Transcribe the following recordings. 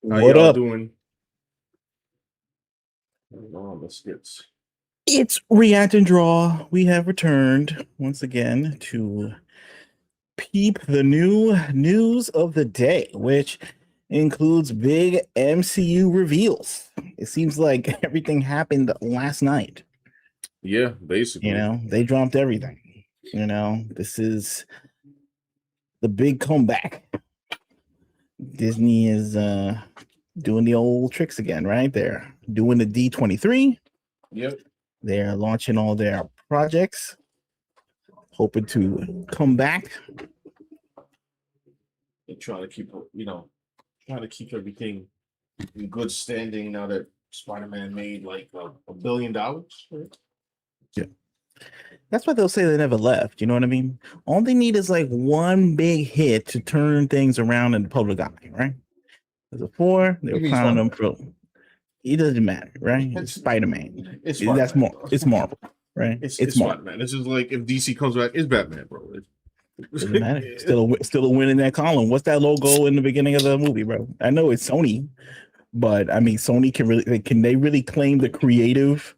How What y'all up? doing? Let's get. It's React and Draw. We have returned once again to peep the new news of the day, which includes big MCU reveals. It seems like everything happened last night. Yeah, basically. They dropped everything. This is the big comeback. Disney is doing the old tricks again, right? They're doing the D23. Yep. They're launching all their projects, hoping to come back. They're trying to keep, trying to keep everything in good standing now that Spider-Man made like $1 billion. Right? Yeah. That's why they'll say they never left. You know what I mean? All they need is like one big hit to turn things around in the public eye, right? Before they were You mean clowning them Spider-Man? for it doesn't matter, right? It's Spider-Man. It's That's Spider-Man, more. bro. It's Marvel, right? It's It's Marvel. Spider-Man. It's just like if DC comes back, it's Batman, bro. Doesn't matter. Still a win in that column. What's that logo in the beginning of the movie, bro? I know it's Sony, but I mean, Sony can they really claim the creative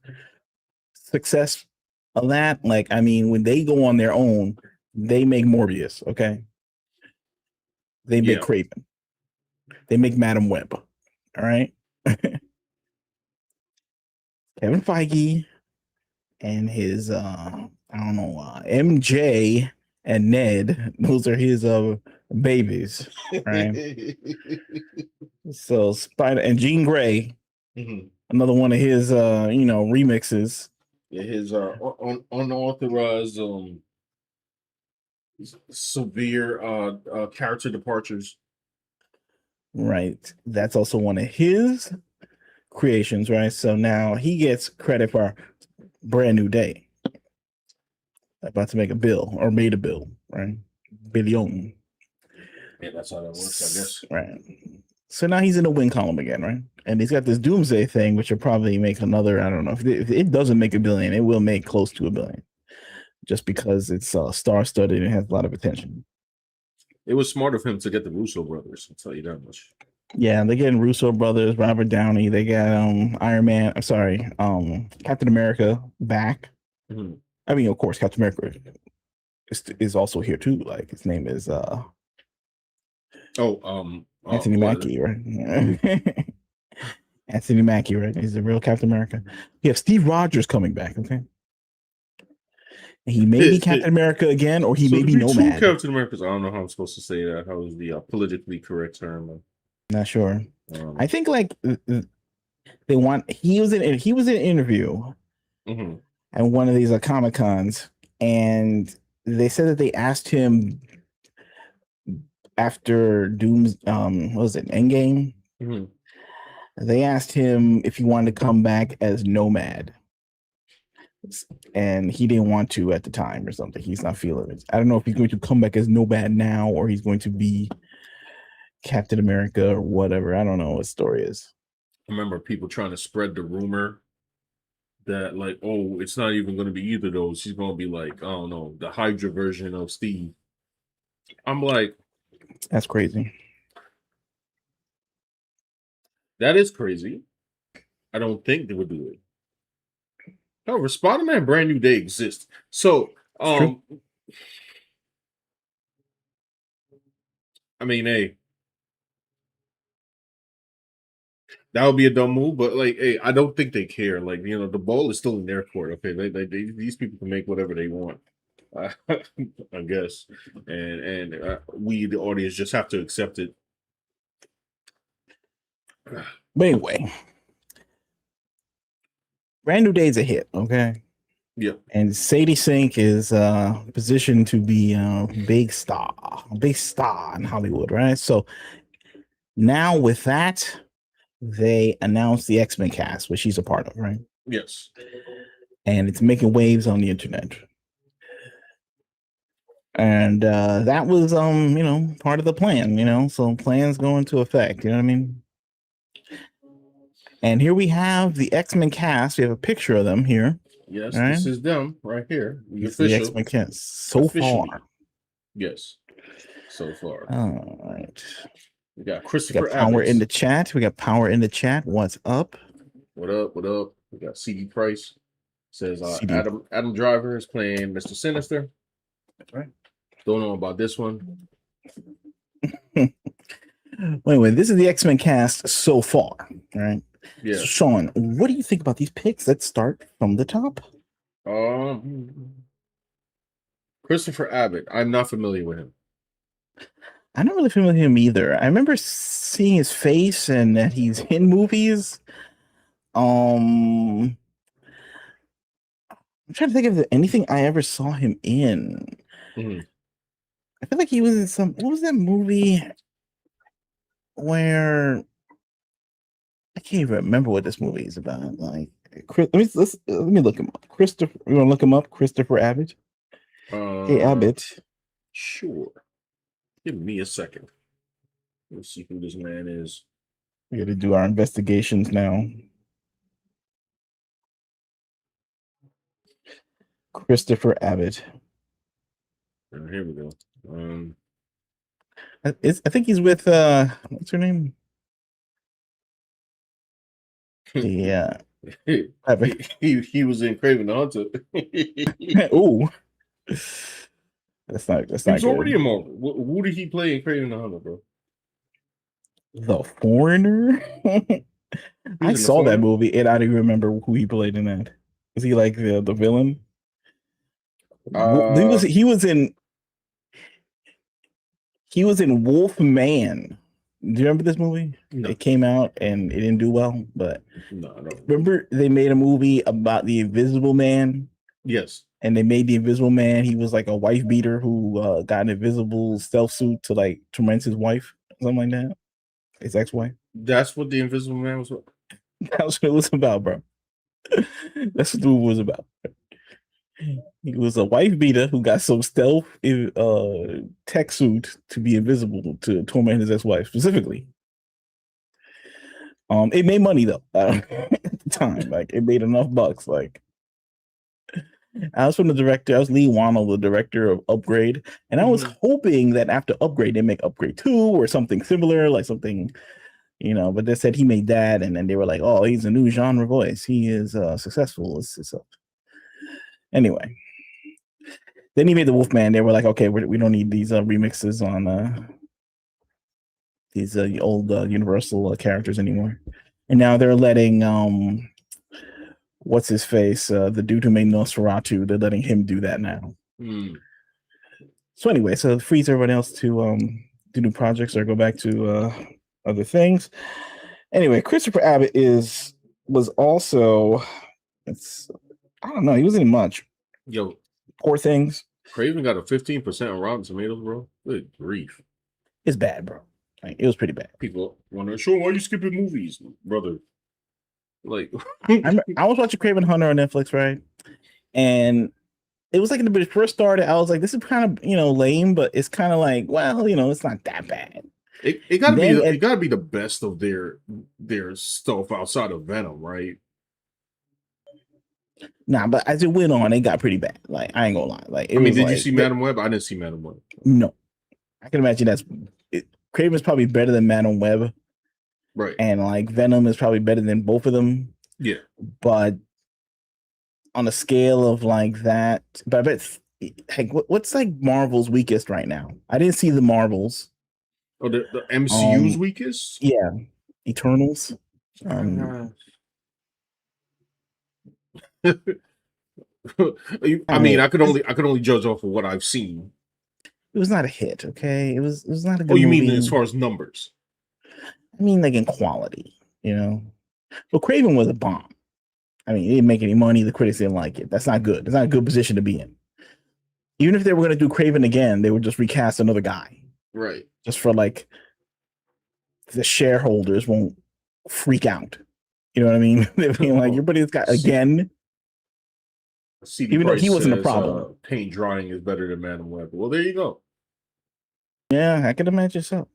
success of that? Like, I mean, when they go on their own, they make Morbius, okay? They make Yeah. Craven. They make Madam Web. All right. Kevin Feige and his MJ and Ned, those are his babies, right? So Spider and Jean Grey, another one of his remixes. Yeah, his unauthorized severe character departures. Right. That's also one of his creations, right? So now he gets credit for Brand New Day. About to make a bill or made a bill, right? Billion. Yeah, that's how that works, I guess. Right. So now he's in the win column again, right? And he's got this Doomsday thing, which will probably make another, I don't know. If it doesn't make $1 billion, it will make close to $1 billion. Just because it's star-studded and has a lot of attention. It was smart of him to get the Russo brothers, I'll tell you that much. Yeah, they're getting Russo brothers, Robert Downey. They got Iron Man. I'm sorry, Captain America back. Mm-hmm. I mean, of course, Captain America is also here too. Like his name is Anthony Mackie, right? Anthony Mackie, right? He's the real Captain America. We have Steve Rogers coming back. Okay, he may be Captain America again, or he may be Nomad. Two Captain Americas. I don't know how I'm supposed to say that. How is the politically correct term? Not sure. I think like they want. He was in an interview at one of these Comic Cons, and they said that they asked him after Doom's what was it, Endgame? They asked him if he wanted to come back as Nomad, and he didn't want to at the time or something. He's not feeling it. I don't know if he's going to come back as Nomad now or he's going to be Captain America or whatever. I don't know what the story is. I remember people trying to spread the rumor that like, oh, it's not even going to be either of those. He's going to be like, I don't know, the Hydra version of Steve. I'm like, that's crazy. That is crazy. I don't think they would do it. However, Spider-Man Brand New Day exists. So, I mean, hey, that would be a dumb move, but like, hey, I don't think they care. Like, the ball is still in their court. Okay, these people can make whatever they want, I guess, and we, the audience, just have to accept it. But anyway, Brand New Day is a hit, okay? Yeah. And Sadie Sink is positioned to be a big star in Hollywood, right? So now with that, they announced the X-Men cast, which she's a part of, right? Yes. And it's making waves on the internet. And that was part of the plan, so plans go into effect, you know what I mean? And here we have the X-Men cast. We have a picture of them here. Yes, right? This is them right here. The X-Men cast so far. Yes, so far. All right. We got We Christopher got Power in Abbott. the chat. We got Power in the chat. What's up? What up? What up? We got CD Price. Says CD. Adam Driver is playing Mr. Sinister. That's right. Don't know about this one. Anyway, this is the X-Men cast so far, right? Yeah. So, Sean, what do you think about these picks? Let's start from the top. Christopher Abbott. I'm not familiar with him. I'm not really familiar with him either. I remember seeing his face and that he's in movies. I'm trying to think of anything I ever saw him in. Mhm. I feel like he was in some. What was that movie where I can't even remember what this movie is about? Like, let me look him up. Christopher, you want to look him up? Christopher Abbott. Hey, Abbott. Sure. Give me a second. Let's see who this man is. We got to do our investigations now. Christopher Abbott. Here we go. I think he's with what's her name? Yeah. He was in Craven the Hunter. Ooh. That's not He was already a Marvel. Who did he play in Craven the Hunter, bro? The Foreigner? I saw that movie and I don't even remember who he played in that. Was he like the villain? He was in Wolf Man. Do you remember this movie? No. It came out and it didn't do well, but no, I don't. Remember they made a movie about the Invisible Man? Yes. And they made the Invisible Man. He was like a wife beater who got an invisible stealth suit to like torment his wife, something like that. His ex-wife. That's what the Invisible Man was. That's what it was about, bro. That's what the movie was about. He was a wife beater who got some stealth tech suit to be invisible to torment his ex-wife specifically. It made money though at the time. Like it made enough bucks. Like I was from the director. I was Lee Wannell, the director of Upgrade, and I was hoping that after Upgrade they make Upgrade 2 or something similar, like something, you know. But they said he made that, and then they were like, "Oh, he's a new genre voice. He is successful." Anyway, then he made the Wolfman. They were like, "Okay, we don't need these remixes on these old Universal characters anymore." And now they're letting what's his face, the dude who made Nosferatu, they're letting him do that now. So anyway, so it frees everyone else to do new projects or go back to other things. Anyway, Christopher Abbott was also, I don't know, he wasn't in much. Yo, Poor Things. Craven got a 15% on Rotten Tomatoes, bro. Good grief. It's bad, bro. Like, it was pretty bad. People want to show why you skipping movies, brother. Like I was watching Craven Hunter on Netflix, right? And it was like when it first started, I was like, this is kind of, you know, lame, but it's kind of like, well, you know, it's not that bad. It gotta be the best of their stuff outside of Venom, right? Nah, but as it went on, it got pretty bad. Like, I ain't gonna lie. Like, did you see Madam Web? I didn't see Madam Web. No. I can imagine Craven's probably better than Madam Web. Right. And like Venom is probably better than both of them. Yeah. But on a scale of like that, but I bet like what's like Marvel's weakest right now? I didn't see the Marvels. Oh, the MCU's weakest? Yeah. Eternals. I mean, I could only judge off of what I've seen. It was not a hit, okay? It was not a good you movie. mean as far as numbers? I mean, like in quality, you know. But Craven was a bomb. I mean, it didn't make any money. The critics didn't like it. That's not good. It's not a good position to be in. Even if they were going to do Craven again, they would just recast another guy. Right. Just for like the shareholders won't freak out. You know what I mean? They're being like, everybody's got again. Even though he wasn't a problem. Paint drying is better than Madam Web. Well, there you go. Yeah, I can imagine so.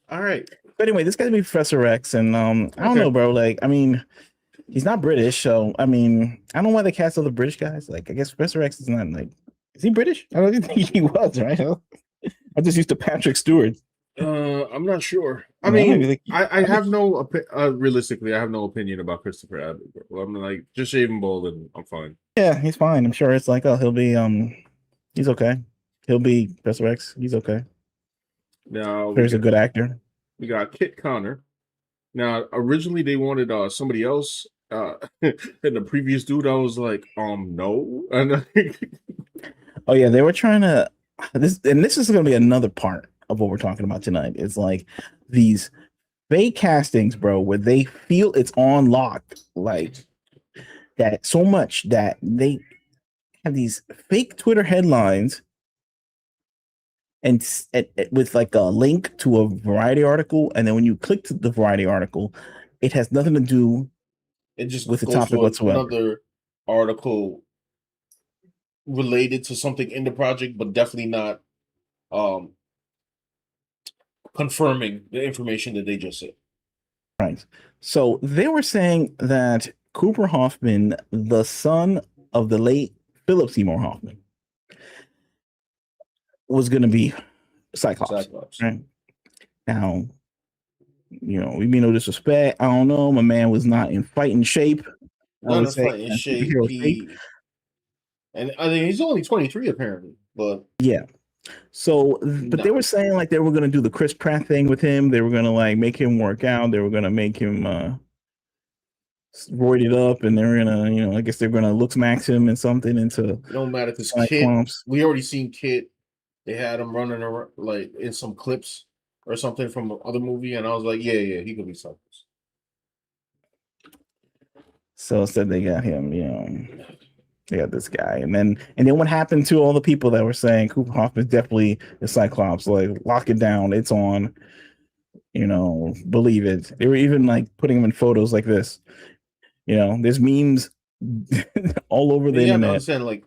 All right. But anyway, this guy's be Professor X, and I don't know, bro. Like, I mean, he's not British, so I mean, I don't know why they cast all the British guys. Like, I guess Professor X is not like, is he British? I don't think he was, right? I just used to Patrick Stewart. I'm not sure. I Yeah, mean, like, I have no realistically, I have no opinion about Christopher Abbott. Bro. I'm like, just shave him bald and I'm fine. yeah, he's fine. I'm sure it's like, oh, he's okay. He'll be Professor X. He's okay. Now Sure, he's a good actor. we got Kit Connor. Now originally they wanted somebody else. And the previous dude, I was like, no. And Oh yeah, they were trying to this is going to be another part of what we're talking about tonight. It's like these fake castings, bro, where they feel it's on lock, like that so much that they have these fake Twitter headlines and with like a link to a Variety article, and then when you click to the Variety article, it has nothing to do it just with the goes topic to whatsoever. another article related to something in the project, but definitely not um confirming the information that they just said. Right. So they were saying that Cooper Hoffman, the son of the late Philip Seymour Hoffman, was going to be Cyclops. Cyclops. Right now, we mean no disrespect. I don't know. My man was not in fighting shape. I Not would in say fighting shape. superhero shape. And I mean he's only 23 apparently, but Yeah. So, but they were saying like they were going to do the Chris Pratt thing with him. They were going to like make him work out. They were going to make him roided up, and they're gonna, I guess they're gonna looks max him and something into. It don't matter because Kid, we already seen Kid. They had him running around like in some clips or something from other movie, and I was like, yeah, he could be Cyclops. So instead, they got him. They got this guy, and then what happened to all the people that were saying Cooper Hoffman is definitely the Cyclops? Like, lock it down, it's on. Believe it. They were even like putting him in photos like this. There's memes all over the internet. I understand. Like,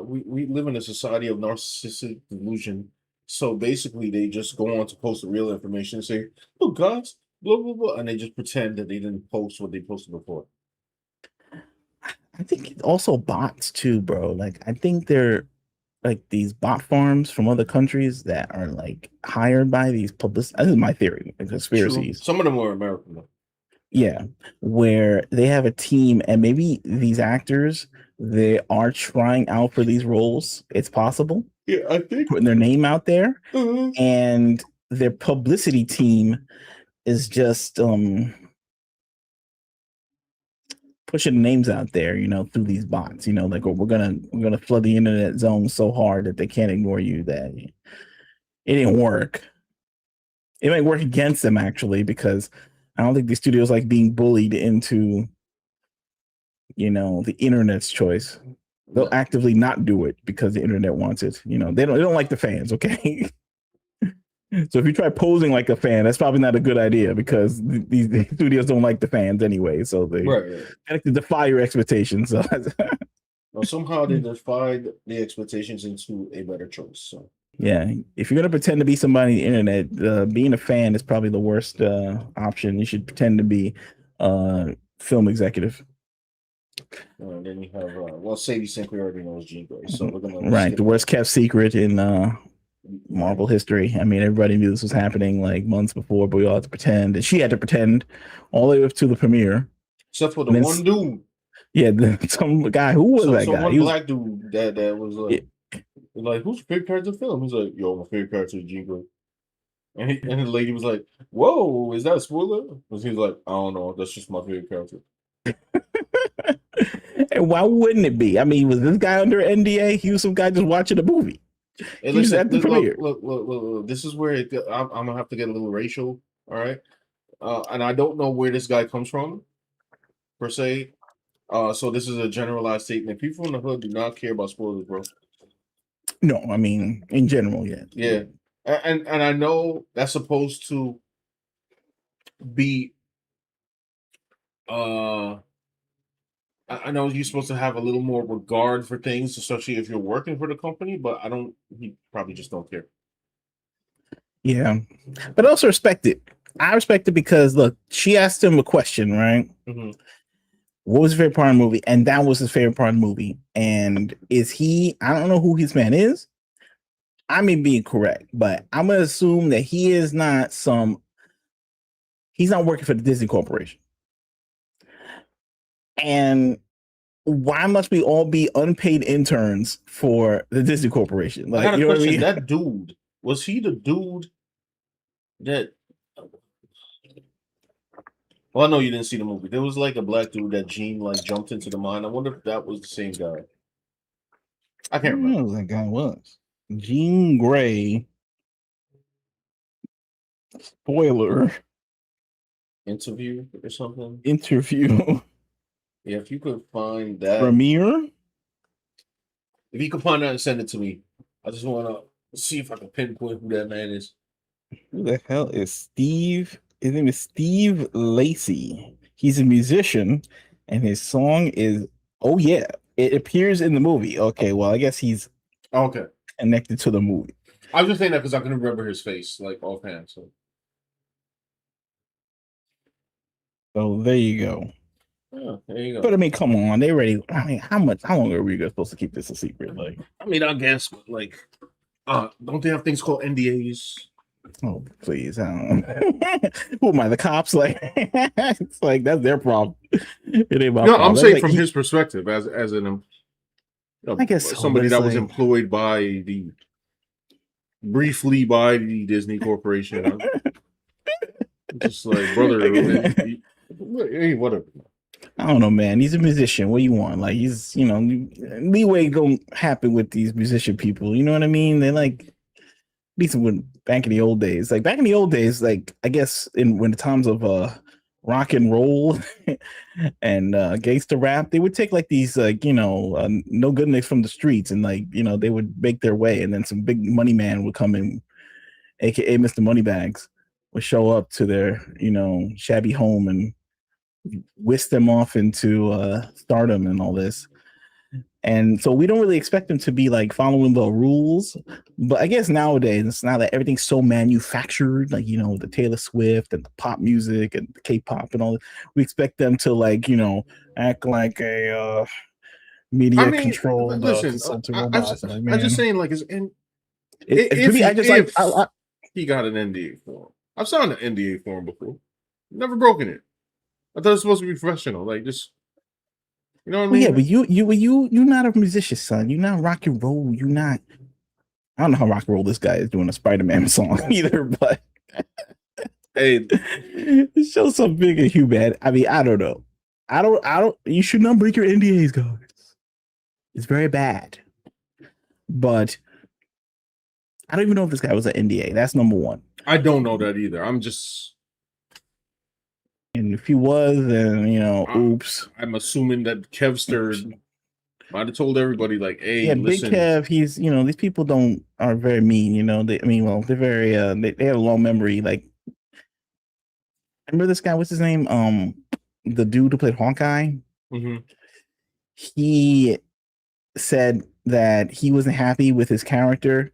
we live in a society of narcissistic delusion. So basically, they just go on to post the real information and say, "Oh, guys, blah blah blah," and they just pretend that they didn't post what they posted before. I think also bots too, bro. Like, I think they're like these bot farms from other countries that are like hired by these public. This is my theory, conspiracies. True. Some of them are American though. Yeah, where they have a team, and maybe these actors, they are trying out for these roles. It's possible. Yeah, I think putting their name out there, and their publicity team is just pushing names out there, through these bots. Like, we're gonna flood the internet zone so hard that they can't ignore you. That it didn't work. It might work against them actually, because I don't think the studios like being bullied into, the internet's choice. They'll actively not do it because the internet wants it. They don't like the fans. Okay. So if you try posing like a fan, that's probably not a good idea, because these studios don't like the fans anyway. So they have to defy your expectations. So well, somehow they defied the expectations into a better choice. So yeah, if you're gonna pretend to be somebody on the internet, being a fan is probably the worst option. You should pretend to be a film executive. Then you have Sadie Sinclair already knows Jean Grey, so we're gonna the worst kept secret in Marvel history. I mean, everybody knew this was happening like months before, but we all had to pretend, and she had to pretend all the way up to the premiere. Except for the one dude. Yeah, some guy. Who was that guy? One black dude that was like, who's your favorite character in the film? He's like, yo, my favorite character is Jean Grey. And the lady was like, whoa, is that a spoiler? Because he was like, I don't know, that's just my favorite character. And why wouldn't it be? I mean, was this guy under NDA? He was some guy just watching a movie. Hey, listen, look, this is where I'm gonna have to get a little racial, all right? And I don't know where this guy comes from, per se. So this is a generalized statement. People in the hood do not care about spoilers, bro. No, I mean, in general, yeah. Yeah. And I know that's supposed to be I know you're supposed to have a little more regard for things, especially if you're working for the company, but he probably just don't care. Yeah. But I also respect it. I respect it because look, she asked him a question, right? Mm-hmm. What was his favorite part of the movie? And that was his favorite part of the movie. And I don't know who his man is, I may be incorrect, but I'm gonna assume that he's not working for the Disney Corporation. And why must we all be unpaid interns for the Disney Corporation? I Like, got a you know what I question. mean? That dude, was he the dude that? Well, I know you didn't see the movie. There was like a black dude that Gene like jumped into the mine. I wonder if that was the same guy. I I can't don't remember. know who that guy was. Jean Grey. Spoiler Interview or something. interview Yeah, if you could find that, premiere. if you could find that and send it to me, I just want to see if I can pinpoint who that man is. Who the hell is Steve? His name is Steve Lacy. He's a musician, and his song is "Oh Yeah." It appears in the movie. Okay, well, I guess he's Okay, connected to the movie. I was just saying that because I couldn't remember his face like offhand. So So there you go. yeah, there you go. But I mean, come on, they already. I mean, how long are we supposed to keep this a secret? Like, I mean, I guess, but like, don't they have things called NDAs? oh please, I don't. Who am I? The cops? Like, it's like that's their problem. It ain't my No, problem. I'm That's saying like from his perspective as an I guess so, somebody but that it's was like, employed briefly by the Disney Corporation. I'm just like, brother, hey, whatever. I don't know, man. He's a musician. What do you want? Like, he's, leeway don't happen with these musician people. You know what I mean? They're like decent when back in the old days. Like back in the old days, like I guess when the times of rock and roll and gangster rap, they would take like these no good nicks from the streets and like they would make their way, and then some big money man would come in, aka Mr. Moneybags, would show up to their shabby home and whisk them off into stardom and all this. And so we don't really expect them to be like following the rules. But I guess nowadays, now that everything's so manufactured, like, the Taylor Swift and the pop music and the K-pop and all that, we expect them to like, act like a I media mean, controlled listen, consulting I robots. just, Like, I just man, saying, like, to me, I just like, if he got an NDA form, I've signed an NDA form before, never broken it. I thought it was supposed to be professional, like just, you know what I well, yeah, mean? but you're not a musician, son. You're not rock and roll. You're not. I don't know how rock and roll this guy is doing a Spider-Man song either, but Hey, it shows some big and human. I mean, I don't know. I don't. You should not break your NDAs, guys. It's very bad. But I don't even know if this guy was an NDA. That's number one. I don't know that either. I'm just. And if he was, then oops. I'm assuming that Kevster might have told everybody, like, "Hey, Yeah, Big listen." Kev. He's these people are very mean. They're very they have a long memory. Like, remember this guy? What's his name? The dude who played Hawkeye. Mm-hmm. He said that he wasn't happy with his character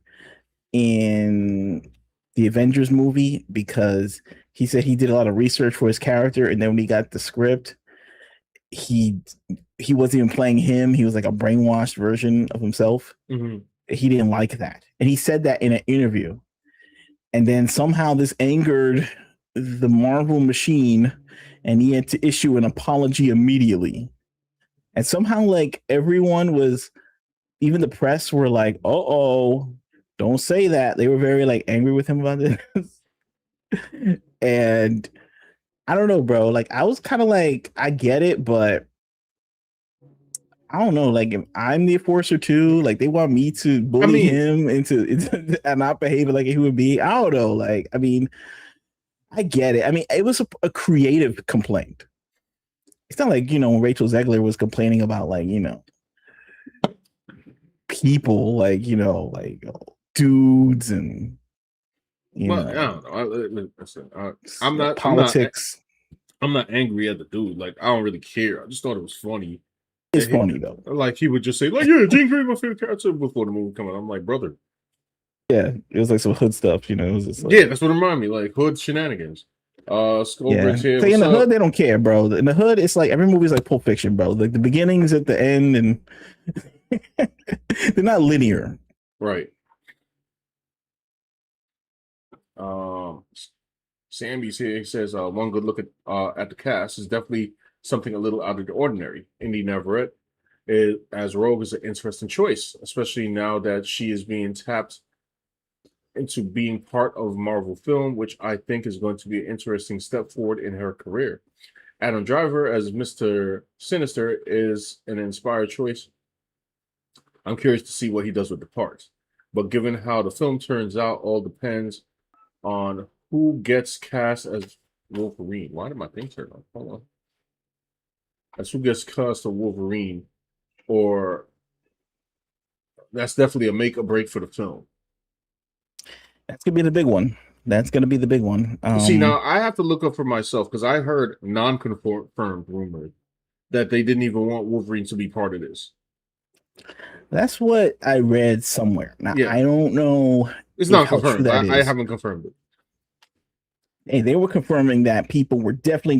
in the Avengers movie because he said he did a lot of research for his character, and then when he got the script, he wasn't even playing him. He was like a brainwashed version of himself. Mm-hmm. He didn't like that, and he said that in an interview. And then somehow this angered the Marvel machine, and he had to issue an apology immediately. And somehow, like, everyone was, even the press were like, "Uh-oh, don't say that." They were very like angry with him about this. And I don't know, bro. Like, I was kind of like, I get it, but I don't know. Like, if I'm the enforcer too, like they want me to bully him into and not behaving like a human being. I don't know. Like, I mean, I get it. I mean, it was a creative complaint. It's not like, when Rachel Zegler was complaining about like, people like, dudes and Well, I don't know. Listen, I'm not politics. I'm not angry at the dude. Like, I don't really care. I just thought it was funny. It's funny though. Like, he would just say, like, "Yeah, Jean Grey, my favorite character," before the movie come out. I'm like, brother. Yeah, it was like some hood stuff, It was just like, yeah, that's what it reminded me, like hood shenanigans. Skullbrick's here. So in the hood, they don't care, bro. In the hood, it's like every movie's like Pulp Fiction, bro. Like the beginnings at the end, and they're not linear. Right. Um, Sammy's here. He says, one good look at the cast is definitely something a little out of the ordinary. Indy Neverett as Rogue is an interesting choice, especially now that she is being tapped into being part of Marvel film, which I think is going to be an interesting step forward in her career. Adam Driver as Mr. Sinister is an inspired choice. I'm curious to see what he does with the parts. But given how the film turns out, all depends on who gets cast as Wolverine. Why did my thing turn on? Hold on. As who gets cast as Wolverine, or that's definitely a make or break for the film. That's gonna be the big one. That's gonna be the big one. See, now I have to look up for myself because I heard non-confirmed rumor that they didn't even want Wolverine to be part of this. That's what I read somewhere. Now Yeah. I don't know. It's not how true confirmed. that I is. haven't confirmed it. Hey, they were confirming that people were definitely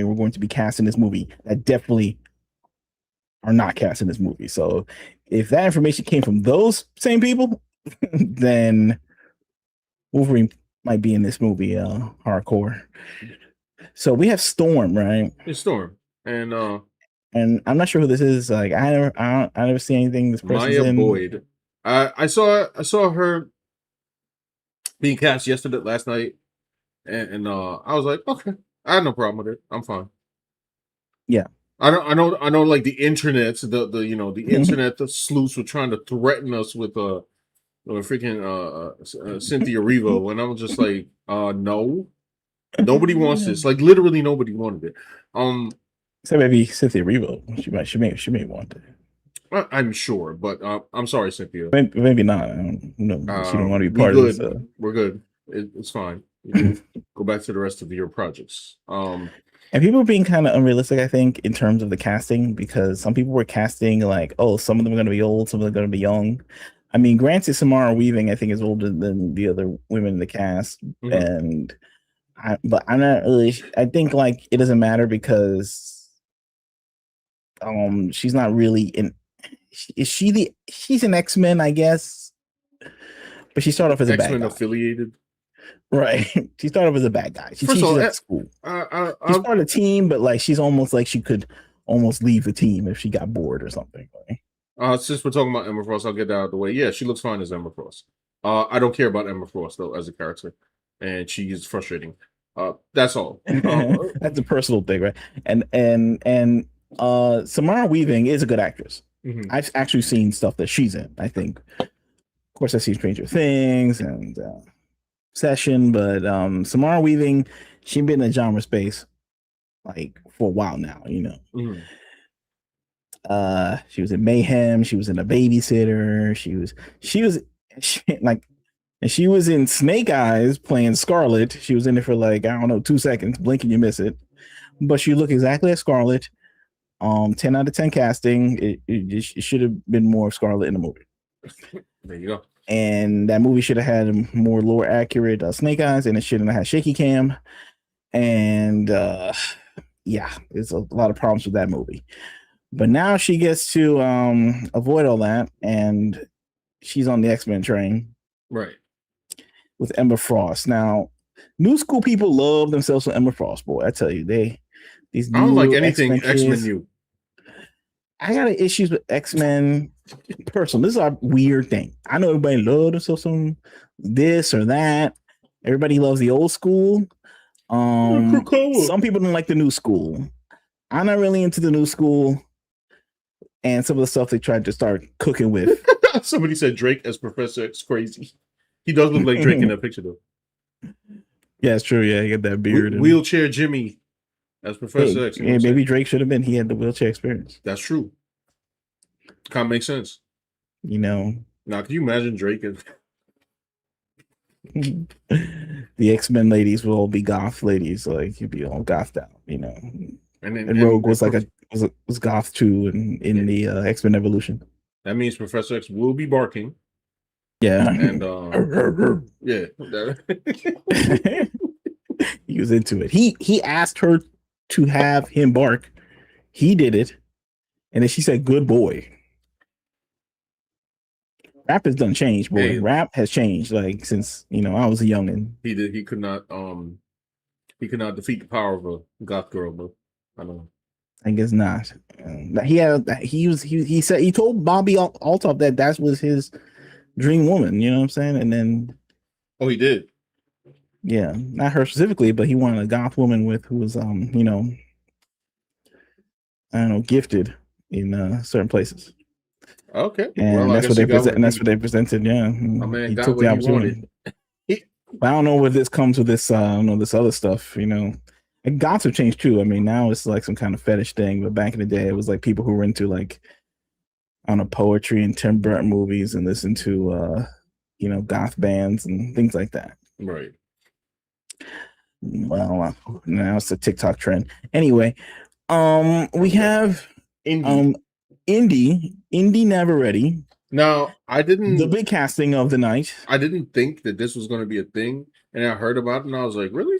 were going to be cast in this movie. That definitely are not cast in this movie. So if that information came from those same people, then Wolverine might be in this movie hardcore. So we have Storm, right? It's Storm. And I'm not sure who this is. Like I never see anything this person's Maya in. Boyd. I saw her being cast last night, and I was like, okay, I had no problem with it. I'm fine. Yeah. I know like the internet, the internet, the sleuths were trying to threaten us with freaking Cynthia Erivo, and I was just like, no, nobody wants this. Like literally nobody wanted it. So maybe Cynthia Erivo. She may want it. I'm sure, but I'm sorry, Cynthia. Maybe not. I don't know. She don't want to be part of this. We're good. It's fine. You can go back to the rest of your projects. And people are being kind of unrealistic, I think, in terms of the casting, because some people were casting like, oh, some of them are going to be old, some of them are going to be young. I mean, granted, Samara Weaving, I think, is older than the other women in the cast, and but I'm not really. I think like it doesn't matter because she's not really in. She's an X-Men, I guess, but she started off as a bad guy. X-Men affiliated. Right. She started off as a bad guy. She's at school. She's part of the team, but like she's almost like she could almost leave the team if she got bored or something. Right? Since we're talking about Emma Frost, I'll get that out of the way. Yeah, she looks fine as Emma Frost. I don't care about Emma Frost though as a character, and she is frustrating. That's all. That's a personal thing, right? And Samara Weaving is a good actress. I've actually seen stuff that she's in. I think, of course, I've seen Stranger Things and Session, but Samara Weaving, she's been in the genre space like for a while now, you know. She was in Mayhem, she was in A Babysitter, she was in Snake Eyes playing Scarlet. She was in it for like, I don't know, 2 seconds, blink and you miss it. But she looked exactly like Scarlet. 10 out of 10 casting. It should have been more Scarlet in the movie. There you go. And that movie should have had more lore accurate Snake Eyes, and it shouldn't have had shaky cam. And yeah, there's a lot of problems with that movie. But now she gets to avoid all that, and she's on the X-Men train, right? With Emma Frost. Now, new school people love themselves with Emma Frost, boy. I tell you, I don't like anything X-Men new. I got issues with X-Men personal. This is a weird thing. I know everybody loves some this or that. Everybody loves the old school. Some people don't like the new school. I'm not really into the new school and some of the stuff they tried to start cooking with. Somebody said Drake as Professor X crazy. He does look like Drake in that picture though. Yeah, it's true. Yeah, he got that beard. Wheelchair Jimmy as Professor X. Yeah, maybe Drake should have been. He had the wheelchair experience. That's true. Kind of makes sense. You know. Now, can you imagine Drake? The X-Men ladies will all be goth ladies. Like you'd be all gothed out, you know. And Rogue was like was goth too in the X-Men Evolution. That means Professor X will be barking. Yeah. And yeah. He was into it. He asked her to have him bark. He did it. And then she said, "Good boy." Rap has done change, boy. Hey, Rap has changed, like since I was a youngin. he could not defeat the power of a goth girl, but I don't know. I guess not. He said he told Bobby Althoff that that was his dream woman. You know what I'm saying? And then Oh, he did. yeah, not her specifically, but he wanted a goth woman with who was I don't know, gifted in certain places. Okay. And Well, I that's what guess he they got present. what And that's what they presented. Yeah, my man he got took the what he wanted. opportunity. But I don't know where this comes with this. This other stuff. And goths have changed too. I mean, now it's like some kind of fetish thing. But back in the day, it was like people who were into like on a poetry and Tim Burton movies and listen to goth bands and things like that. Right. Well, now it's a TikTok trend. Anyway, we have Indie. Indy Never Ready. Now, The big casting of the night. I didn't think that this was going to be a thing, and I heard about it, and I was like, really?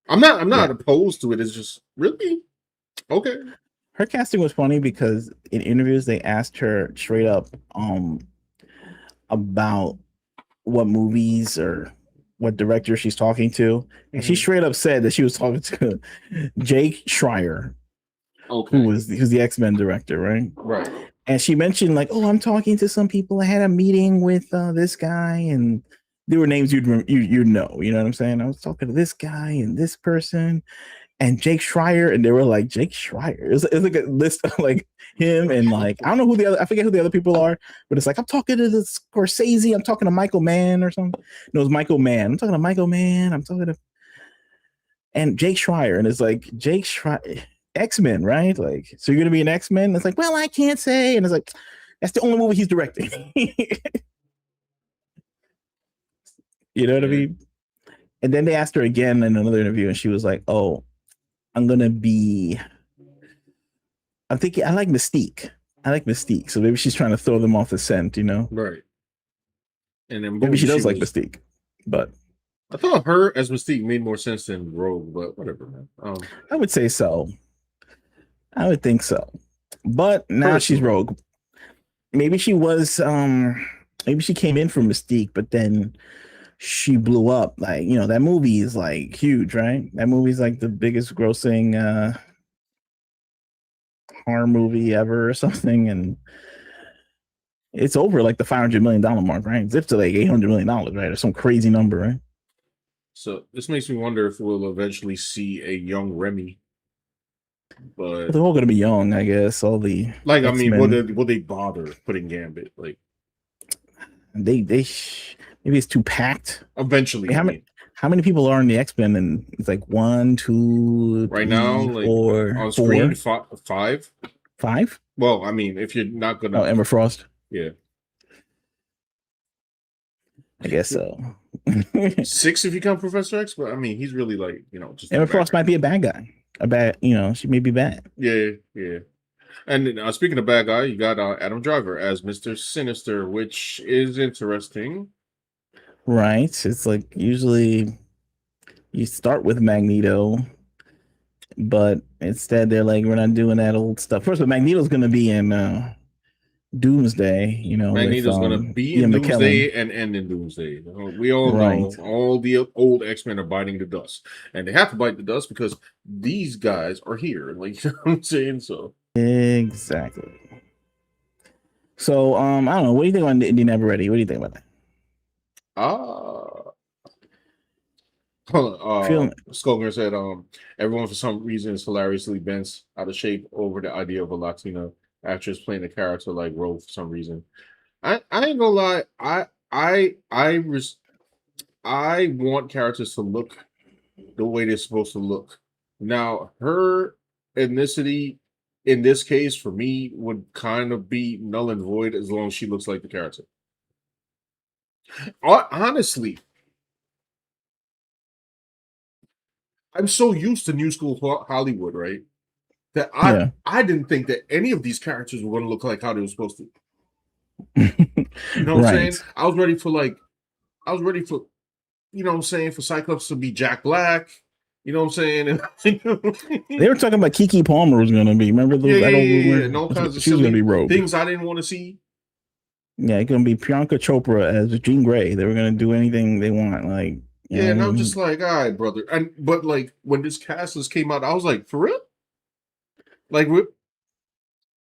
I'm not opposed to it. It's just really okay. Her casting was funny because in interviews they asked her straight up about what movies or what director she's talking to, and she straight up said that she was talking to Jake Schreier, who's the X-Men director, right? Right. And she mentioned like, oh, I'm talking to some people. I had a meeting with this guy, and there were names you'd know. You know what I'm saying? I was talking to this guy and this person and Jake Schreier, and they were like, Jake Schreier. It's like a list of like him and like I don't know I forget who the other people are, but it's like I'm talking to the Scorsese, I'm talking to Michael Mann or something. No, it's Michael Mann. I'm talking to Michael Mann. I'm talking to and Jake Schreier, and it's like Jake Schreier. X-Men, right? Like, so you're gonna be an X-Men? It's like, well, I can't say. And it's like, that's the only movie he's directing. You know what I mean? And then they asked her again in another interview, and she was like, oh, I'm thinking I like Mystique. So maybe she's trying to throw them off the scent, Right. And then maybe she does like Mystique, but I thought her as Mystique made more sense than Rogue, but whatever, man. I would say so. I would think so. But now she's Rogue. Maybe she was maybe she came in from Mystique, but then she blew up. Like, that movie is like huge, right? That movie's like the biggest grossing horror movie ever or something. And it's over like the $500 million mark, right? It's up to like $800 million, right? Or some crazy number, right? So this makes me wonder if we'll eventually see a young Remy. But they're all gonna be young, I guess. All the like, I mean, will they bother putting Gambit? Like, maybe it's too packed. Eventually, how many people are in the X-Men? And it's like 1, 2, right 3, now, like 4, on screen, 5. 5? Well, I mean, if you're not gonna, Emma Frost. Yeah, I guess so. 6 if you count Professor X, but I mean, he's really like, just Emma Frost might be a bad guy. She may be bad. Yeah. And speaking of bad guy, you got Adam Driver as Mr. Sinister, which is interesting. Right. It's like usually you start with Magneto, but instead they're like, we're not doing that old stuff. First, but Magneto's going to be in Doomsday. Magneto's going to be in Doomsday and end in Doomsday. We all know all the old X-Men are biting the dust, and they have to bite the dust because these guys are here. Like, you know what I'm saying? So exactly. So I don't know. What do you think about Indy Never Ready? What do you think about that? Skulker said, everyone for some reason is hilariously bent out of shape over the idea of a Latina actress playing a character like Rogue for some reason. I ain't gonna lie. I want characters to look the way they're supposed to look. Now, her ethnicity in this case for me would kind of be null and void as long as she looks like the character. Honestly, I'm so used to new school Hollywood, right? That I didn't think that any of these characters were going to look like how they were supposed to. You know what I'm saying? I was ready for, for Cyclops to be Jack Black. You know what I'm saying? They were talking about Keke Palmer was going to be. Remember those? Yeah. And all kinds of she was going to be Rogue. Things I didn't want to see. Yeah, it's gonna be Priyanka Chopra as Jean Grey. They were gonna do anything they want, like you know Yeah, what I and I'm mean? just like, all right, brother. And but like when this cast list came out, I was like, for real? Like,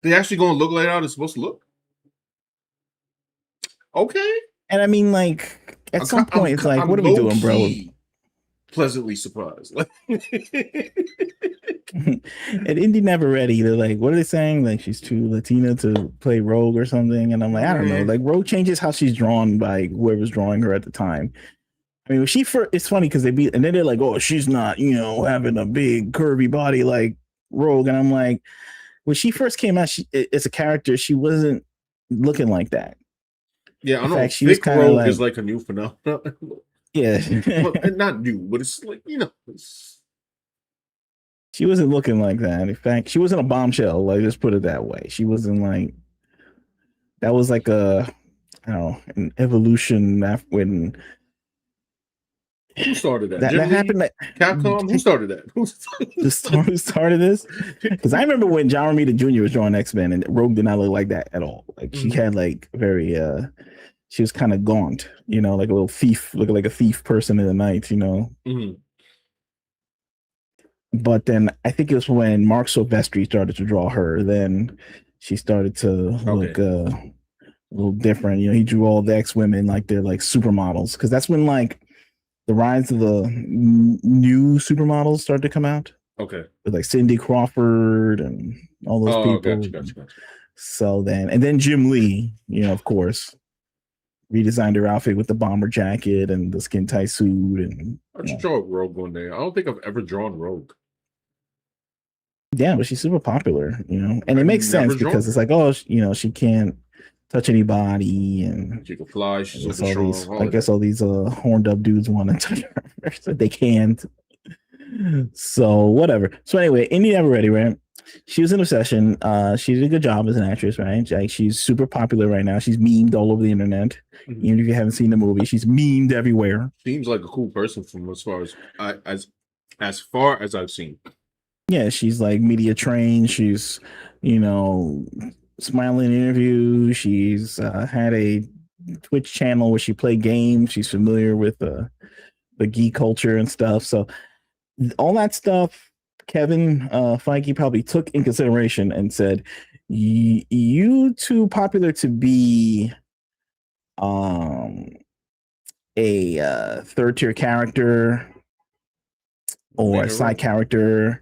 they actually gonna look like how they're supposed to look? Okay, And I mean, like at some point, it's like, what I'm are we low doing, bro? key pleasantly surprised. Like, At Indy Never Ready, they're like, what are they saying? Like she's too Latina to play Rogue or something. And I'm like, I don't know. man, Like Rogue changes how she's drawn by whoever's drawing her at the time. I mean, when she first, it's funny because and then they're like, oh, she's not, having a big curvy body like Rogue. And I'm like, when she first came out, as a character, she wasn't looking like that. yeah, I In know. fact, she was Thick kind of Rogue is like, like a new phenomenon. yeah, Well, not new, but it's like she wasn't looking like that. In fact, she wasn't a bombshell. Like, just put it that way. She wasn't like, that was like I don't know, an evolution when who started that? that Jim Lee, happened. Capcom. Who started that? The story started this because I remember when John Romita Jr. was drawing X-Men and Rogue did not look like that at all. Like she had like very she was kind of gaunt, like a little thief, looking like a thief person in the night, Mm-hmm. But then I think it was when Mark Silvestri started to draw her, then she started to look a little different. He drew all the X-women like they're like supermodels because that's when like the rise of the new supermodels started to come out. Okay. With like Cindy Crawford and all those people. Gotcha. So then Jim Lee, of course, redesigned her outfit with the bomber jacket and the skin tight suit. And I should draw Rogue one day. I don't think I've ever drawn Rogue. yeah, but she's super popular, and it makes sense because it's like, oh, she can't touch anybody and she can fly. She's super strong. I guess all these horned up dudes want to touch her, so they can't. So whatever. So anyway, Indy Never Ready, right? She was in Obsession. She did a good job as an actress, right? Like she's super popular right now. She's memed all over the internet. Mm-hmm. Even if you haven't seen the movie, she's memed everywhere. Seems like a cool person from as far as I've seen. Yeah, she's like media trained. She's, smiling in interviews. She's had a Twitch channel where she played games. She's familiar with the geek culture and stuff. So all that stuff, Kevin Feige probably took in consideration and said, "You too popular to be a third tier character or a side character.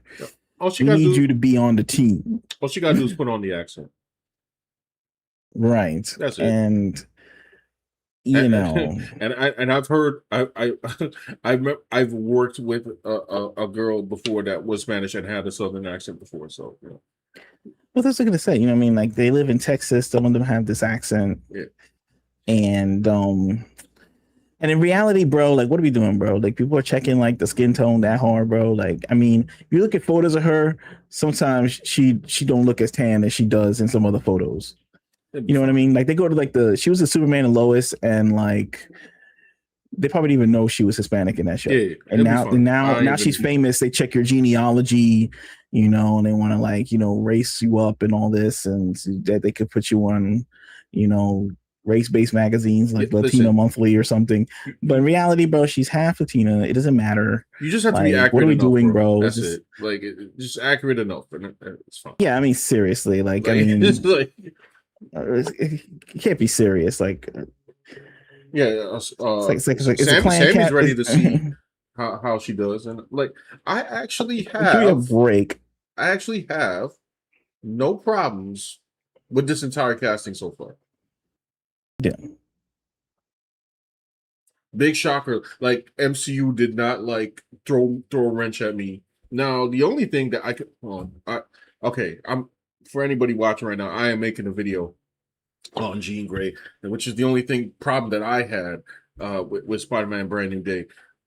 We need you to be on the team. All she gotta do is put on the accent, right? That's it. And and I've heard I've worked with a girl before that was Spanish and had a southern accent before, so well, that's what I'm gonna say. Like they live in Texas. Some of them have this accent, and in reality, bro, like what are we doing, bro? Like people are checking like the skin tone that hard, bro. Like I mean, if you look at photos of her, sometimes she don't look as tan as she does in some other photos. You know what I mean? Like they go to like she was a Superman and Lois, and like they probably didn't even know she was Hispanic in that show. Yeah, and now she's famous. They check your genealogy, and they want to like race you up and all this, and so that they could put you on, race-based magazines like Latino Monthly or something. But in reality, bro, she's half Latina. It doesn't matter. You just have to be accurate. What are we doing, bro? That's it. Like just accurate enough, and it's fine. Yeah, I mean, seriously, like I mean, it's like it can't be serious. Like, yeah, Sammy's ready to see how she does, and like I actually have give me a break. I actually have no problems with this entire casting so far. Yeah. Big shocker. Like MCU did not like throw a wrench at me. Now, the only thing that I could I'm for anybody watching right now, I am making a video on Jean Grey, which is the only problem that I had with Spider-Man Brand New Day.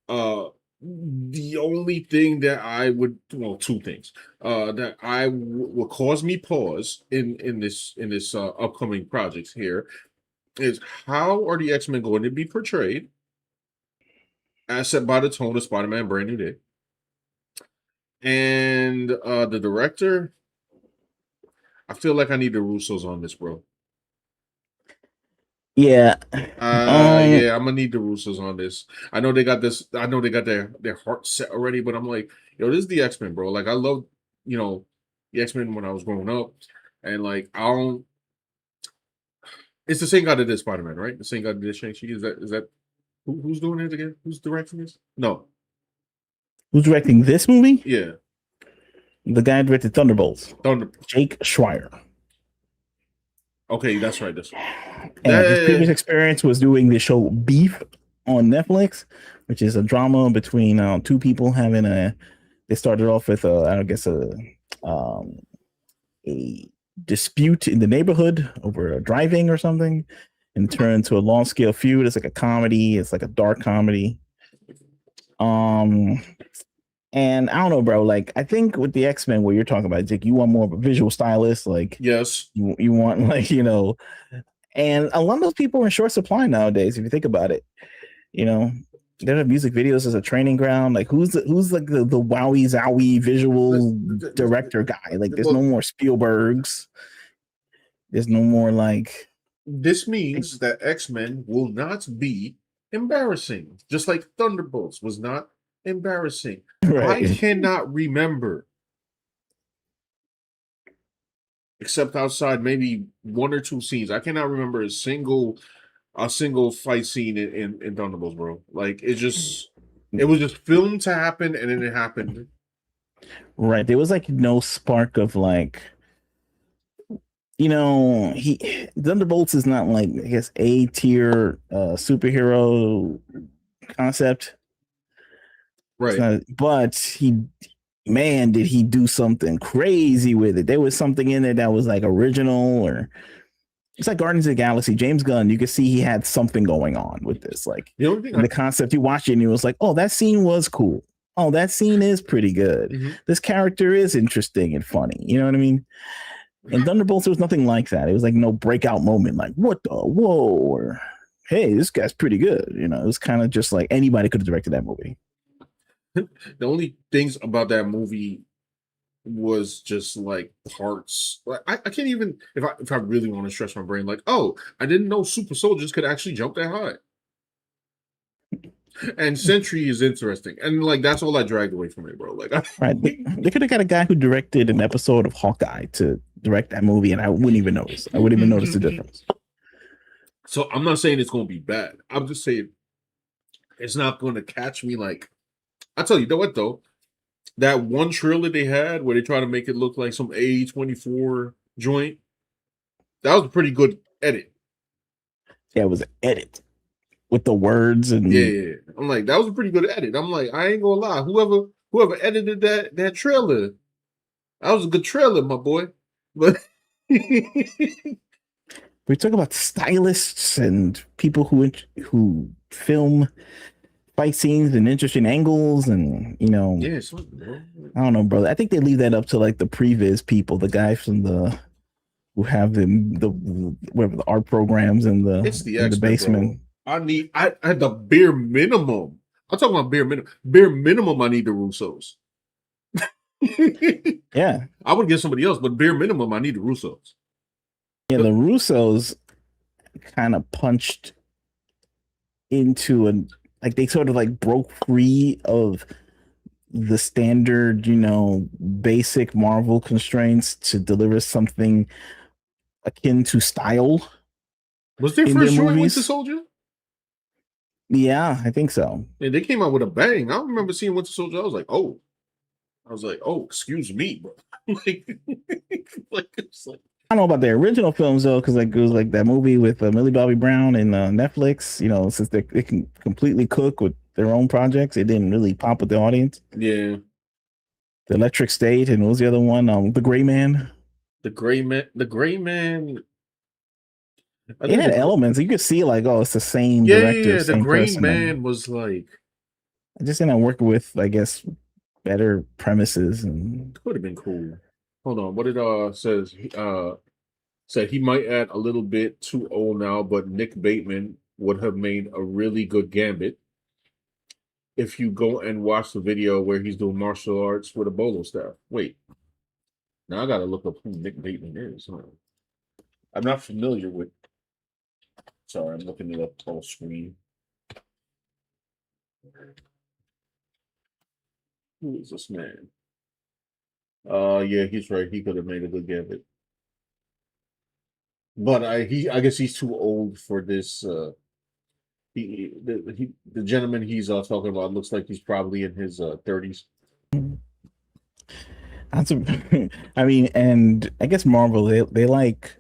The only thing that I would two things that will cause me pause in this upcoming projects here is how are the X-Men going to be portrayed as set by the tone of Spider-Man Brand New Day, and the director. I feel like I need the Russos on this, bro. Yeah. Yeah, I'm gonna need the Russos on this. I know they got this. I know they got their heart set already, but I'm like, yo, this is the X-Men, bro. Like, I love, you know, the X-Men when I was growing up, and like, I don't. It's the same guy that did Spider-Man, right? The same guy that did Shang-Chi. Is that who's doing it again? Who's directing this? No, Who's directing this movie? yeah, The guy who directed Thunderbolts, Thunder. Jake Schreier. Okay, that's right. That's right. And his previous That experience was doing the show Beef on Netflix, which is a drama between two people having a. They started off with I guess um, a dispute in the neighborhood over driving or something, and turned to a long scale feud. It's like a comedy. It's like a dark comedy. Um, and I don't know, bro. Like, I think with the X-Men, what you're talking about, Jake, you want more of a visual stylist. Like, yes. you want, like, and a lot of those people are in short supply nowadays. If you think about it, you know, they have music videos as a training ground. Like, who's like the wowie zowie visual director guy? Like, there's no Well, more Spielbergs. There's no more like. this means that X-Men will not be embarrassing, just like Thunderbolts was not embarrassing. I Right. cannot remember, except outside maybe one or two scenes. I cannot remember a single fight scene in Thunderbolts, bro. Like, it was just filmed to happen, and then it happened. Right. There was like no spark of like, he Thunderbolts is not like, I guess, A tier superhero concept. It's Right. not, but man, did he do something crazy with it. There was something in it that was like original, or it's like Guardians of the Galaxy. James Gunn, you could see he had something going on with this. Like, The only thing in the concept, you watch it and you was like, oh, that scene was cool. Oh, that scene is pretty good. Mhm. This character is interesting and funny. You know what I mean? In Thunderbolts, there was nothing like that. It was like no breakout moment, like, what the whoa, or hey, this guy's pretty good. It was kind of just like anybody could have directed that movie. the only things about that movie was just like parts. Like, I can't even, if I really want to stretch my brain, like, oh, I didn't know super soldiers could actually jump that high. And Sentry is interesting, and like, that's all I dragged away from it, bro. Like, Right. They could have got a guy who directed an episode of Hawkeye to direct that movie, and I wouldn't even notice. I wouldn't even notice the difference. So I'm not saying it's going to be bad. I'm just saying it's not going to catch me. Like, I tell you, know what though? That one trailer they had where they try to make it look like some A24 joint, that was a pretty good edit. Yeah, it was an edit with the words and Yeah. I'm like, that was a pretty good edit. I'm like, I ain't gonna lie. Whoever edited that trailer, that was a good trailer, my boy. But we talk about stylists and people who film fight scenes and interesting angles, and yeah, something, bro. I don't know, brother. I think they leave that up to like the previs people, the guys from who have the whatever the art programs It's the in the X-Men, basement. bro. I had the bare minimum. I'm talking about bare minimum. Bare minimum, I need the Russos. Yeah, I would get somebody else, but bare minimum, I need the Russos. yeah. The Russos kind of punched into like they sort of like broke free of the standard, basic Marvel constraints to deliver something akin to style Was their in their first joint Winter movies. Soldier? Yeah, I think so. And they came out with a bang. I remember seeing Winter Soldier. I was like, oh, excuse me, bro. It's like, I don't know about their original films though, because like it was like that movie with Millie Bobby Brown and Netflix. Since they can completely cook with their own projects, it didn't really pop with the audience. yeah. The Electric State, and what was the other one? The Gray Man. The Gray Man. The Gray Man. I It think had elements. You could see like, oh, it's the same director, The same Gray person. Man was like, I just ended up working with, I guess, better premises and could have been cool. Hold on, what it says? Said he might add a little bit too old now, but Nick Bateman would have made a really good Gambit if you go and watch the video where he's doing martial arts with a bolo staff. Wait, now I gotta look up who Nick Bateman is. Huh? I'm not familiar with Sorry, I'm looking it up full screen. Who is this man? Yeah, he's right. He could have made a good Gambit. But I guess he's too old for this. The gentleman he's talking about looks like he's probably in his 30s. That's I mean, and I guess Marvel they like,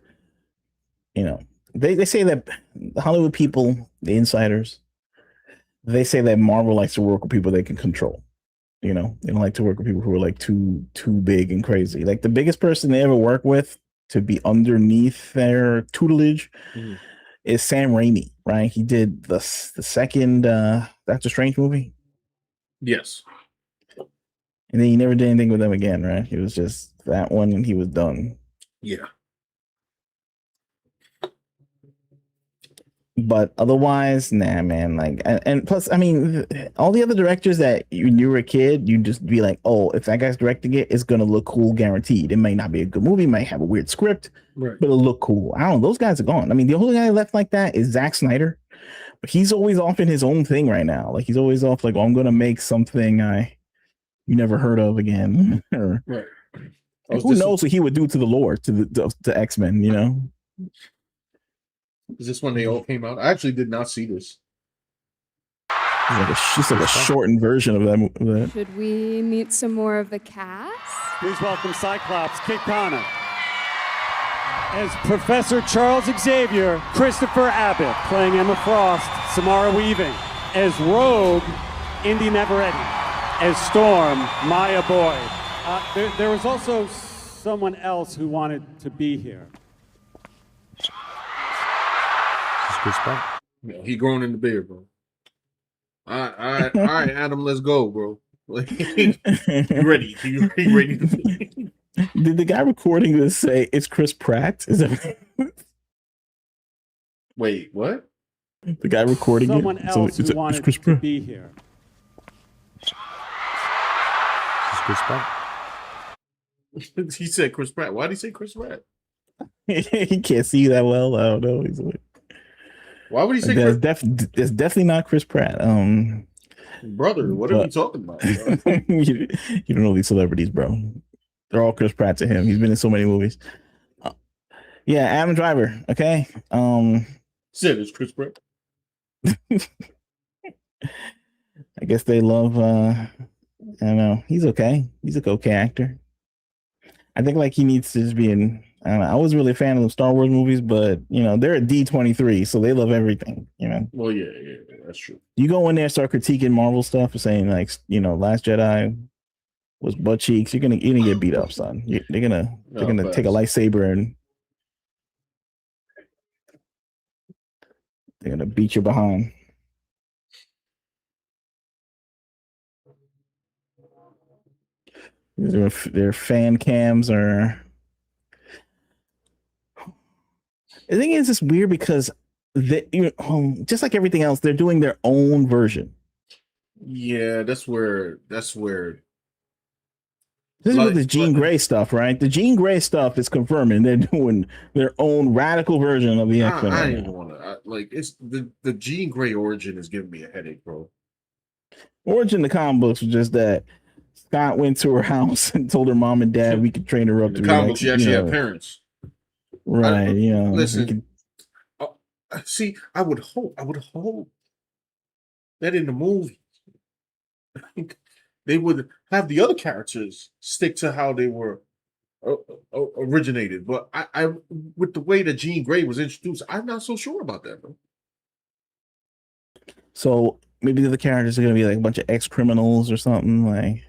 they say that the Hollywood people, the insiders, they say that Marvel likes to work with people they can control. They don't like to work with people who are like too big and crazy. Like the biggest person they ever work with to be underneath their tutelage is Sam Raimi, right? He did the second Doctor Strange movie. Yes. And then he never did anything with them again, right? He was just that one and he was done. Yeah. But otherwise, nah, man. Like, and plus, I mean, all the other directors that when you were a kid, you just be like, oh, if that guy's directing it, it's gonna look cool, guaranteed. It may not be a good movie, might have a weird script, right, but it'll look cool. I don't know. Those guys are gone. I mean, the only guy left like that is Zack Snyder, but he's always off in his own thing right now. Like he's always off, like, oh, I'm gonna make something you never heard of again, or right. Who knows what he would do to the lore, to xmen, Is this when they all came out? I actually did not see this. It's like a shortened version of that. Should we meet some more of the cast? Please welcome Cyclops, Kit Connor. As Professor Charles Xavier, Christopher Abbott, playing Emma Frost, Samara Weaving. As Rogue, Indy Neveretti. As Storm, Maya Boyd. There was also someone else who wanted to be here. Yeah, he growing in the beard, bro. All right, Adam, let's go, bro. You ready? You ready? Did the guy recording this say it's Chris Pratt? Is that Wait, what? The guy recording someone it? else who wanted Chris to Pratt. be here. Chris Pratt. He said Chris Pratt. Why did he say Chris Pratt? He can't see you that well. I don't know. He's like, why would he say It's definitely not Chris Pratt. Brother, what are we talking about? You don't know these celebrities, bro. They're all Chris Pratt to him. He's been in so many movies. Yeah, Adam Driver. Okay. Said it's Chris Pratt. I guess they love. I don't know. He's okay. He's an okay actor. I think like he needs to just be in. I don't know. I wasn't really a fan of the Star Wars movies, but they're a D23, so they love everything. Well, yeah, that's true. You go in there, start critiquing Marvel stuff, and saying like, Last Jedi was butt cheeks. You're gonna get beat up, son. They're gonna take a lightsaber and they're gonna beat you behind. Their fan cams are. The thing is, it's weird because just like everything else, they're doing their own version. Yeah, that's where. This is with the Jean Grey stuff, right? The Jean Grey stuff is confirming they're doing their own radical version of the X-Men. I don't even want to. It's the Jean Grey origin is giving me a headache, bro. Origin, the comic books was just that Scott went to her house and told her mom and dad we could train her up to the be comic like, books. She actually had parents, right? Listen, see, I would hope that in the movie they would have the other characters stick to how they were originated. But I with the way that Jean Grey was introduced, I'm not so sure about that, bro. So maybe the other characters are going to be like a bunch of ex-criminals or something, like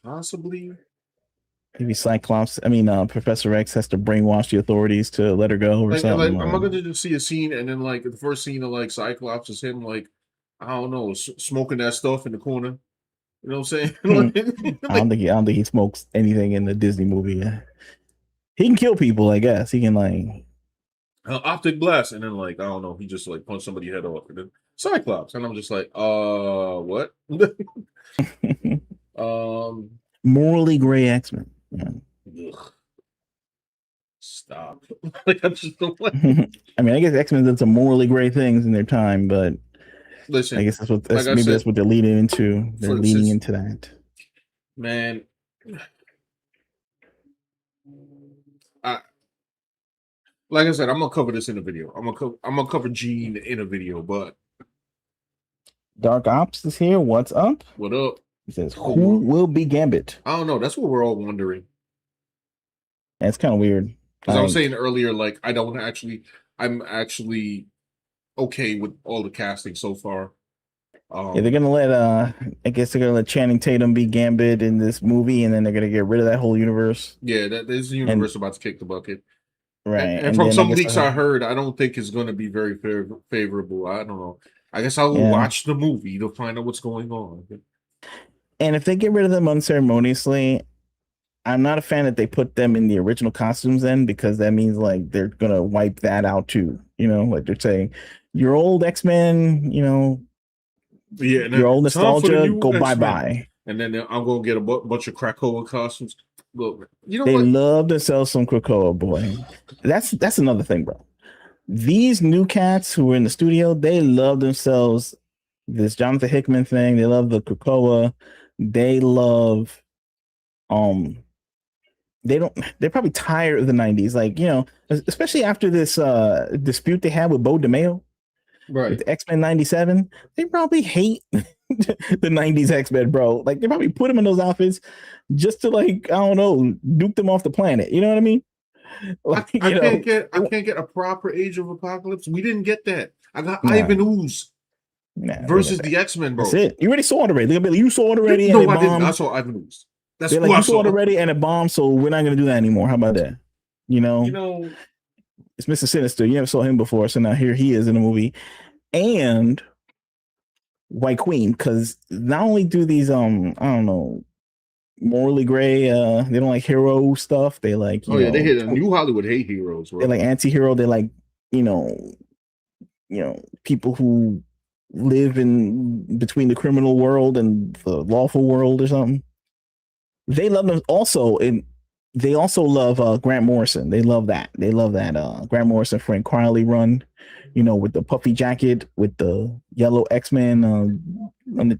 possibly. Maybe Cyclops. Professor X has to brainwash the authorities to let her go or something. I'm not going to just see a scene and then like the first scene of like Cyclops is him like I don't know smoking that stuff in the corner. You know what I'm saying? I don't think he smokes anything in the Disney movie. He can kill people, I guess. He can like optic blast, and then like I don't know, he just like punched somebody's head off, and then Cyclops, and I'm just like, what? Morally gray X-Men. Ugh. stop. Like I just don't like. I mean, I guess X-Men did some morally great things in their time, but Listen, I guess that's what like I maybe said, that's what they're leading into. They're for leaning instance, into that. man, I like I said, I'm gonna cover this in a video. I'm gonna cover Gene in a video. But Dark Ops is here. What's up? what up? He says, "Who will be Gambit?" I don't know. That's what we're all wondering. That's kind of weird. Because I was saying earlier, like I'm actually okay with all the casting so far. Yeah, they're gonna let I guess they're gonna let Channing Tatum be Gambit in this movie, and then they're gonna get rid of that whole universe. Yeah, that this universe about to kick the bucket. Right. And from some leaks I heard, I don't think it's going to be very favorable. I don't know. I guess I'll watch the movie to find out what's going on. And if they get rid of them unceremoniously, I'm not a fan that they put them in the original costumes then, because that means like they're gonna wipe that out too. You know, like they're saying your old X-Men, you know, your old nostalgia, go bye-bye. And then I'm gonna get a bunch of Krakoa costumes. Look, you know they what? love to sell some Krakoa, boy. That's another thing, bro. These new cats who are in the studio, they love themselves this Jonathan Hickman thing. They love the Krakoa. They love they're probably tired of the 90s, like, you know, especially after this dispute they had with Bo DeMeo, right, with X-Men 97. They probably hate the 90s X-Men, bro. Like they probably put them in those outfits just to, like, I don't know, nuke them off the planet. You know what I mean? Like, I can't get a proper Age of Apocalypse. We didn't get that. I got Ivan Ooze versus the X-Men, bro. That's it. You already saw it already. You saw it already. No, I didn't. I saw Ivan Ooze. That's like, you saw it already and it bombed, so we're not gonna do that anymore. How about that? You know, it's Mr. Sinister. You never saw him before, so now here he is in the movie. And White Queen, because not only do these I don't know, morally gray, they don't like hero stuff, they like, you know, they hit New Hollywood hate heroes, bro. They like anti-hero, they like, you know, people who live in between the criminal world and the lawful world or something. They love them also, and they also love Grant Morrison. They love that Grant Morrison, Frank Crowley run, you know, with the puffy jacket with the yellow X-Men.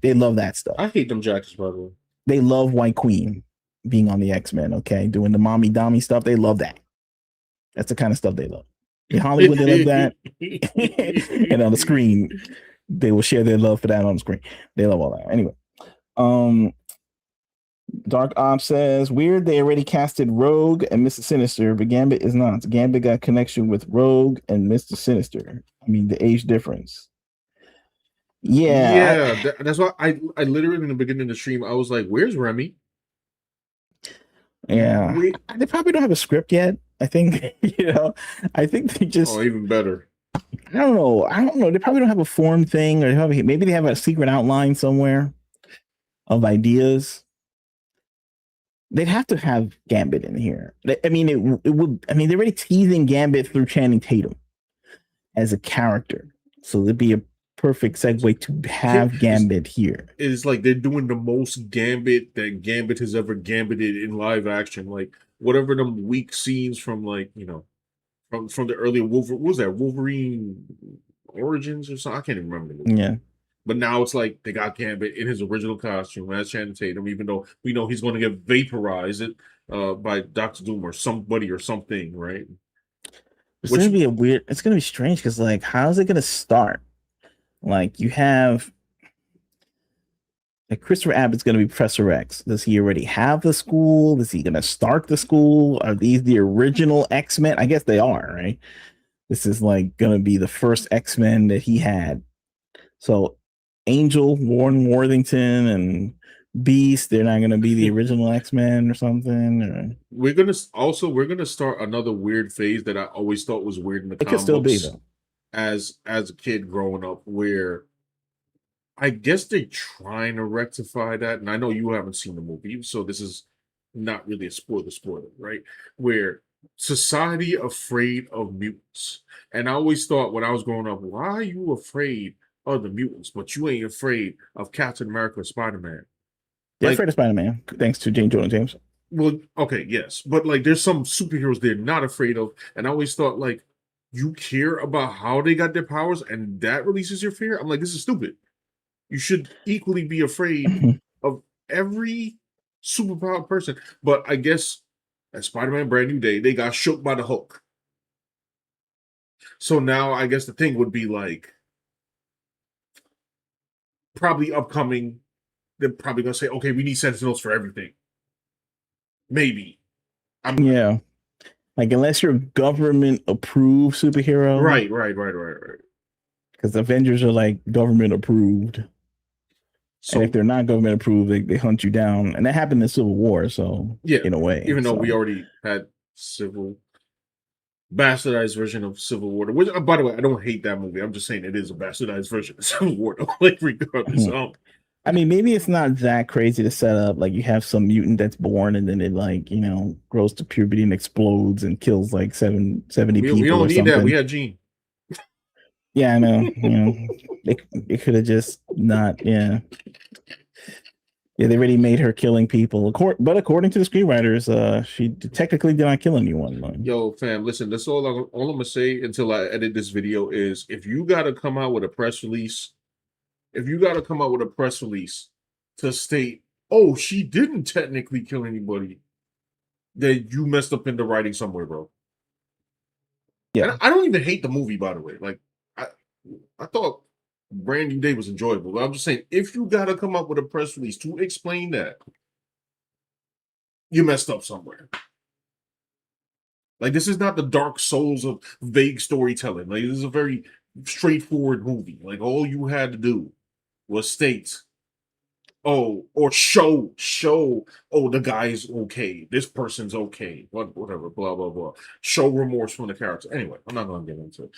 They love that stuff. I hate them jackets, by the way. They love White Queen being on the X-Men, okay, doing the mommy dommy stuff. They love that. That's the kind of stuff they love. In Hollywood, they love that. And on the screen, they will share their love for that on the screen. They love all that. Anyway, Dark Ops says, weird, they already casted Rogue and Mr. Sinister, but Gambit is not. Gambit got connection with Rogue and Mr. Sinister. I mean, the age difference. Yeah. That's why I literally, in the beginning of the stream, I was like, where's Remy? Yeah. They probably don't have a script yet. I think, you know, I think they just... Oh, even better. I don't know. They probably don't have a form thing, or maybe they have a secret outline somewhere of ideas. They'd have to have Gambit in here. I mean, it would. I mean, they're already teasing Gambit through Channing Tatum as a character, so it'd be a perfect segue to have Gambit here. It's like they're doing the most Gambit that Gambit has ever gambited in live action. Like whatever them weak scenes from, like, you know, from the earlier Wolverine. What was that, Wolverine Origins or something? I can't even remember. Yeah. But now it's like they got Gambit in his original costume as Channing Tatum, even though we know he's going to get vaporized by Dr. Doom or somebody or something, right? It's going to be strange because, like, how's it going to start? Like, you have, like, Christopher Abbott's going to be Professor X. Does he already have the school? Is he going to start the school? Are these the original X-Men? I guess they are, right? This is, like, going to be the first X-Men that he had. So, Angel, Warren Worthington, and Beast, they're not going to be the original X-Men or something. Or... We're gonna start another weird phase that I always thought was weird in the comic books. It could still be, though. As a kid growing up, where I guess they're trying to rectify that, and I know you haven't seen the movie, so this is not really a spoiler, right? Where society afraid of mutants, and I always thought when I was growing up, why are you afraid of the mutants, but you ain't afraid of Captain America or Spider-Man? They're afraid of Spider-Man, thanks to James Jordan James. well, okay, yes, but like there's some superheroes they're not afraid of, and I always thought like you care about how they got their powers, and that releases your fear. I'm like, this is stupid. You should equally be afraid of every superpowered person. But I guess at Spider-Man Brand New Day, they got shook by the Hulk. So now I guess the thing would be like probably upcoming. They're probably gonna say, okay, we need Sentinels for everything. Maybe. I'm Yeah. Like unless you're government approved superhero, right. because Avengers are like government approved. So And if they're not government approved, they hunt you down. And that happened in Civil War, so yeah, in a way. even though so. we already had civil bastardized version of Civil War. Which, by the way, I don't hate that movie. I'm just saying it is a bastardized version of Civil War. Though. Like regardless, I mean, maybe it's not that crazy to set up. Like you have some mutant that's born and then it like, grows to puberty and explodes and kills like 70 people we don't or need something. that. We had Gene. Yeah, I know. They could have just not, yeah. Yeah, they already made her killing people. But according to the screenwriters, she technically did not kill anyone. Like. Yo, fam, listen, that's all I'm gonna say until I edit this video is if you gotta come out with a press release, to state, oh, she didn't technically kill anybody, then you messed up in the writing somewhere, bro. Yeah. And I don't even hate the movie, by the way. Like I thought Brand New Day was enjoyable. But I'm just saying, if you gotta come up with a press release to explain that, you messed up somewhere. Like this is not the Dark Souls of vague storytelling. Like this is a very straightforward movie. Like all you had to do was state, oh, or show, oh, the guy's okay. This person's okay. Whatever, blah blah blah. Show remorse from the character. Anyway, I'm not gonna get into it.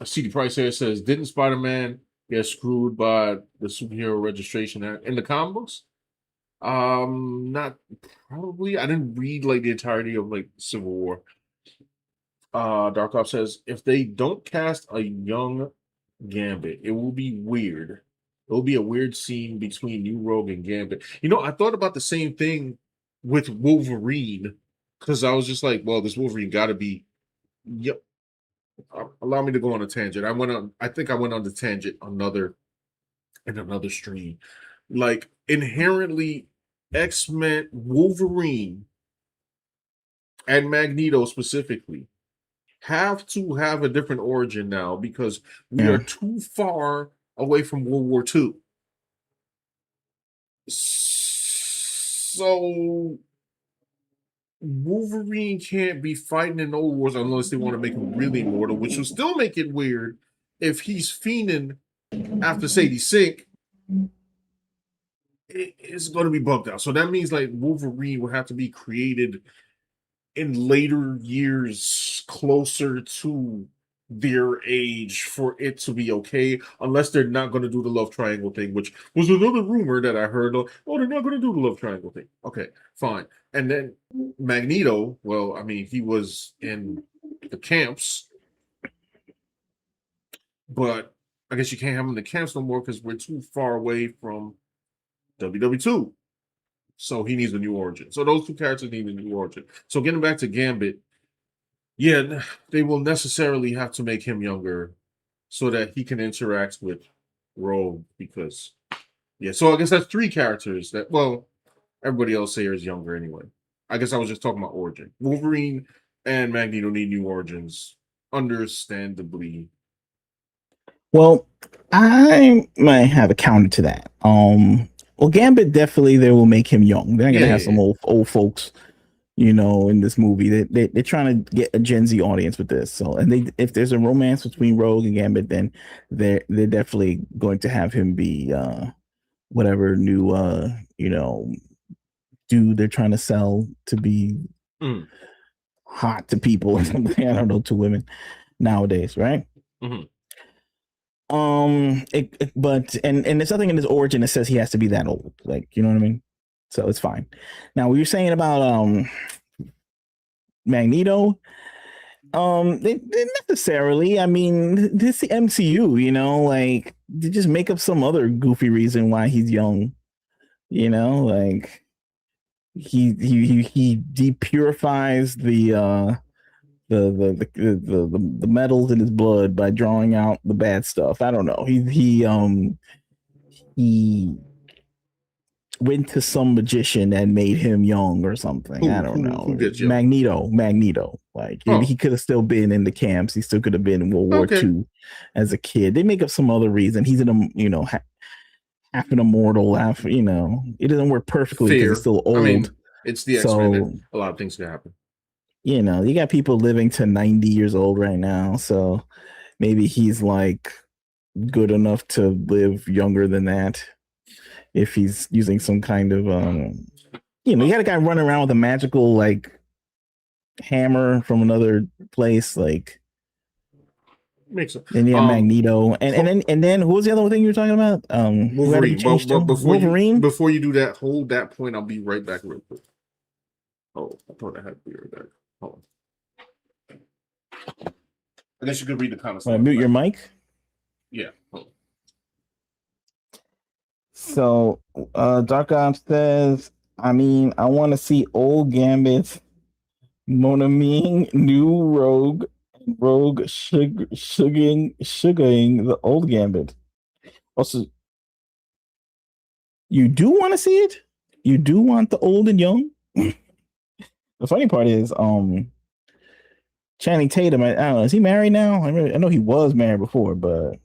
CD Price here says, didn't Spider-Man get screwed by the Superhero Registration Act in the comic books? Not probably. I didn't read like the entirety of like Civil War. Darkov says, if they don't cast a young Gambit, it will be weird. It will be a weird scene between New Rogue and Gambit. I thought about the same thing with Wolverine because I was just like, well, this Wolverine got to be. Yep. Allow me to go on a tangent. I think I went on the tangent in another stream. Like inherently, X-Men, Wolverine, and Magneto specifically have to have a different origin now because we are too far away from World War II. So Wolverine can't be fighting in old wars unless they want to make him really immortal, which will still make it weird if he's fiending after Sadie Sink. It's going to be bugged out. So that means like Wolverine will have to be created in later years closer to their age for it to be okay, unless they're not going to do the love triangle thing, which was another rumor that I heard. Oh, they're not going to do the love triangle thing. Okay, fine. And then Magneto, well, I mean, he was in the camps, but I guess you can't have him in the camps no more because we're too far away from WW2. So he needs a new origin. So those two characters need a new origin. So getting back to Gambit, yeah, they will necessarily have to make him younger so that he can interact with Rogue because, yeah. So I guess that's three characters that, well, everybody else here is younger anyway. I guess I was just talking about origin. Wolverine and Magneto need new origins, understandably. Well, I might have a counter to that. Well, Gambit definitely they will make him young. They're gonna have some old folks, in this movie. They're trying to get a Gen Z audience with this. So, and if there's a romance between Rogue and Gambit, then they're definitely going to have him be whatever new dude they're trying to sell to be hot to people or something. I don't know, to women nowadays, right? Mm-hmm. But there's nothing in his origin that says he has to be that old, like, you know what I mean? So it's fine. Now, what you're saying about Magneto, they necessarily, I mean, this the MCU, like they just make up some other goofy reason why he's young, like he depurifies the metals in his blood by drawing out the bad stuff. I don't know. He went to some magician and made him young or something. I don't know. Who gets you? Magneto. Like he could have still been in the camps. He still could have been in World War II as a kid. They make up some other reason. He's in a half an immortal, half it doesn't work perfectly because he's still old. I mean, it's the X-Men. A lot of things can happen. You got people living to 90 years old right now, so maybe he's like good enough to live younger than that if he's using some kind of you got a guy running around with a magical like hammer from another place, like makes sense. Then you have Magneto, and then who was the other thing you were talking about? Wolverine. Before you do that, hold that point. I'll be right back real quick. Oh, I thought I had to be right back. Hold on. I guess you could read the comments. Mute your mic. Yeah. So, Dark Ops says, I want to see old Gambit, Monamine, new Rogue sugaring the old Gambit. Also, you do want to see it? You do want the old and young? The funny part is, Channing Tatum, I don't know, is he married now? I know he was married before, but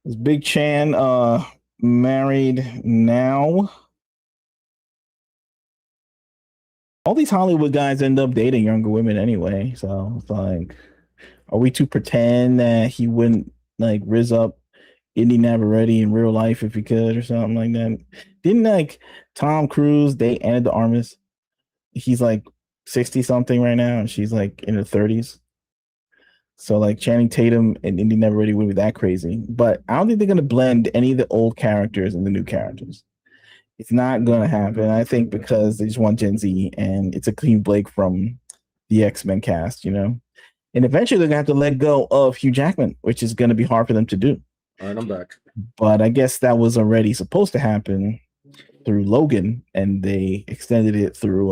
is Big Chan married now? All these Hollywood guys end up dating younger women anyway, so it's like, are we to pretend that he wouldn't like riz up Indy Navarrete in real life if he could or something like that? Didn't like Tom Cruise date Anna de Armas? He's like 60 something right now, and she's like in her 30s. So like Channing Tatum and Indy Navarrete wouldn't be that crazy, but I don't think they're gonna blend any of the old characters and the new characters. It's not gonna happen. I think because they just want Gen Z, and it's a clean break from the X-Men cast, and eventually they're gonna have to let go of Hugh Jackman, which is gonna be hard for them to do. All right, I'm back. But I guess that was already supposed to happen through Logan, and they extended it through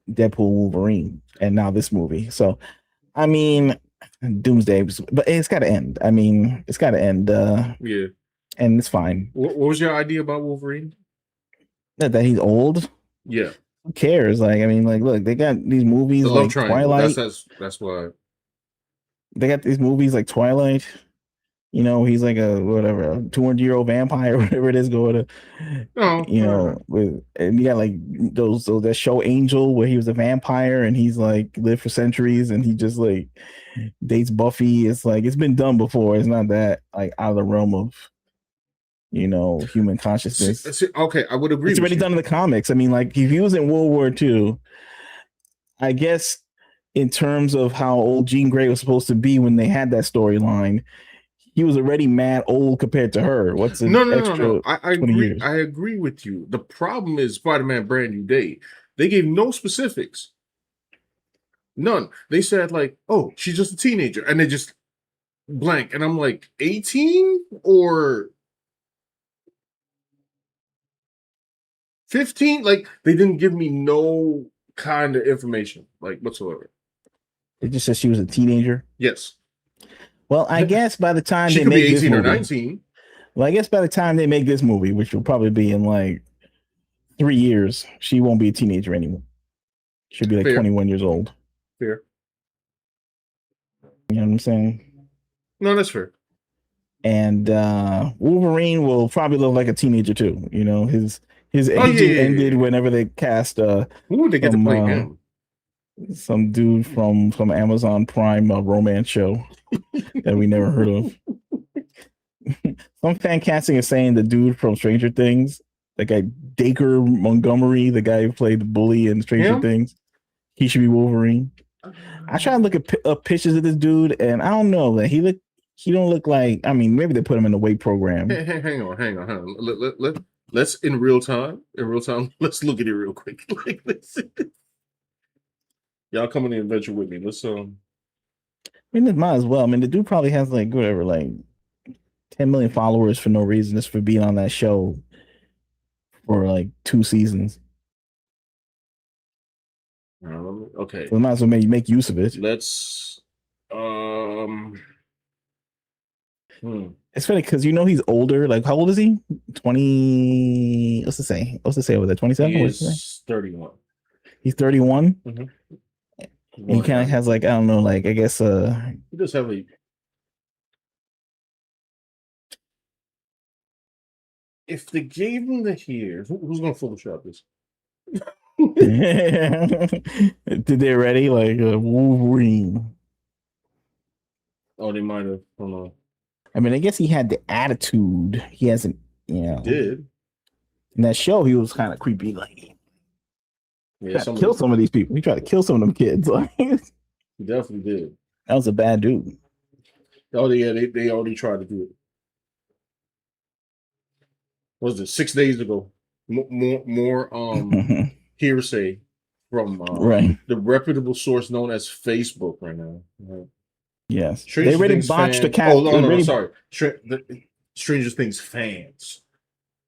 Deadpool, Wolverine, and now this movie. So Doomsday, but it's got to end. It's got to end. Yeah, and it's fine. What was your idea about Wolverine? That he's old. Yeah. Who cares? Look, they got these movies like Twilight. That's why. They got these movies like Twilight. He's like a 200-year-old vampire, whatever it is, going to, and you got like that show Angel where he was a vampire and he's like lived for centuries and he just like dates Buffy. It's like it's been done before. It's not that like out of the realm of human consciousness. Okay, I would agree. It's already done in the comics. Like if he was in World War II, I guess in terms of how old Jean Grey was supposed to be when they had that storyline, he was already mad old compared to her. What's an extra? I agree. I agree with you. The problem is Spider-Man Brand New Day. They gave no specifics. None. They said like, oh, she's just a teenager. And they just blank. And I'm like, 18 or 15? Like, they didn't give me no kind of information, like whatsoever. It just said she was a teenager? Yes. Well, I guess by the time she they could make be 18 this or movie, 19. Well, I guess by the time they make this movie, which will probably be in like 3 years, she won't be a teenager anymore. She'll be like 21 years old. Fair. You know what I'm saying? No, that's fair. And Wolverine will probably look like a teenager too. His aging ended whenever they cast who would they get to play him? Some dude from Amazon Prime romance show that we never heard of. Some fan casting is saying the dude from Stranger Things, that guy Dacre Montgomery, the guy who played the bully in Stranger Things, he should be Wolverine. I try to look at pictures of this dude, and I don't know that he don't look like. Maybe they put him in the weight program. Hang on. Let's in real time. Let's look at it real quick. Like this. Y'all come on the adventure with me. Let's it might as well. The dude probably has like whatever, like 10 million followers for no reason, just for being on that show for like 2 seasons. Okay. So might as well make use of it. Let's It's funny because he's older. Like, how old is he? 20. What's to say? What's to say over there? 27? He is 31. He's 31. Mm-hmm. He kind of has like, I don't know, like I guess he does have a if they gave him the hair, who's gonna Photoshop this? Did they already like Wolverine? Oh, they might have. Hold on. I mean, I guess he had the attitude. He hasn't, Did in that show he was kind of creepy, like kill some of these people. He tried to kill some of them kids. Like, he definitely did. That was a bad dude. Oh yeah, they already tried to do it. What was it 6 days ago? More hearsay from right, the reputable source known as Facebook right now. Right. Yes, Stranger they already Things botched the fans- cat. Oh no, sorry. Stranger Things fans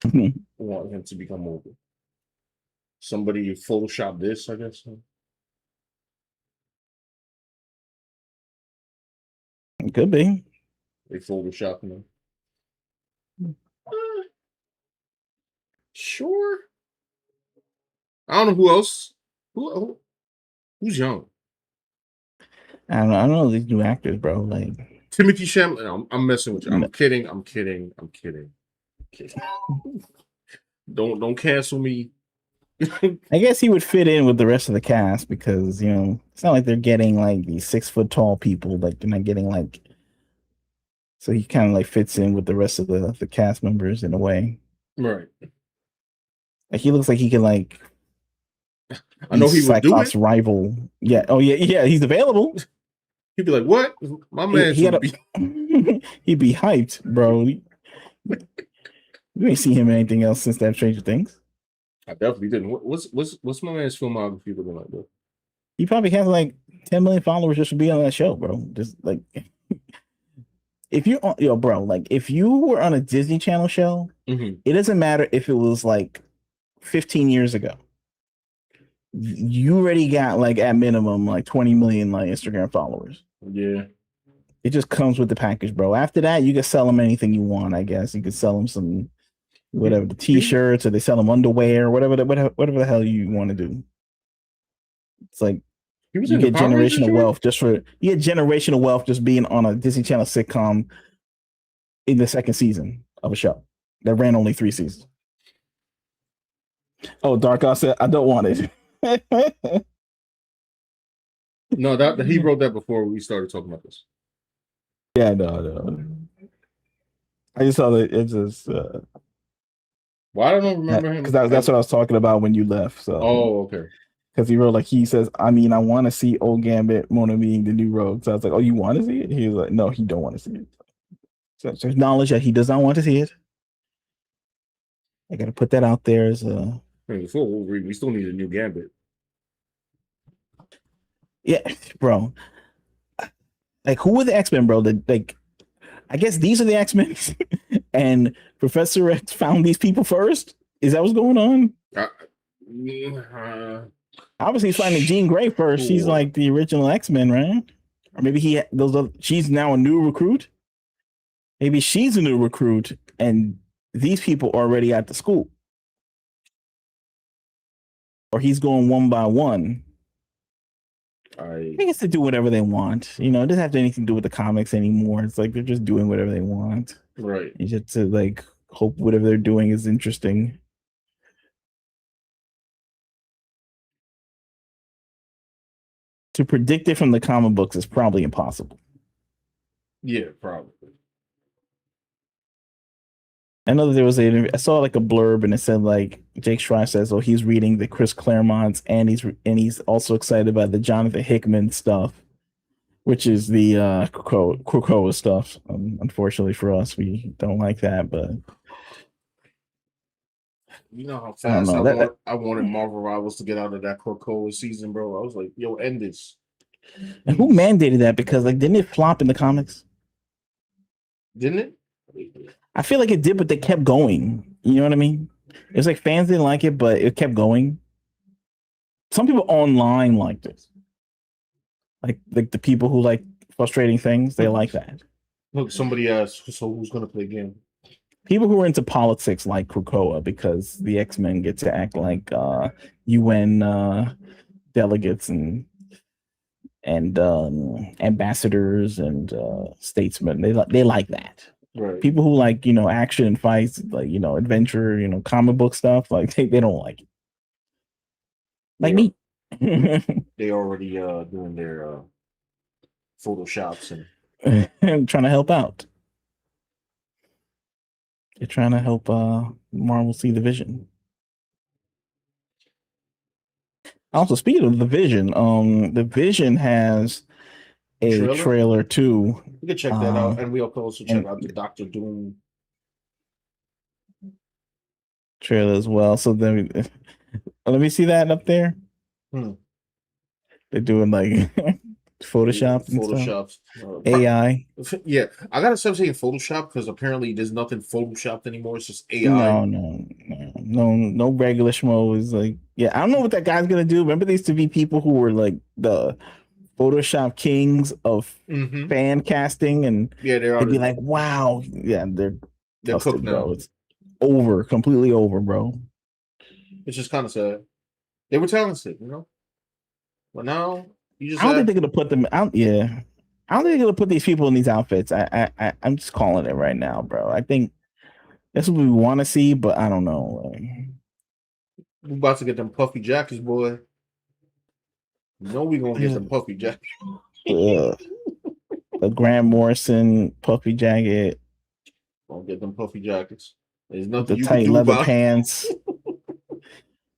Mhm. want him to become mobile. Somebody Photoshop this, I guess. It could be. They Photoshop him. Sure. I don't know who else. Who's young? I don't know. I don't know these new actors, bro. Like Timothy Chalamet. No, I'm messing with you. I'm No. kidding. Don't cancel me. I guess he would fit in with the rest of the cast because it's not like they're getting like these 6 foot tall people. Like they're not getting like. So he kind of like fits in with the rest of the cast members in a way. Right. Like he looks like he can like. I know he would do Cyclops' it. rival. Yeah. Oh yeah. He's available. He'd be like, "What? My man should be." He'd be hyped, bro. You ain't seen him in anything else since that Stranger Things. I definitely didn't. What's my man's filmography looking like, bro? He probably has like 10 million followers just to be on that show, bro. Just like if you bro, like if you were on a Disney Channel show, it doesn't matter if it was like 15 years ago. You already got like at minimum like 20 million like Instagram followers. Yeah. It just comes with the package, bro. After that, you can sell them anything you want, I guess. You could sell them some whatever, the t-shirts, or they sell them underwear, whatever the hell you want to do. It's like you get generational wealth just being on a Disney Channel sitcom in the second season of a show that ran only 3 seasons. Oh, Dark Owl said, I don't want it. No, that he wrote that before we started talking about this. Yeah, no. I just saw that. It's just. Well, I don't remember him. Because that's what I was talking about when you left. So. Oh, okay. Because he wrote he says, I mean, I want to see Old Gambit, Mona being the new Rogue. So I was like, oh, you want to see it? He was like, no, he don't want to see it. So to acknowledge that he does not want to see it. I got to put that out there as a. Before Wolverine, we still need a new Gambit. Yeah, bro. Like, who were the X-Men, bro? I guess these are the X-Men, and Professor X found these people first. Is that what's going on? Obviously, he's finding Jean Grey first. She's like the original X-Men, right? Or maybe she's now a new recruit. Maybe she's a new recruit, and these people are already at the school. Or he's going one by one. I guess they do whatever they want. It doesn't have anything to do with the comics anymore. It's like they're just doing whatever they want. Right. You just to like hope whatever they're doing is interesting. To predict it from the comic books is probably impossible. Yeah, probably. I know that I saw like a blurb and it said like Jake Schreier says, oh, he's reading the Chris Claremont's and he's also excited about the Jonathan Hickman stuff, which is the Krakoa stuff. Unfortunately for us, we don't like that, but you know how fast I wanted Marvel Rivals to get out of that Krakoa season, bro. I was like, yo, end this. And who mandated that? Because like, didn't it flop in the comics? Didn't it? I feel like it did, but they kept going. You know what I mean? It's like fans didn't like it, but it kept going. Some people online like this, like the people who like frustrating things. They like that. Look, somebody asked, so who's gonna play again? People who are into politics like Krakoa because the X-Men get to act like UN delegates and ambassadors and statesmen. They like that. Right. People who like action and fights, like adventure, comic book stuff, like they don't like it. Like me. They already doing their photoshops and trying to help out. They're trying to help Marvel see the vision. Also, speaking of the Vision, the Vision has a trailer too. We can check that out, and we can also check out the Doctor Doom trailer as well. So then, let me see that up there. They're doing like Photoshop and Photoshops, AI. Yeah, I gotta stop saying Photoshop because apparently there's nothing photoshopped anymore. It's just AI. No regular schmo is like, yeah, I don't know what that guy's gonna do. Remember, there used to be people who were like the Photoshop kings of fan casting, and yeah, they'd be like, wow, yeah, they're cooked now. Bro. It's over, completely over, bro. It's just kind of sad. They were talented, but now you just. I don't think they're gonna put them out. Yeah, I don't think they're gonna put these people in these outfits. I'm just calling it right now, bro. I think that's what we want to see, but I don't know. We're about to get them puffy jackets, boy. We're gonna get them puffy jackets. A Grant Morrison puffy jacket. Gonna get them puffy jackets. There's nothing the tight leather pants.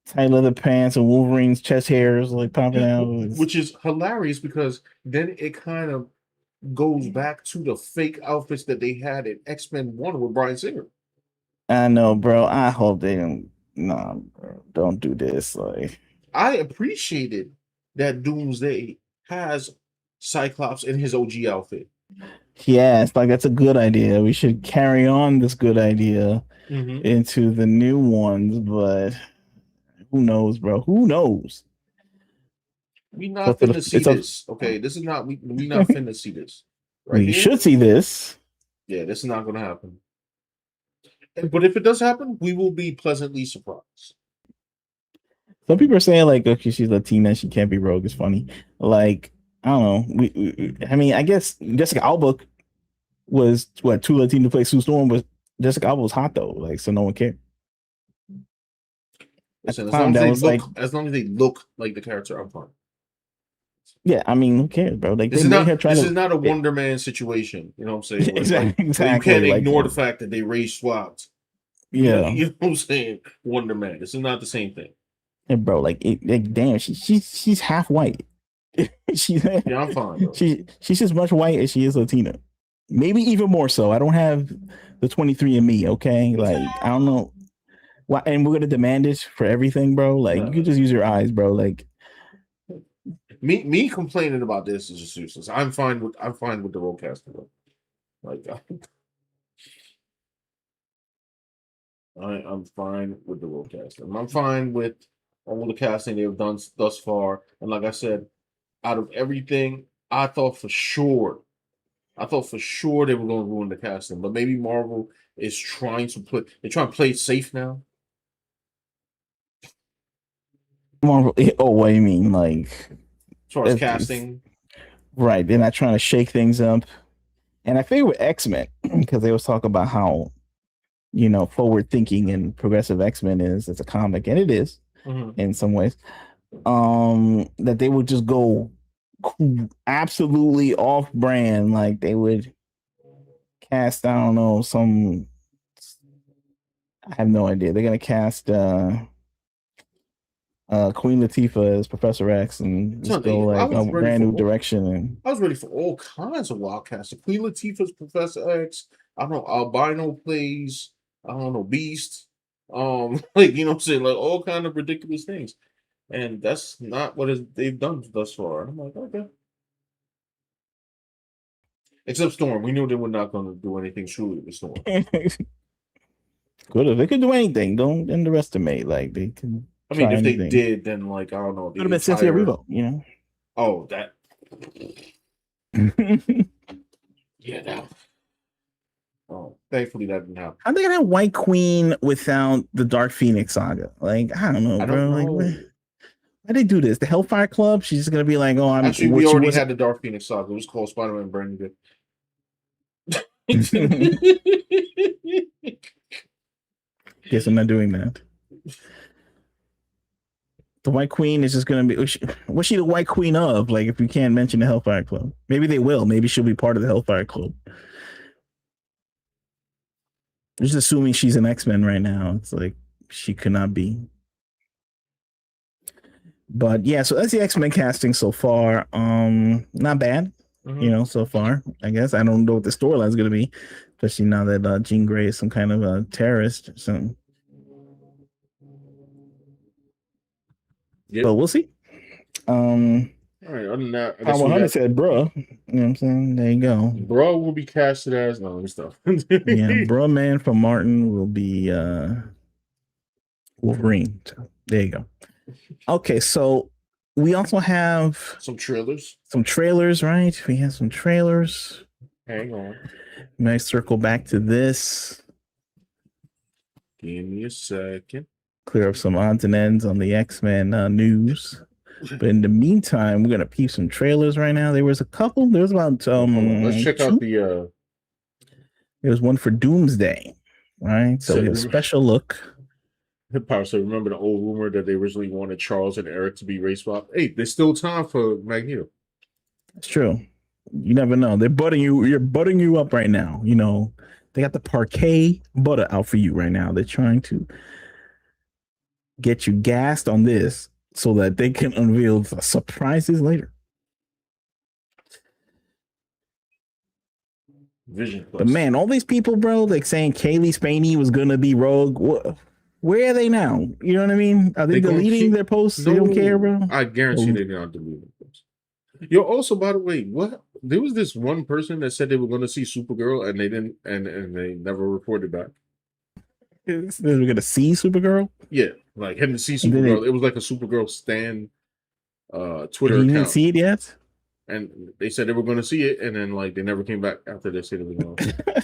Tight leather pants and Wolverine's chest hairs like popping out. Which is hilarious because then it kind of goes back to the fake outfits that they had in X-Men 1 with Bryan Singer. I know, bro. I hope they don't do this. Like, I appreciated that Doomsday has Cyclops in his OG outfit. Yes, like that's a good idea. We should carry on this good idea into the new ones, but who knows, bro? Who knows? We not finna see this. Okay, this is not we not finna see this. Right, we should see this. Yeah, this is not gonna happen. But if it does happen, we will be pleasantly surprised. Some people are saying like, okay, she's Latina, she can't be Rogue. It's funny. Like, I don't know. I mean, I guess Jessica Alba was too Latina to play Sue Storm, but Jessica Alba was hot though. Like, so no one cared. Listen, as long as they look like the character, I'm fine. Yeah, I mean, who cares, bro? Like, this is not a Wonder Man situation. You know what I'm saying? Exactly. You can't ignore the fact that they race swapped. Yeah, you know what I'm saying? Wonder Man. This is not the same thing. And bro, damn, she's half white. Yeah, I'm fine. Bro. She's as much white as she is Latina, maybe even more so. I don't have the 23andMe. Okay, like I don't know. Why? And we're gonna demand it for everything, bro. Like you can just use your eyes, bro. Like. Me complaining about this is just useless. I'm fine with the role casting. Like I'm fine with the role casting. I'm fine with all the casting they've done thus far. And like I said, out of everything, I thought for sure they were going to ruin the casting. But maybe Marvel is trying to play it safe now. Marvel. Oh, what do you mean, like? As far as casting, right? They're not trying to shake things up, and I think with X-Men because they was talking about how forward thinking and progressive X-Men is as a comic, and it is in some ways. That they would just go absolutely off brand, like they would cast. I don't know some. I have no idea. They're gonna cast. Queen Latifah as Professor X and just go like a brand new direction. And I was ready for all kinds of wild casting. Queen Latifah's Professor X. I don't know. Albino plays. I don't know. Beast. Like you know what I'm saying, like all kind of ridiculous things, and that's not what they've done thus far. I'm like, okay. Except Storm. We knew they were not going to do anything truly with Storm. Could have. They could do anything. Don't underestimate. Like they can. I mean, try if they anything. did, then like I don't know. Could have been Cynthia Erivo, you know. Oh, that. Yeah, that. Oh, thankfully that didn't happen. How they gonna have White Queen without the Dark Phoenix saga? Like I don't know, I bro. don't know. Like why they do this? The Hellfire Club? She's just gonna be like, oh, I'm. Actually, we already had the Dark Phoenix saga. It was called Spider-Man Brand New Day. Guess I'm not doing that. The White Queen is just gonna be. What's she the White Queen of? Like, if you can't mention the Hellfire Club, maybe they will. Maybe she'll be part of the Hellfire Club. Just assuming she's an X-Men right now. It's like she could not be. But yeah, so that's the X-Men casting so far. Not bad, you know, so far. I guess I don't know what the storyline is going to be, especially now that Jean Grey is some kind of a terrorist. So, but we'll see. All right. Other than that, Tom 100 said, "Bruh," you know what I'm saying? There you go. Bro will be casted as no stuff. Yeah, Bruh Man from Martin will be Wolverine. So, there you go. Okay, so we also have some trailers. Some trailers, right? We have some trailers. Hang on. May I circle back to this? Give me a second. Clear up some odds and ends on the X-Men news. But in the meantime, we're gonna peep some trailers right now. There was a couple. There was about let's check out the there was one for Doomsday, right? So we have a special look. Hip Hop. So remember the old rumor that they originally wanted Charles and Eric to be race swapped? Hey, there's still time for Magneto. It's true. You never know. They're butting you. You're butting you up right now. You know, they got the parquet butter out for you right now. They're trying to get you gassed on this so that they can unveil the surprises later. Vision Quest. But man, all these people, bro, like saying Kaylee Spaney was gonna be Rogue. Where are they now? You know what I mean? Are they deleting their posts? No, they don't care, bro. I guarantee they're not deleting posts. Yo, also, by the way, what? There was this one person that said they were going to see Supergirl, and they didn't, and they never reported back. We're gonna see Supergirl. Yeah, like him to see Supergirl. It was like a Supergirl stan Twitter account. You didn't see it yet? And they said they were going to see it, and then like they never came back after they said it was going to.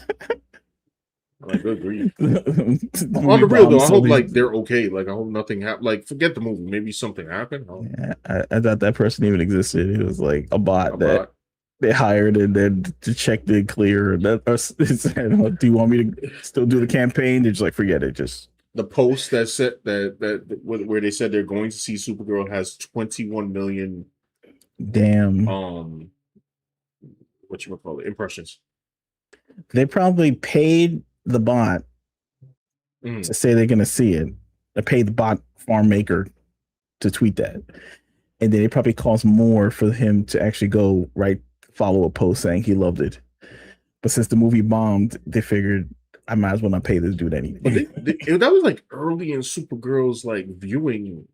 Like, good grief. On the real though, I hope like they're okay. Like, I hope nothing happened. Like, forget the movie. Maybe something happened. Yeah, I thought that person even existed. It was like a bot that they hired and then to check the clear. That said, do you want me to still do the campaign? They're just like, forget it. Just the post that said that where they said they're going to see Supergirl has 21 million. Damn. What you call it? Impressions. They probably paid the bot to say they're going to see it. They paid the bot farm maker to tweet that. And then it probably cost more for him to actually go follow a post saying he loved it. But since the movie bombed, they figured I might as well not pay this dude anything. But that was like early in Supergirl's like viewing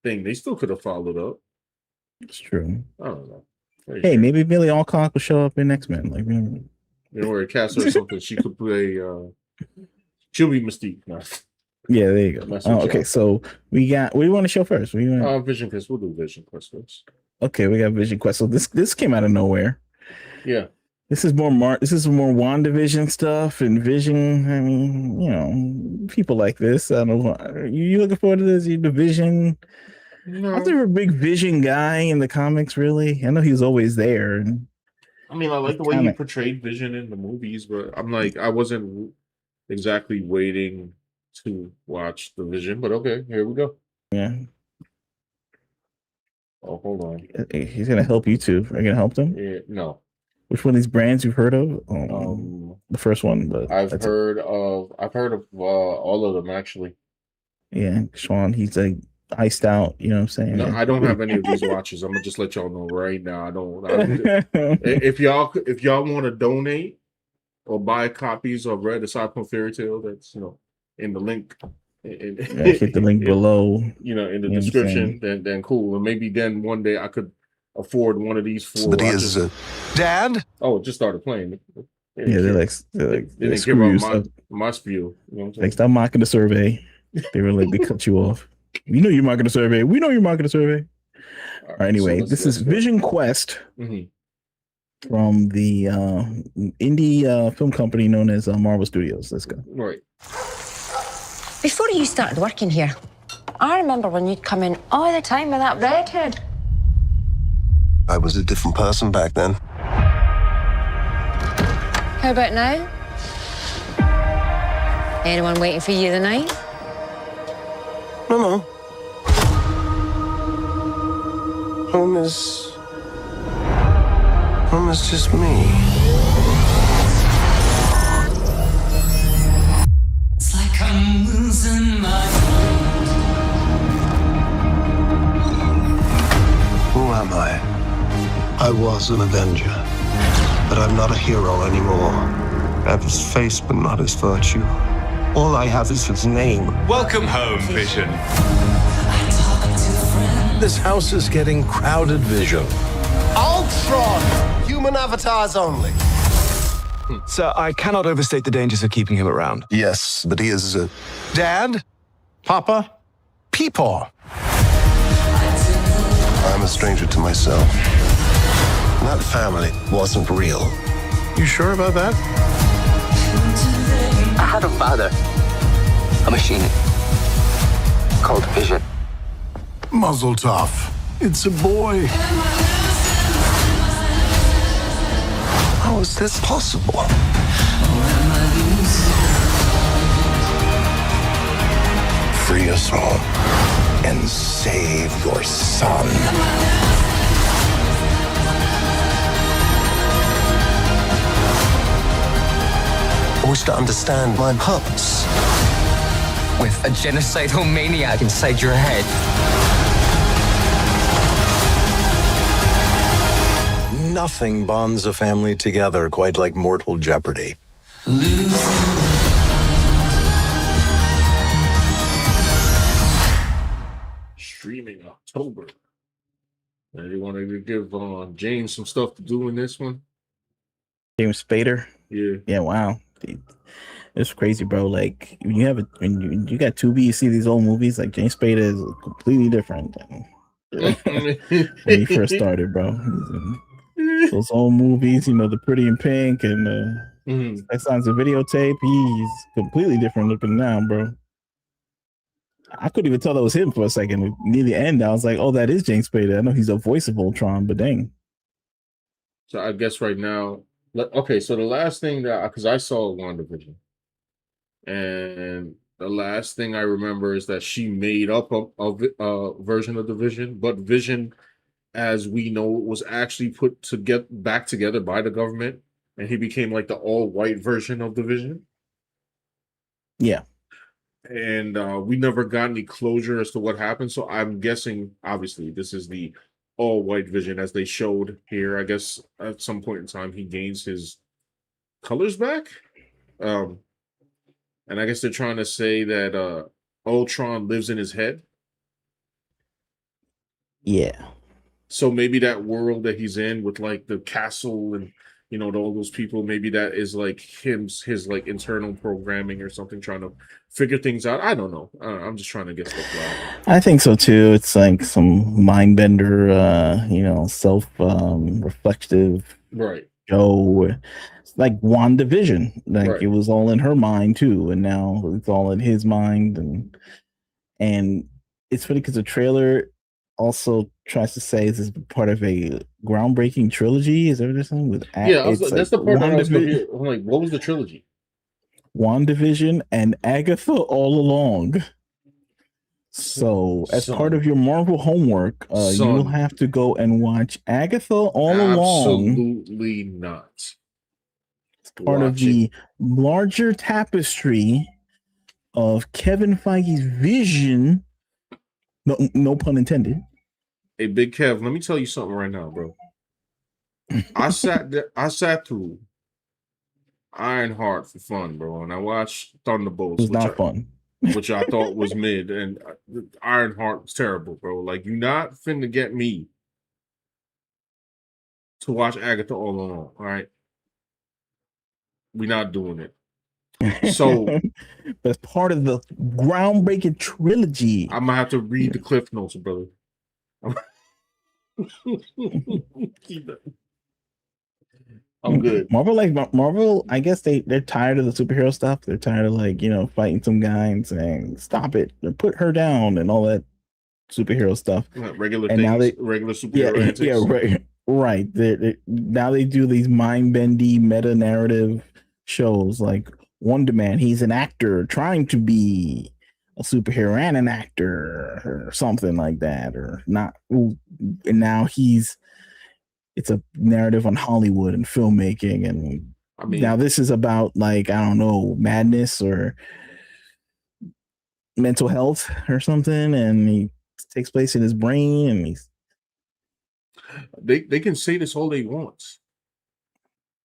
thing. They still could have followed up. It's true. I don't know. Hey, maybe Billy Alcock will show up in X-Men. Like, you know, or a cast or something. She could play. She'll be Mystique now. Yeah, there you go. Okay, so we got. What do you want to show first? Vision Quest. We'll do Vision Quest first. Okay, we got Vision Quest. So this came out of nowhere. Yeah. This is more WandaVision stuff and Vision. I mean, you know, people like this. I don't know. You looking forward to this? You the Vision? No. I was never a big Vision guy in the comics. Really, I know he was always there. I mean, I like the way he portrayed Vision in the movies, but I'm like, I wasn't exactly waiting to watch the Vision. But okay, here we go. Yeah. Oh, hold on. He's gonna help you too. Are you gonna help them? Yeah. No. Which one of these brands you've heard of? The first one, but I've heard of all of them actually. Yeah, Sean, he's like iced out. You know what I'm saying? No, I don't have any of these watches. I'm gonna just let y'all know right now. I don't if y'all want to donate or buy copies of Red Aside from Fairy Tale, that's in the link. Hit the link below. In the description. Then cool. And maybe then one day I could afford one of these four But he watches. is Dad? Oh, it just started playing. Yeah, they're like they didn't screw care you. about So, my spiel. You know what I'm saying? like, stop mocking the survey. They were like, they cut you off. You know you're mocking the survey. We know you're mocking the survey. All right, anyway, this is Vision Quest from the indie film company known as Marvel Studios. Let's go. Right. Before you started working here, I remember when you'd come in all the time with that redhead. I was a different person back then. How about now? Anyone waiting for you tonight? No. Home is just me. It's like I'm losing my mind. Who am I? I was an Avenger, but I'm not a hero anymore. I have his face, but not his virtue. All I have is his name. Welcome home, Vision. This house is getting crowded, Vision. Ultron! Human avatars only. Sir, I cannot overstate the dangers of keeping him around. Yes, but he is Dad? Papa? Peepaw. I'm a stranger to myself. That family wasn't real. You sure about that? I had a father, a machine called Vision. Muzzle tough. It's a boy. How is this possible? Free us all and save your son. I wish to understand my purpose. With a genocidal maniac inside your head. Nothing bonds a family together quite like mortal jeopardy. Streaming October. And you want to give James some stuff to do in this one? James Spader. Yeah. Wow. It's crazy, bro. Like when you got Tubi, you see these old movies. Like James Spader is completely different than when he first started, bro. Those old movies, the Pretty in Pink and Sex Signs of Videotape. He's completely different looking now, bro. I couldn't even tell that was him for a second. Near the end, I was like, "Oh, that is James Spader." I know he's the voice of Ultron, but dang. So I guess right now, okay. So the last thing because I saw WandaVision, and the last thing I remember is that she made up a version of the Vision, but Vision, as we know, was actually put to get back together by the government, and he became like the all-white version of the Vision. Yeah. And we never got any closure as to what happened. So I'm guessing, obviously, this is the all-white Vision as they showed here. I guess at some point in time, he gains his colors back. And I guess they're trying to say that Ultron lives in his head. Yeah. So maybe that world that he's in with like the castle and all those people, maybe that is like his like internal programming or something, trying to figure things out. I don't know. I'm just trying to get stuff out. I think so too. It's like some mind bender, self reflective show. It's like WandaVision. Like it was all in her mind too, and now it's all in his mind. And it's funny because the trailer also tries to say this is part of a groundbreaking trilogy. Is that what they're saying? That's the part that I was confused. I'm like, what was the trilogy? WandaVision and Agatha all along. So, as part of your Marvel homework, you will have to go and watch Agatha all along. Absolutely not. It's part of the larger tapestry of Kevin Feige's vision. No pun intended. Hey, Big Kev, let me tell you something right now, bro. I sat through Ironheart for fun, bro, and I watched Thunderbolts. It was not fun. Which I thought was mid, and Ironheart was terrible, bro. Like, you're not finna get me to watch Agatha all along. All right, we're not doing it. So that's part of the groundbreaking trilogy. I'm gonna have to read the cliff notes, brother. I'm good. Marvel, I guess they're tired of the superhero stuff. They're tired of fighting some guy and saying stop it or put her down and all that superhero stuff. Regular and things, regular superhero antics. Yeah, right. Now they do these mind-bendy meta narrative shows like Wonder Man. He's an actor trying to be a superhero and an actor or something like that, or not. And now it's a narrative on Hollywood and filmmaking, and now this is about I don't know, madness or mental health or something, and he takes place in his brain, and they can say this all they want,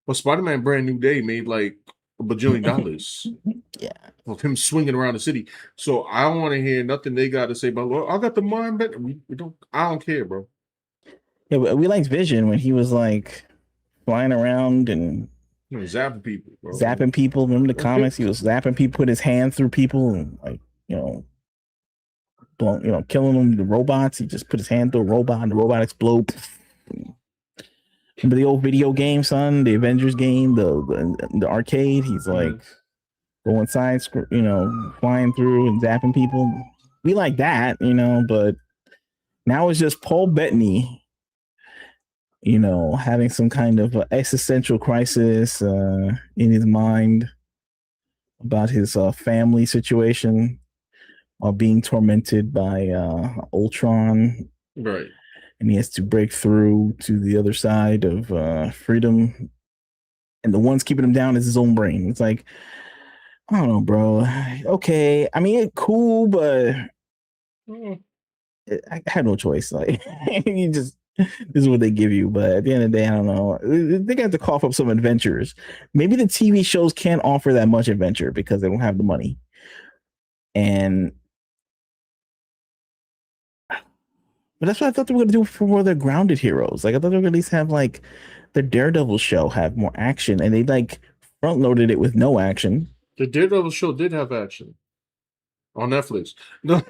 but Spider-Man Brand New Day made like $1 bajillion. Yeah, of him swinging around the city. So I don't want to hear nothing they got to say about. Well, I got the mind, but we don't. I don't care, bro. Yeah, we liked Vision when he was like flying around and zapping people, bro. Zapping people. Remember the comics? He was zapping people, put his hand through people, and killing them. The robots. He just put his hand through a robot, and the robot explodes. Remember the old video game, son? The Avengers game, the arcade. He's like going inside, flying through and zapping people. We like that, but now it's just Paul Bettany. Having some kind of existential crisis in his mind about his family situation while being tormented by Ultron. Right. And he has to break through to the other side of freedom. And the ones keeping him down is his own brain. It's like, I don't know, bro. Okay. I mean, it's cool, but I had no choice. Like, this is what they give you, but at the end of the day, I don't know. They got to cough up some adventures. Maybe the TV shows can't offer that much adventure because they don't have the money. But that's what I thought they were going to do for their grounded heroes. Like I thought they were going to at least have like the Daredevil show have more action, and they front loaded it with no action. The Daredevil show did have action on Netflix. No.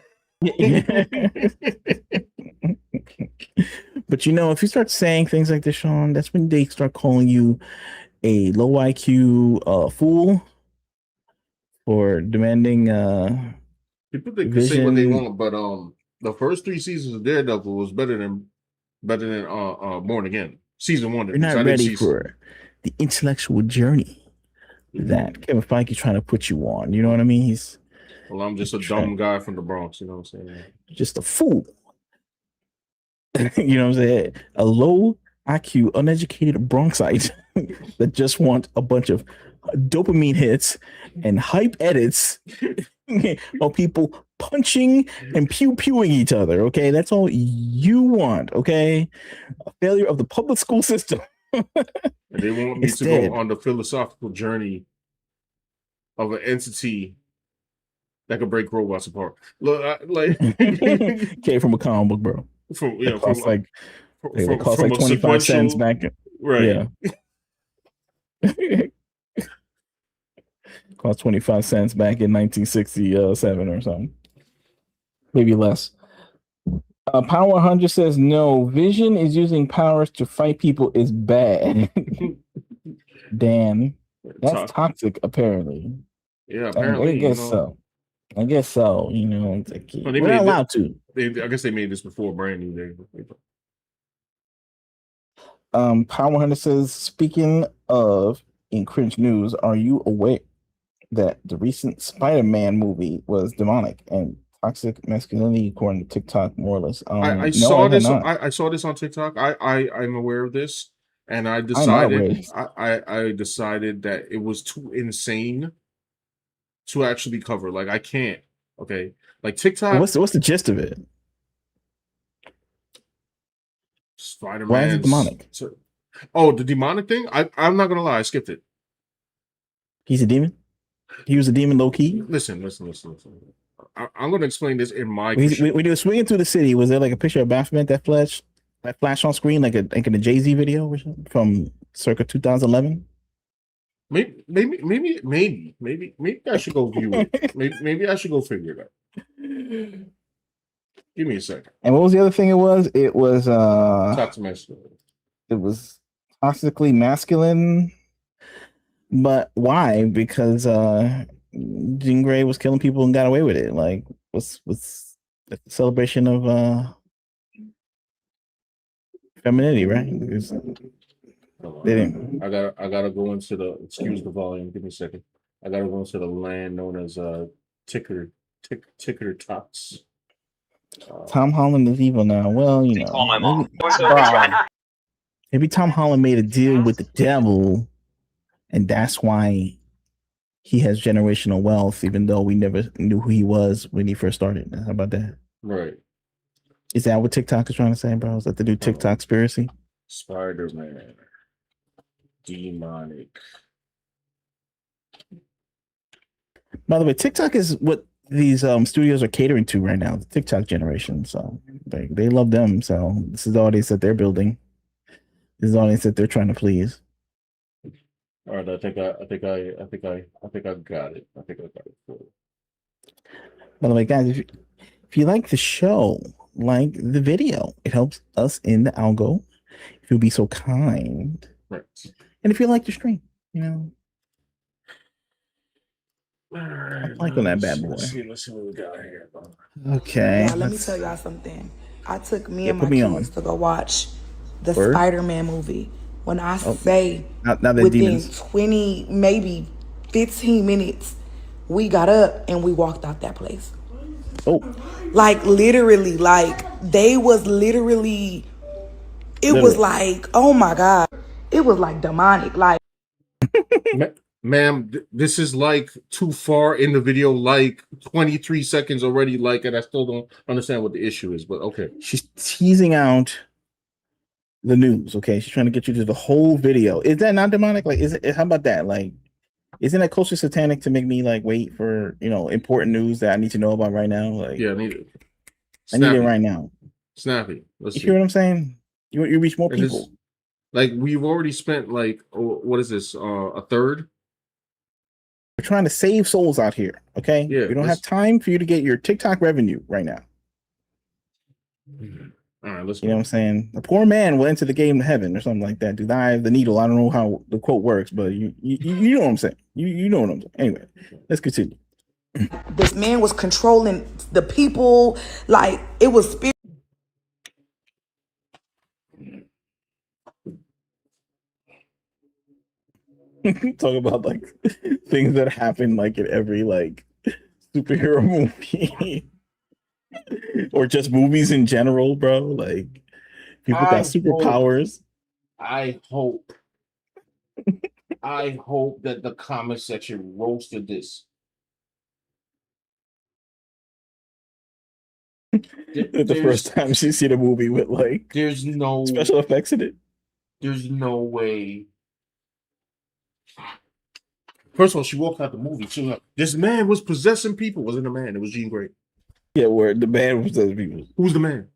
But if you start saying things like this, Sean, that's when they start calling you a low IQ fool for demanding people can say what they want, but the first 3 seasons of Daredevil was better than Born Again. Season 1. You're not ready for the intellectual journey that Kevin Feige trying to put you on. You know what I mean? I'm just a dumb guy from the Bronx. You know what I'm saying? Just a fool. You know what I'm saying? A low IQ, uneducated Bronxite that just want a bunch of dopamine hits and hype edits of people punching and pew-pewing each other. Okay, that's all you want. Okay, a failure of the public school system. They want me to go on the philosophical journey of an entity that could break robots apart. Look, came from a comic book, bro. It cost like 25 cents back. Right. Yeah. Cost 25 cents back in 1967 or something. Maybe less. Power 100 says no. Vision is using powers to fight people is bad. Damn. That's toxic, apparently. Yeah, apparently. I guess so. I guess so. It's like, we're not allowed to. I guess they made this before Brand New Day. Power 100 says, speaking of in cringe news, are you aware that the recent Spider-Man movie was demonic and toxic masculinity according to TikTok, more or less? I saw this. I saw this on TikTok. I'm aware of this, and I decided I decided that it was too insane to actually cover. Like I can't. Okay, like TikTok. What's the gist of it? Spider-Man. Why is it demonic? The demonic thing. I'm not gonna lie. I skipped it. He's a demon. He was a demon, low key. Listen. I'm gonna explain this in my. When he was swinging through the city, was there like a picture of Baphomet that flesh? That flash on screen like in a Jay-Z video or something from circa 2011. Maybe I should go view it. Maybe I should go figure it out. Give me a second. And what was the other thing? It was Toxic masculinity. It was toxically masculine. But why? Because Jean Grey was killing people and got away with it. Like what's the celebration of femininity, right? They didn't. I gotta go into the excuse the volume. Give me a second. I gotta go into the land known as ticker tots. Tom Holland is evil now. Well, you know, maybe Tom Holland made a deal with the devil, and that's why he has generational wealth, even though we never knew who he was when he first started. How about that? Right. Is that what TikTok is trying to say, bro? Is that the new TikTok conspiracy? Spider-Man. Demonic. By the way, TikTok is what these studios are catering to right now, the TikTok generation. So they love them. So this is the audience that they're building. This is the audience that they're trying to please. All right, I think I got it. I think I got it for you. By the way, guys, if you like the show, like the video, it helps us in the algo. If you'll be so kind. Right. And if you like the stream, you know. Right, like on that bad boy. Let's see what we got here. Okay. Now, let me tell y'all something. I took me and put my me kids on. to go watch the Word? Spider-Man movie. When I say now that within demons. 20, maybe 15 minutes, we got up and we walked out that place. Oh. Like literally, like they was literally, it was like, oh my God. It was like demonic. Like Ma'am, this is like too far in the video, like 23 seconds already, like, and I still don't understand what the issue is, but okay. She's teasing out the news, okay? She's trying to get you to the whole video. Is that not demonic? Like, is it, how about that? Like, isn't that close to satanic to make me like wait for, you know, important news that I need to know about right now? Like, yeah, I need it. I need it right now. Snappy. Let's You see. hear what I'm saying? You reach more people. Like, we've already spent like, what is this? A third? We're trying to save souls out here, okay? Yeah, we don't have time for you to get your TikTok revenue right now. All right, let's go. You know what I'm saying? A poor man will enter the game of heaven or something like that. Do I have the needle? I don't know how the quote works, but you know what I'm saying. You know what I'm saying. Anyway, let's continue. this man was controlling the people. Like it was spirit. Talk about like things that happen like in every like superhero movie or just movies in general, bro. Like people got superpowers. I hope that the comment section roasted this. The first time she see the movie with like there's no special effects in it. There's no way. First of all, she walked out the movie. She was like, this man was possessing people. It wasn't a man. It was Jean Grey. Yeah, where the man was possessing people. Who's the man?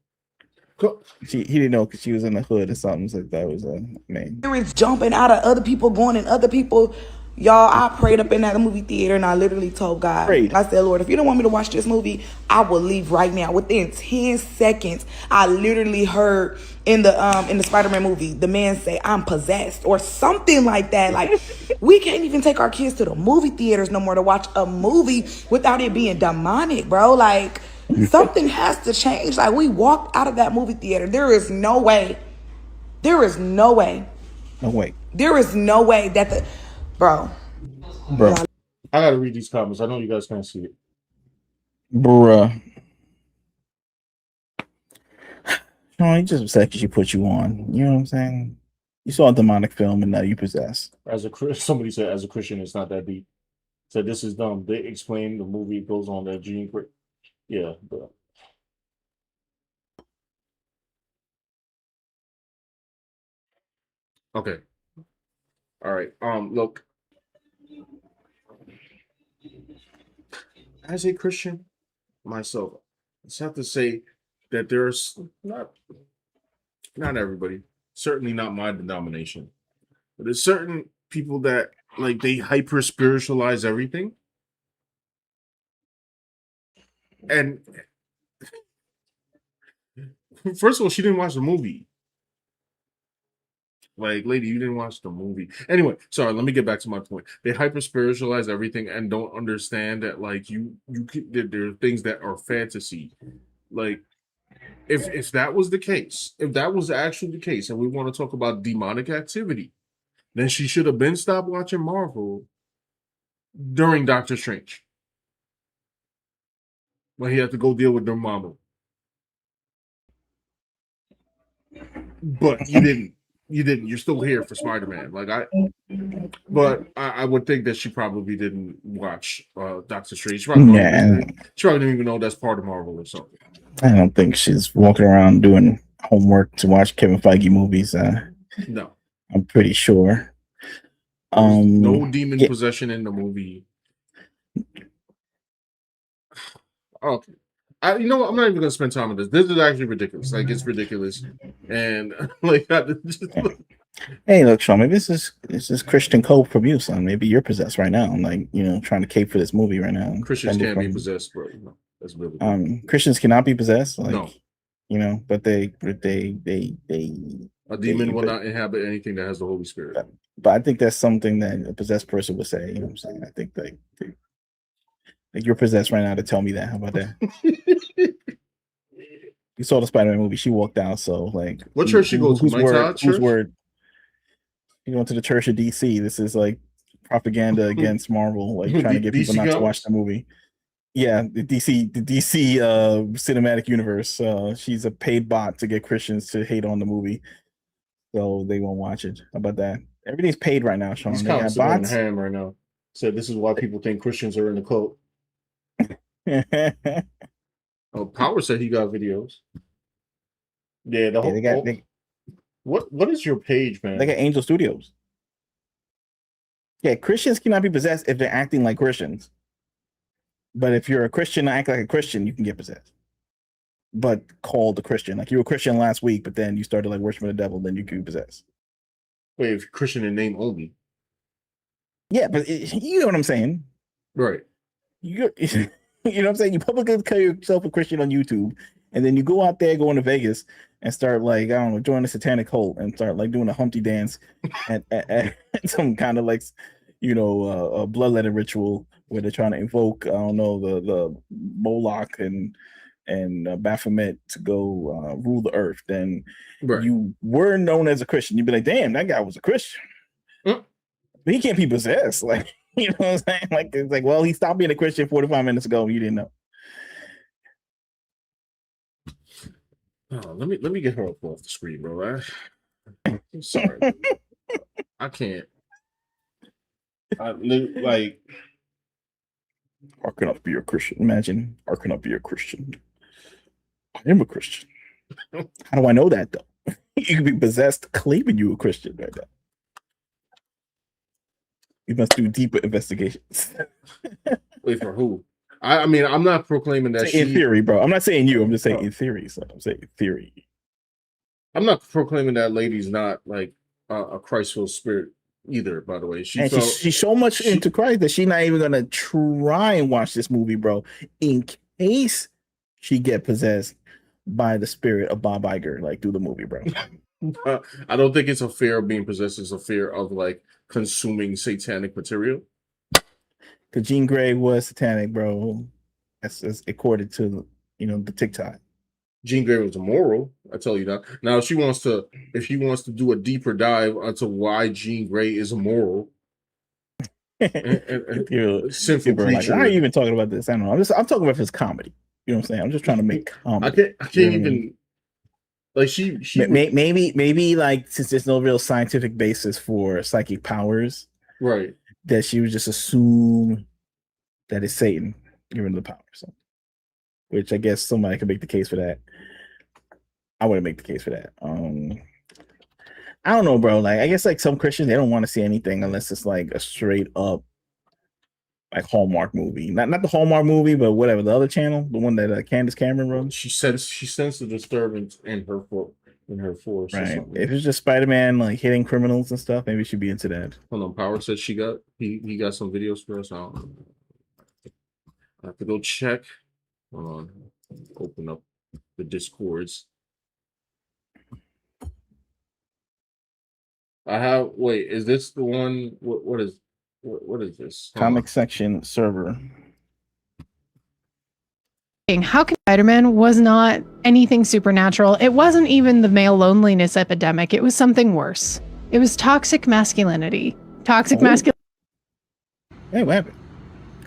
He didn't know because she was in the hood or something. So that was a man. Spirits jumping out of other people, going in other people. Y'all, I prayed up in that movie theater and I literally told God, I said, Lord, if you don't want me to watch this movie, I will leave right now. Within 10 seconds, I literally heard in the Spider-Man movie, the man say, I'm possessed or something like that. Like, we can't even take our kids to the movie theaters no more to watch a movie without it being demonic, bro. Like, something has to change. Like, we walked out of that movie theater. There is no way. There is no way. No way. There is no way that the... Bro. I gotta read these comments. I know you guys can't see it. Bruh. No, he just upset because she put you on. You know what I'm saying? You saw a demonic film and now you possess. Somebody said, as a Christian, it's not that deep. Said this is dumb. They explain the movie goes on that Jean Grey. Yeah, bro. Okay. All right. Look. As a Christian myself, I just have to say that there's not Not everybody. Certainly not my denomination. But there's certain people that like they hyper spiritualize everything. And first of all, she didn't watch the movie. Like, lady, you didn't watch the movie. Anyway, sorry, let me get back to my point. They hyper spiritualize everything and don't understand that like there are things that are fantasy. Like if that was the case, if that was actually the case, and we want to talk about demonic activity, then she should have been stopped watching Marvel during Doctor Strange. When he had to go deal with their mama. But you didn't. You didn't. You're still here for Spider-Man. I would think that she probably didn't watch Doctor Strange. She probably didn't even know that's part of Marvel or something. I don't think she's walking around doing homework to watch Kevin Feige movies. No. I'm pretty sure. No demon possession in the movie. Okay. You know what? I'm not even going to spend time on this. This is actually ridiculous. Like, it's ridiculous. And, like, hey, look, Sean, maybe this is Christian Cole from you, son. Maybe you're possessed right now. I'm like, trying to cape for this movie right now. Christians can't be possessed, bro. No, that's really Christians cannot be possessed. Like, no. But they a demon will not inhabit anything that has the Holy Spirit. But I think that's something that a possessed person would say. You know what I'm saying? I think like you're possessed right now to tell me that. How about that? You saw the Spider-Man movie. She walked out. So like, what church she goes to? Whose word? You going to the Church of DC? This is like propaganda against Marvel, like trying to get people not to watch the movie. Yeah, the DC cinematic universe. She's a paid bot to get Christians to hate on the movie, so they won't watch it. How about that? Everything's paid right now, Sean. He's they got bots. Ham right now. So this is why people think Christians are in the cult. Oh, Power said he got videos. Yeah, what is your page, man? They got Angel Studios. Yeah, Christians cannot be possessed if they're acting like Christians. But if you're a Christian and act like a Christian, you can get possessed. But called a Christian. Like you were a Christian last week, but then you started like worshiping the devil, then you can be possessed. Wait, if Christian in name only. Yeah, but you know what I'm saying. Right. You know what I'm saying? You publicly call yourself a Christian on YouTube, and then you go out there, going to Vegas, and start like, I don't know, join a satanic cult and start like doing a Humpty dance and some kind of like, a bloodletting ritual where they're trying to invoke, I don't know, the Moloch and Baphomet to go rule the earth. Then you were known as a Christian. You'd be like, damn, that guy was a Christian. But he can't be possessed. Like, you know what I'm saying? Like, it's like, well, he stopped being a Christian 45 minutes ago. You didn't know. Oh, let me get her up off the screen, bro. I'm sorry. I can't. Like, how can I be a Christian? Imagine, how can I be a Christian? I am a Christian. How do I know that, though? You can be possessed claiming you a Christian right now. You must do deeper investigations. Wait, for who? I mean, I'm not proclaiming that in theory, bro. I'm not saying you. I'm just saying in theory. So I'm saying theory. I'm not proclaiming that lady's not like a Christ-filled spirit either. By the way, she's so much into Christ that she's not even gonna try and watch this movie, bro, in case she get possessed by the spirit of Bob Iger, like through the movie, bro. I don't think it's a fear of being possessed. It's a fear of like consuming satanic material. Because Jean Grey was satanic, bro. That's according to the TikTok. Jean Grey was immoral. I tell you that. Now, if she wants to do a deeper dive onto why Jean Grey is immoral, sinful creature. Like, why are you even talking about this? I don't know. I'm talking about his comedy. You know what I'm saying? I'm just trying to make comedy. I can't even. Like she maybe like since there's no real scientific basis for psychic powers, right? That she would just assume that it's Satan giving the power. So, which I guess somebody could make the case for that. I wouldn't make the case for that. I don't know, bro. Like I guess like some Christians, they don't want to see anything unless it's like a straight up like Hallmark movie. Not the Hallmark movie, but whatever, the other channel, the one that Candace Cameron runs. She sensed the disturbance in her in her force or Right. something. If it's just Spider-Man like hitting criminals and stuff, maybe she'd be into that. Hold on, Power said he got some videos for us. I have to go check. Hold on, open up the Discords. I have. Wait, is this the one? What is this? Hold Comic on. section server. How can Spider-Man was not anything supernatural. It wasn't even the male loneliness epidemic. It was something worse. It was toxic masculinity. Toxic masculinity. Hey, what happened?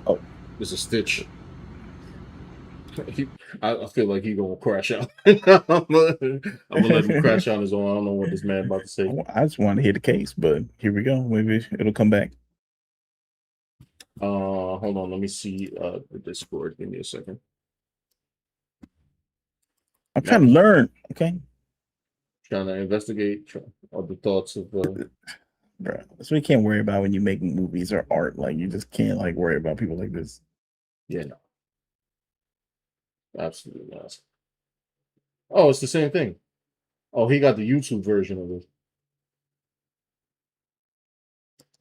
Oh, there's a Stitch. I feel like he's gonna crash out. I'm gonna let him crash on his own. I don't know what this man about to say. I just wanted to hear the case, but here we go. Maybe it'll come back. Hold on. Let me see the Discord. Give me a second. I'm trying to learn. Okay. Trying to investigate all the thoughts of Bro, so we can't worry about when you make movies or art. Like you just can't like worry about people like this. Yeah, no. Absolutely not. Oh, it's the same thing. Oh, he got the YouTube version of it.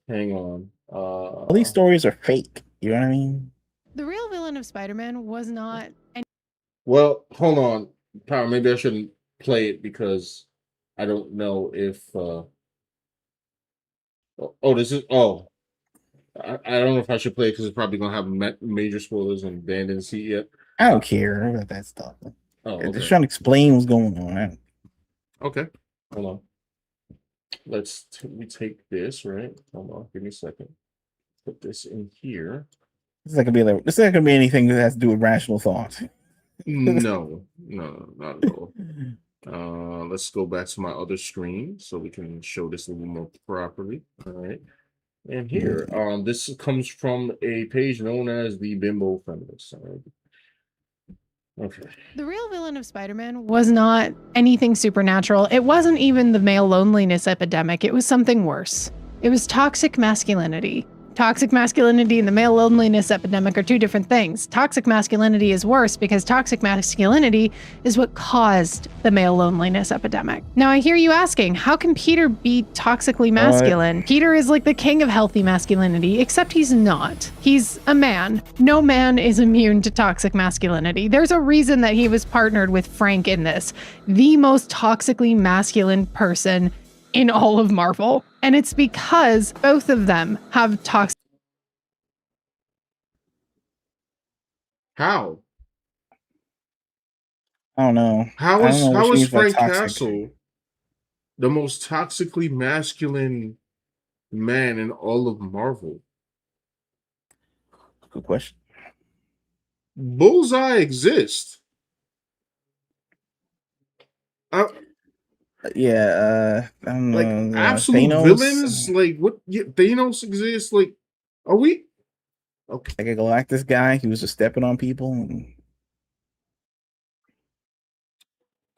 Hang on. All these stories are fake. You know what I mean? The real villain of Spider-Man was not Well, hold on. Power, maybe I shouldn't play it because I don't know if this is I don't know if I should play it because it's probably gonna have major spoilers and Dan didn't see it yet. I don't care about that stuff. Oh, okay. Just trying to explain what's going on. Okay, hold on. Let's we take this, right? Hold on, give me a second. Put this in here. This is not gonna be anything that has to do with rational thought. No, not at all. Let's go back to my other screen so we can show this a little more properly. All right. And here, this comes from a page known as the Bimbo Feminist. All right. Okay. The real villain of Spider-Man was not anything supernatural. It wasn't even the male loneliness epidemic. It was something worse. It was toxic masculinity. Toxic masculinity and the male loneliness epidemic are two different things. Toxic masculinity is worse because toxic masculinity is what caused the male loneliness epidemic. Now, I hear you asking, how can Peter be toxically masculine? Peter is like the king of healthy masculinity, except he's not. He's a man. No man is immune to toxic masculinity. There's a reason that he was partnered with Frank in this, the most toxically masculine person in all of Marvel. And it's because both of them have toxic. How? I don't know. How is Frank Castle the most toxically masculine man in all of Marvel? Good question. Bullseye exists. I don't like know. Absolute Thanos, villains, like what? Yeah, Thanos exists. Like, are we? Okay. Like a Galactus guy, he was just stepping on people.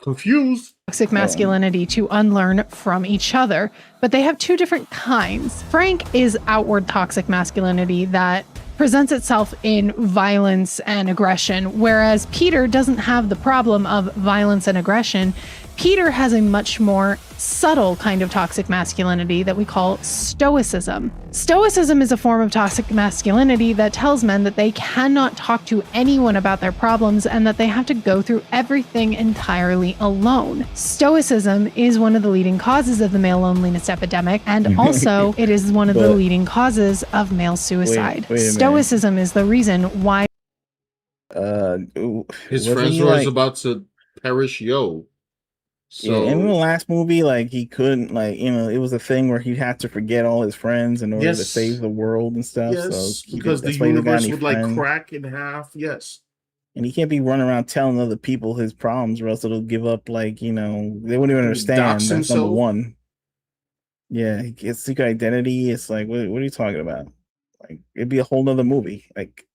Confused. Toxic masculinity to unlearn from each other, but they have two different kinds. Frank is outward toxic masculinity that presents itself in violence and aggression, whereas Peter doesn't have the problem of violence and aggression. Peter has a much more subtle kind of toxic masculinity that we call stoicism. Stoicism is a form of toxic masculinity that tells men that they cannot talk to anyone about their problems and that they have to go through everything entirely alone. Stoicism is one of the leading causes of the male loneliness epidemic, and also it is one of the leading causes of male suicide. Stoicism is the reason why his friends were about to perish. So in the last movie, like he couldn't, like, you know, it was a thing where he had to forget all his friends in order to save the world and stuff. Yes, so because the universe would like crack in half. Yes, and he can't be running around telling other people his problems, or else it'll give up. Like, you know, they wouldn't even understand. That's number one. Yeah, he gets secret identity. It's like, what are you talking about? Like, it'd be a whole nother movie. Like,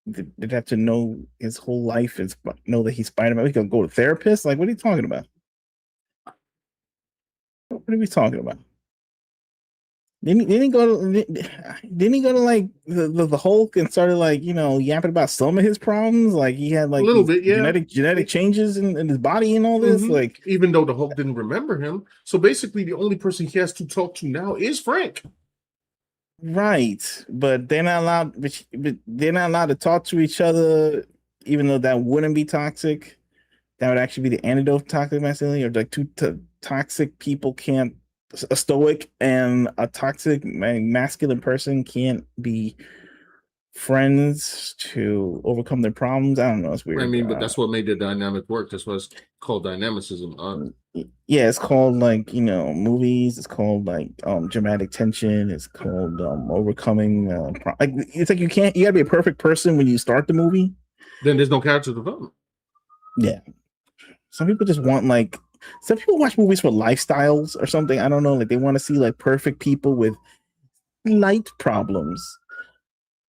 they'd have to know his whole life and know that he's Spider-Man. We could go to therapists. Like, what are you talking about? What are we talking about? Didn't he go to like the Hulk and started like yapping about some of his problems? Like he had like A little these bit, yeah. genetic changes in his body and all this. Like even though the Hulk didn't remember him, so basically the only person he has to talk to now is Frank. Right, but they're not allowed. But they're not allowed to talk to each other, even though that wouldn't be toxic. That would actually be the antidote to toxic masculinity, or like two toxic people can't. A stoic and a toxic masculine person can't be friends to overcome their problems. I don't know. It's weird. I mean, but that's what made the dynamic work. That's what it's called, dynamicism. Yeah, it's called like movies. It's called like dramatic tension. It's called overcoming. Like it's like you gotta be a perfect person when you start the movie. Then there's no character development. Yeah, some people just want like. Some people watch movies for lifestyles or something. I don't know. Like they want to see like perfect people with light problems.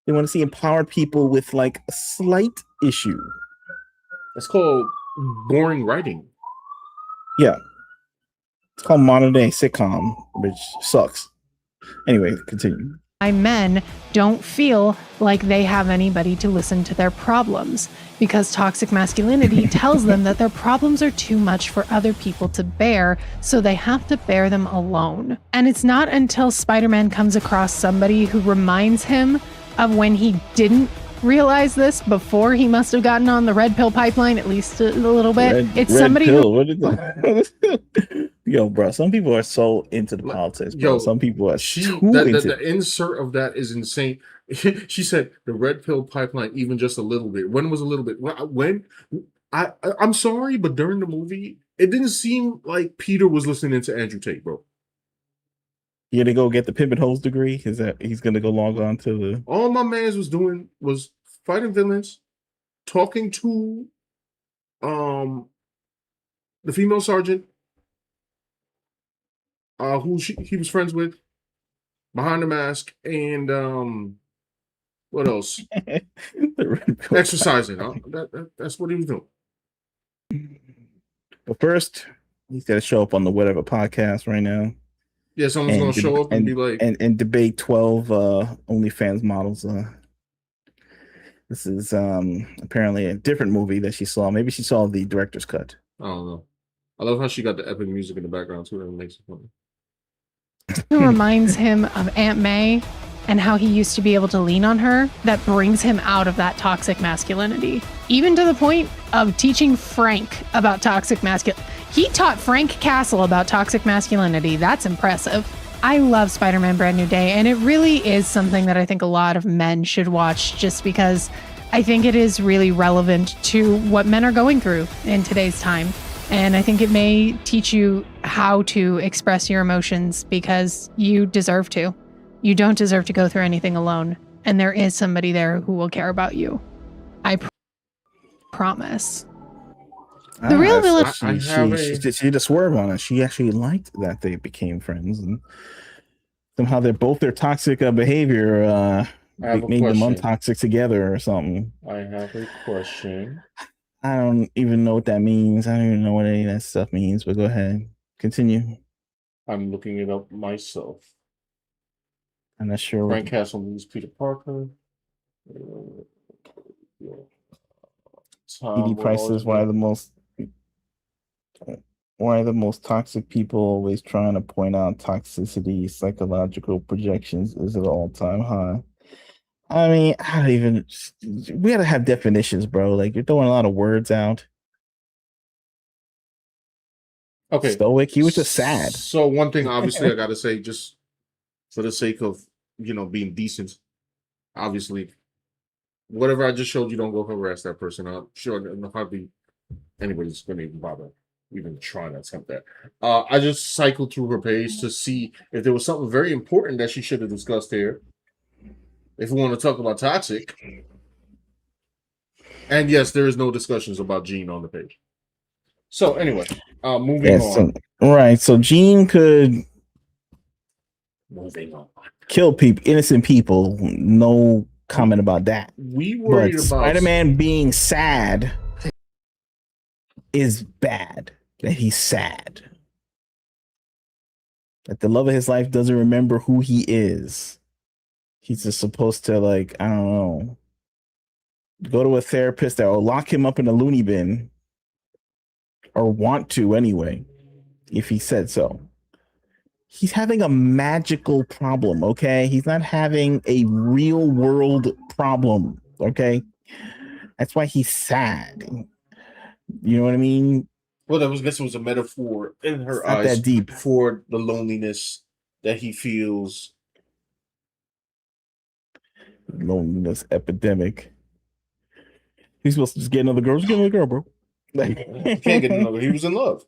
They want to see empowered people with like a slight issue. That's called boring writing. Yeah. It's called modern day sitcom, which sucks. Anyway, continue. Men don't feel like they have anybody to listen to their problems because toxic masculinity tells them that their problems are too much for other people to bear, so they have to bear them alone. And it's not until Spider-Man comes across somebody who reminds him of when he didn't realize this before he must have gotten on the red pill pipeline, at least a little bit. It's somebody pill. Yo, bro, some people are so into the politics, bro. Some people are the insert of that is insane. She said the red pill pipeline, even just a little bit. When was a little bit? When I'm sorry, but during the movie, it didn't seem like Peter was listening to Andrew Tate, bro. You gonna go get the pimp and hose degree? Is that he's gonna go log on to the? All my man was doing was fighting villains, talking to the female sergeant, who he was friends with behind the mask, and what else? Exercising. That's what he was doing. But first, he's got to show up on the whatever podcast right now. Yeah, someone's gonna show up and be like, and debate 12 OnlyFans models. This is apparently a different movie that she saw. Maybe she saw the director's cut. I don't know. I love how she got the epic music in the background too. That makes it funny. It reminds him of Aunt May and how he used to be able to lean on her. That brings him out of that toxic masculinity, even to the point of teaching Frank about toxic masculinity. He taught Frank Castle about toxic masculinity. That's impressive. I love Spider-Man Brand New Day, and it really is something that I think a lot of men should watch, just because I think it is really relevant to what men are going through in today's time. And I think it may teach you how to express your emotions, because you deserve to. You don't deserve to go through anything alone. And there is somebody there who will care about you. I promise. The real villain. She did a swerve on it. She actually liked that they became friends, and somehow their toxic behavior made them untoxic together or something. I have a question. I don't even know what that means. I don't even know what any of that stuff means, but go ahead. Continue. I'm looking it up myself. I'm not sure. Frank Castle means Peter Parker. PD Price is why the most toxic people always trying to point out toxicity, psychological projections is at all time high. I mean, we gotta have definitions, bro. Like, you're throwing a lot of words out. Okay. Stoic, he was just sad. So one thing, obviously, I gotta say, just for the sake of being decent, obviously, whatever I just showed you, don't go harass that person. I'm sure hardly anybody's gonna even bother even trying to attempt that. I just cycled through her page to see if there was something very important that she should have discussed here. If we want to talk about toxic. And yes, there is no discussions about Jean on the page. So anyway, moving on. So Jean could kill people, innocent people. No comment about that. We worried about Spider-Man being sad is bad. That he's sad. That the love of his life doesn't remember who he is. He's just supposed to, like, I don't know, go to a therapist that will lock him up in a loony bin, or want to anyway, if he said so. He's having a magical problem, okay? He's not having a real world problem, okay? That's why he's sad. You know what I mean? Well, I guess it was a metaphor in her It's not eyes that deep. for the loneliness that he feels. Loneliness epidemic. He's supposed to just get another girl. Just get another girl, bro. Like, He can't get another. He was in love.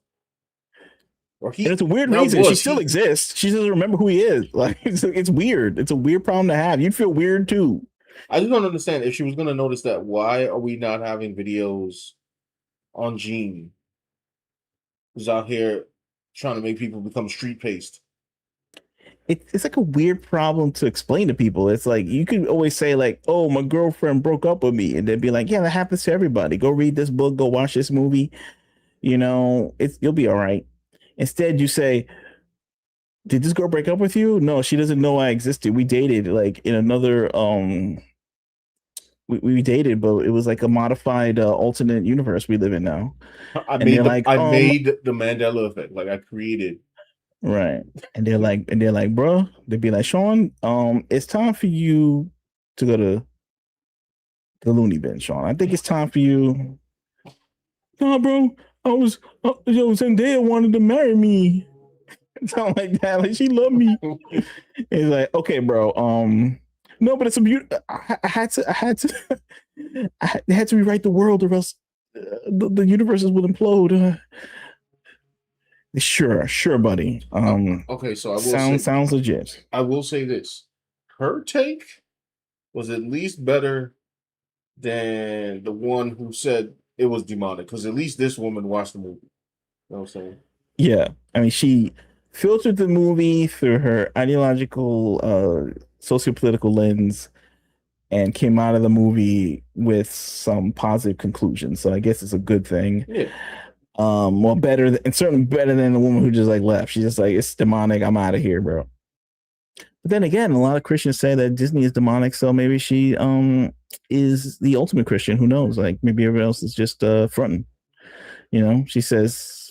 And it's a weird reason. She still exists. She doesn't remember who he is. Like, it's weird. It's a weird problem to have. You'd feel weird too. I just don't understand if she was going to notice that. Why are we not having videos on Gene, who's out here trying to make people become street paced? It's like a weird problem to explain to people. It's like you could always say, like, "Oh, my girlfriend broke up with me," and then be like, "Yeah, that happens to everybody. Go read this book. Go watch this movie. You know, you'll be all right." Instead, you say, "Did this girl break up with you?" No, she doesn't know I existed. We dated like in another we dated, but it was like a modified alternate universe we live in now. I made the Mandela effect. Like I created. Right. And they're like, bro, they'd be like, Sean, it's time for you to go to the loony bin, Sean. I think it's time for you. Nah, bro, Zendaya wanted to marry me. Something like that. Like, she loved me. It's like, okay, bro. No, but it's a beautiful. I had to rewrite the world, or else the universes would implode. Sure, buddy. Okay, so I will sounds legit. I will say this: her take was at least better than the one who said it was demonic, because at least this woman watched the movie. You know what I'm saying? Yeah, I mean, she filtered the movie through her ideological, sociopolitical lens, and came out of the movie with some positive conclusions. So I guess it's a good thing. Yeah. More better and certainly better than the woman who just like left. She's just like, it's demonic. I'm out of here, bro. But then again, a lot of Christians say that Disney is demonic, so maybe she is the ultimate Christian. Who knows? Like maybe everyone else is just fronting. You know, she says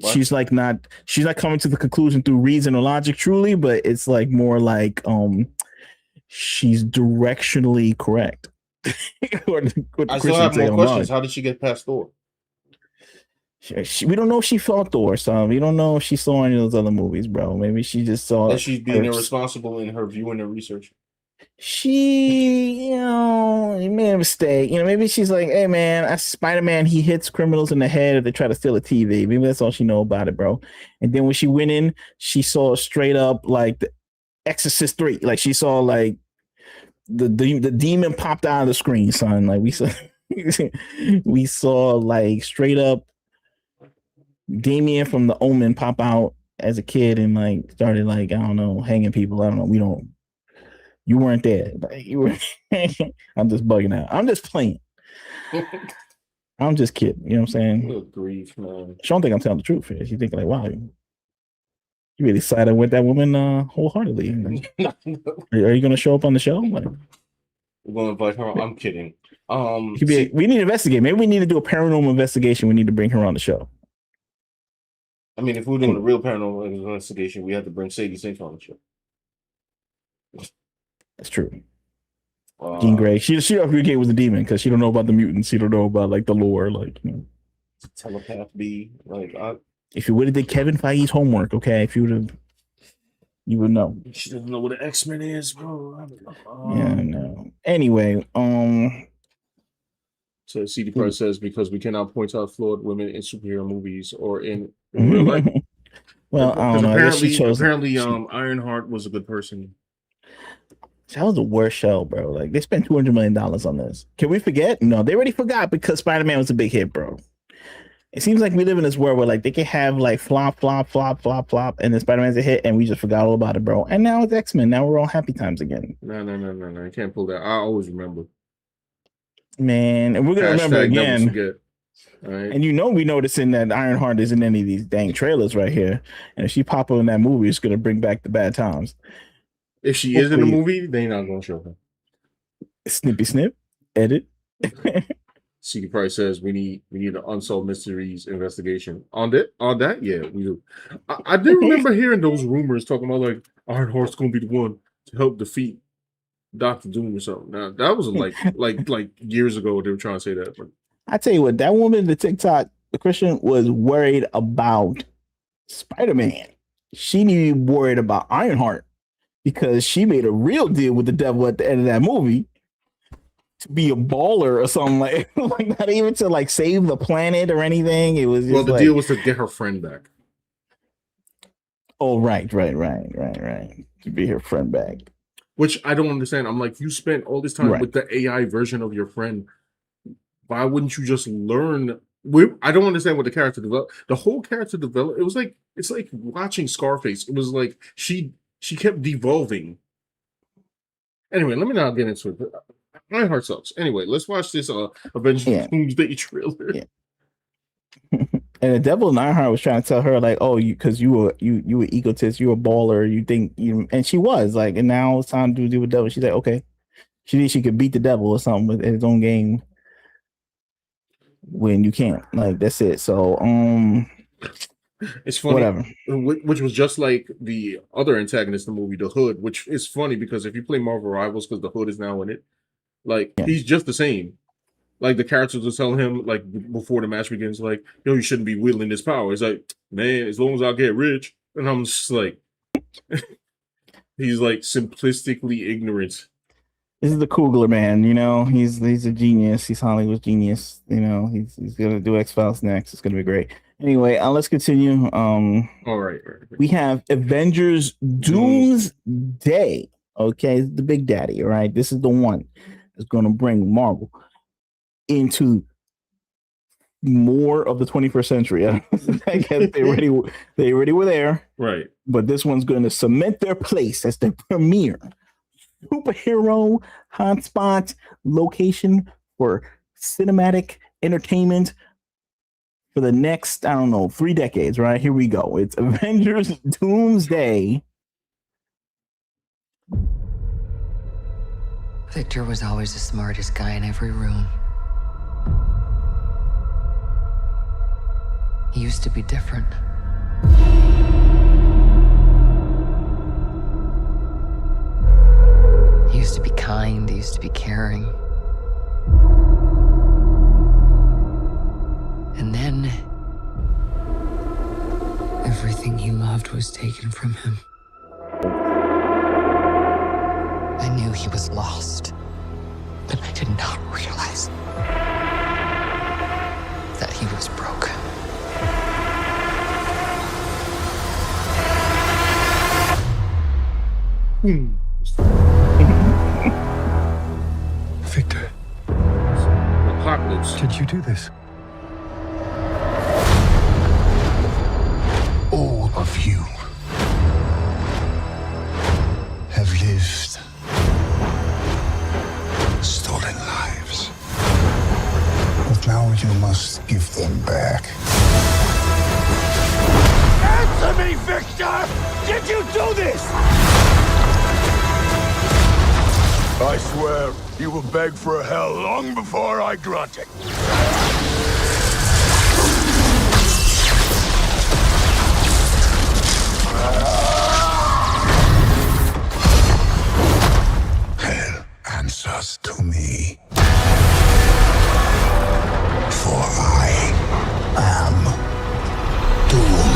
she's not coming to the conclusion through reason or logic truly, but it's like more like she's directionally correct. I still have more questions. How did she get past Thor? We don't know if she saw Thor, so we don't know if she saw any of those other movies, bro. Maybe she just saw that she's being irresponsible in her viewing and research. She, made a mistake. Maybe she's like, hey man, Spider-Man, he hits criminals in the head if they try to steal a TV. Maybe that's all she know about it, bro. And then when she went in, she saw straight up like the Exorcist 3. Like she saw like the demon popped out of the screen, son. Like we saw like straight up Damien from The Omen pop out as a kid and like started like, I don't know, hanging people. I don't know. You weren't there. You were. I'm just bugging out. I'm just playing. I'm just kidding. You know what I'm saying? Good grief, man. She don't think I'm telling the truth. She's thinking like, wow, you really sided with that woman wholeheartedly. Are you going to show up on the show? Like, we're going to invite her on. I'm kidding. We need to investigate. Maybe we need to do a paranormal investigation. We need to bring her on the show. I mean, if we're doing a real paranormal investigation, we have to bring Sadie Sink on the show. That's true. Jean Grey. She communicate with the demon because she don't know about the mutants. She don't know about like the lore, like telepath B. Like if you would have did Kevin Feige's homework, okay. If you would have, you would know. She doesn't know what an X-Men is, bro. Yeah, no. Anyway, so CD Price says because we cannot point out flawed women in superhero movies or in real life. Well, I don't know. Apparently, Ironheart was a good person. That was the worst show, bro. Like they spent $200 million on this. Can we forget? No, they already forgot because Spider-Man was a big hit, bro. It seems like we live in this world where like they can have like flop, and then Spider-Man's a hit, and we just forgot all about it, bro. And now it's X-Men. Now we're all happy times again. No. I can't pull that. I always remember. Man, and we're gonna remember again. All right. And we noticing that Ironheart isn't in any of these dang trailers right here. And if she pop up in that movie, it's gonna bring back the bad times. If she is in the movie, they not gonna show her. Snippy snip, edit. CD Price says we need an unsolved mysteries investigation on that. Yeah, we do. I do remember hearing those rumors talking about like Ironheart's gonna be the one to help defeat Doctor Doom or something. Now that was like years ago they were trying to say that. But I tell you what, that woman, the TikTok, the Christian, was worried about Spider-Man. She needed to be worried about Ironheart because she made a real deal with the devil at the end of that movie. To be a baller or something like not even to like save the planet or anything. It was just the deal was to get her friend back. Oh, right. To be her friend back. Which I don't understand. I'm like, you spent all this time with the AI version of your friend. Why wouldn't you just learn? I don't understand what the character developed. The whole character developed. It was like it's like watching Scarface. It was like she kept devolving. Anyway, let me not get into it. Ironheart sucks. Anyway, let's watch this Avengers Doomsday trailer. Yeah. And the devil in Ironheart was trying to tell her like, oh, because you were egotist, you were a baller, you think you, and she was like, and now it's time to do with devil. She's like, okay, she could beat the devil or something with his own game when you can't. Like that's it. So it's funny. Whatever. Which was just like the other antagonist in the movie, the Hood, which is funny because if you play Marvel Rivals, because the Hood is now in it. Like he's just the same. Like the characters will tell him like before the match begins, like, yo, you shouldn't be wielding this power. It's like, man, as long as I get rich. And I'm just like he's like simplistically ignorant. This is the Coogler man, he's a genius. He's Hollywood's genius. He's gonna do X-Files next. It's gonna be great. Anyway, let's continue. All right. We have Avengers Doomsday. Okay, the big daddy. All right, this is the one that's going to bring Marvel into more of the 21st century. I guess they already were there, right? But this one's going to cement their place as the premier superhero hotspot location for cinematic entertainment for the next, 3 decades. Right, here we go. It's Avengers Doomsday. Victor was always the smartest guy in every room. He used to be different. He used to be kind, he used to be caring. And then, everything he loved was taken from him. I knew he was lost, but I did not realize that he was broken. Victor. Apocalypse. Did you do this? All of you have lived stolen lives. But now you must give them back. Answer me, Victor! Did you do this? I swear, you will beg for hell long before I grant it. Hell answers to me. For I am Doom.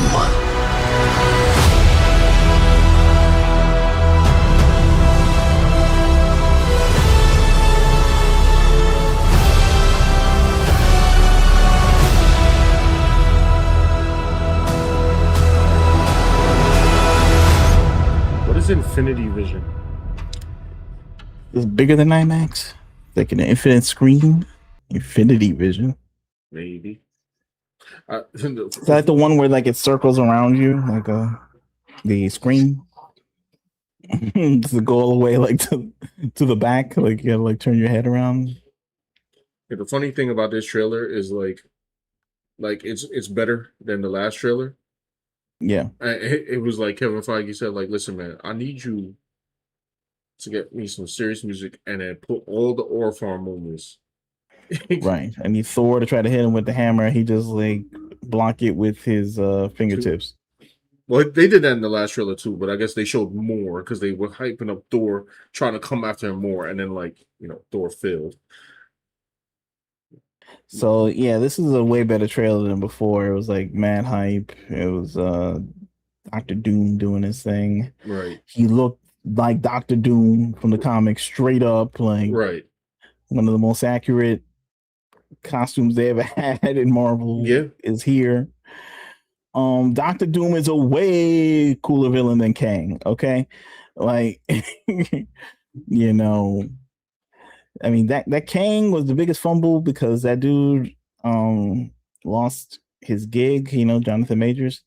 Infinity Vision. It's bigger than IMAX. Like an infinite screen. Infinity Vision. Maybe. Is that the one where like it circles around you like the screen? Does it go all the way like to the back? Like you gotta like turn your head around. Yeah, the funny thing about this trailer is like like it's better than the last trailer. Yeah. It was like Kevin Feige said, like, listen, man, I need you to get me some serious music and then put all the Orphan moments. Right. I need Thor to try to hit him with the hammer. He just like block it with his fingertips. Well, they did that in the last trailer too, but I guess they showed more because they were hyping up Thor, trying to come after him more, and then like Thor failed. So yeah, this is a way better trailer than before. It was like mad hype. It was Doctor Doom doing his thing. Right. He looked like Doctor Doom from the comics, straight up, like one of the most accurate costumes they ever had in Marvel. Yeah. Is here. Doctor Doom is a way cooler villain than Kang. Okay, like I mean that Kang was the biggest fumble because that dude lost his gig. Jonathan Majors.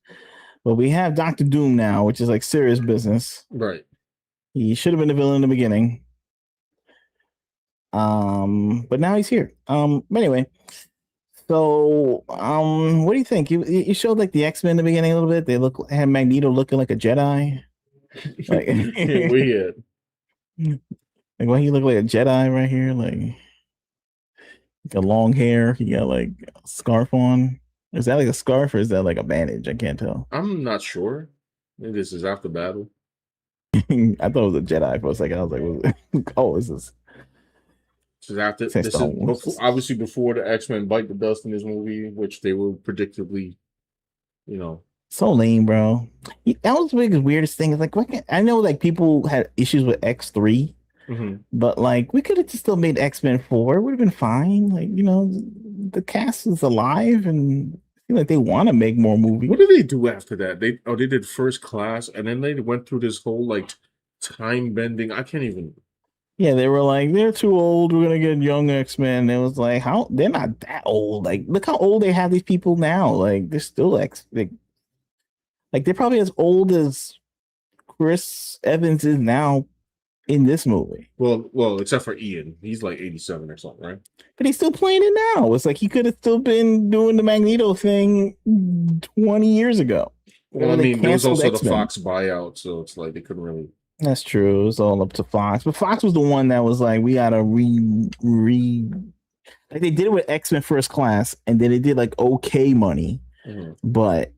But we have Doctor Doom now, which is like serious business. Right. He should have been the villain in the beginning. But now he's here. But anyway. So, what do you think? You showed like the X-Men in the beginning a little bit. They had Magneto looking like a Jedi. Like, weird. Like, why he look like a Jedi right here? Like a long hair. He got like a scarf on. Is that like a scarf or is that like a bandage? I can't tell. I'm not sure. Maybe this is after battle. I thought it was a Jedi for a second. I was like, "Oh, is this?" This is obviously before the X-Men bite the dust in this movie, which they were predictably, so lame, bro. That was the weirdest thing. Is like, I know like people had issues with X3, but like we could have just still made X-Men 4. It would have been fine. Like the cast is alive and I feel like they want to make more movies. What did they do after that? They did First Class, and then they went through this whole like time bending. I can't even. Yeah, they were like, they're too old. We're gonna get young X-Men. It was like, how they're not that old. Like, look how old they have these people now. Like, they're still like they're probably as old as Chris Evans is now in this movie. Well, except for Ian, he's like 87 or something, right? But he's still playing it now. It's like he could have still been doing the Magneto thing 20 years ago. Well, I mean, there was also the Fox buyout, so it's like they couldn't really. That's true. It was all up to Fox. But Fox was the one that was like, we gotta like they did it with X-Men First Class, and then they did like okay money, but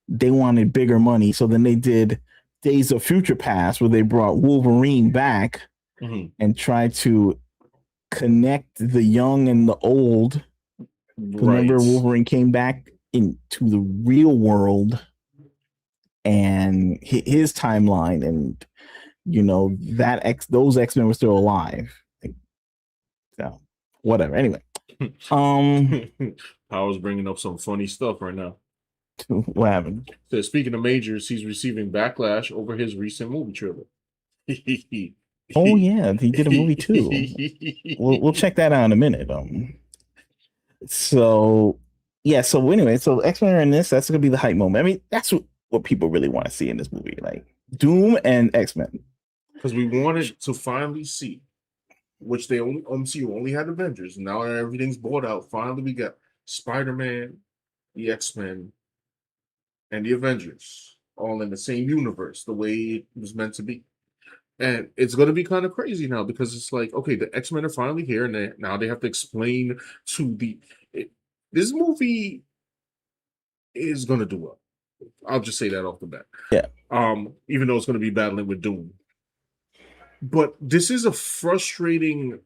they wanted bigger money. So then they did Days of Future Past, where they brought Wolverine back and tried to connect the young and the old. Remember, Wolverine came back into the real world and his timeline, and those X-Men were still alive. So whatever. Anyway, Power's bringing up some funny stuff right now. What happened? So speaking of Majors, he's receiving backlash over his recent movie trailer. Oh yeah, he did a movie too. We'll check that out in a minute. So anyway, so X-Men are in this. That's gonna be the hype moment. I mean, that's what people really want to see in this movie, like Doom and X-Men. Because we wanted to finally see, which they only MCU only had Avengers. Now everything's bought out. Finally, we got Spider-Man, the X-Men, and the Avengers all in the same universe, the way it was meant to be. And it's going to be kind of crazy now because it's like, okay, the X-Men are finally here, and now they have to explain to this movie is going to do well. I'll just say that off the bat. Yeah. Even though it's going to be battling with Doom. But this is a frustrating.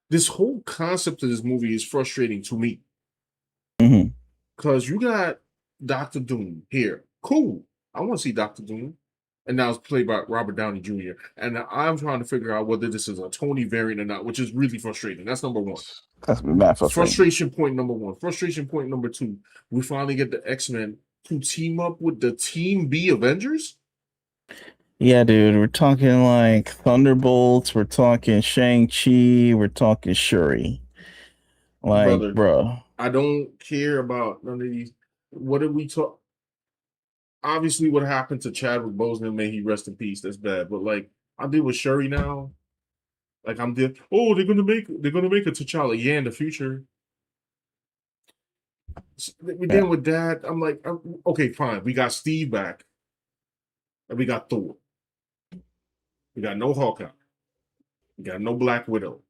This whole concept of this movie is frustrating to me. Because you got Dr. Doom here. Cool. I want to see Dr. Doom. And now it's played by Robert Downey Jr. And I'm trying to figure out whether this is a Tony variant or not, which is really frustrating. That's number one. That's mad frustrating. Frustration point number one. Frustration point number two. We finally get the X-Men to team up with the Team B Avengers? Yeah, dude. We're talking like Thunderbolts. We're talking Shang-Chi. We're talking Shuri. Like, bro. I don't care about none of these. What did we talk? Obviously, what happened to Chadwick Boseman, may he rest in peace. That's bad. But like, I'm dealing with Shuri now. Like I'm dealing. Oh, they're gonna make a T'Challa. Yeah, in the future. We're dealing with that. I'm like, okay, fine. We got Steve back, and we got Thor. We got no Hawkeye. We got no Black Widow.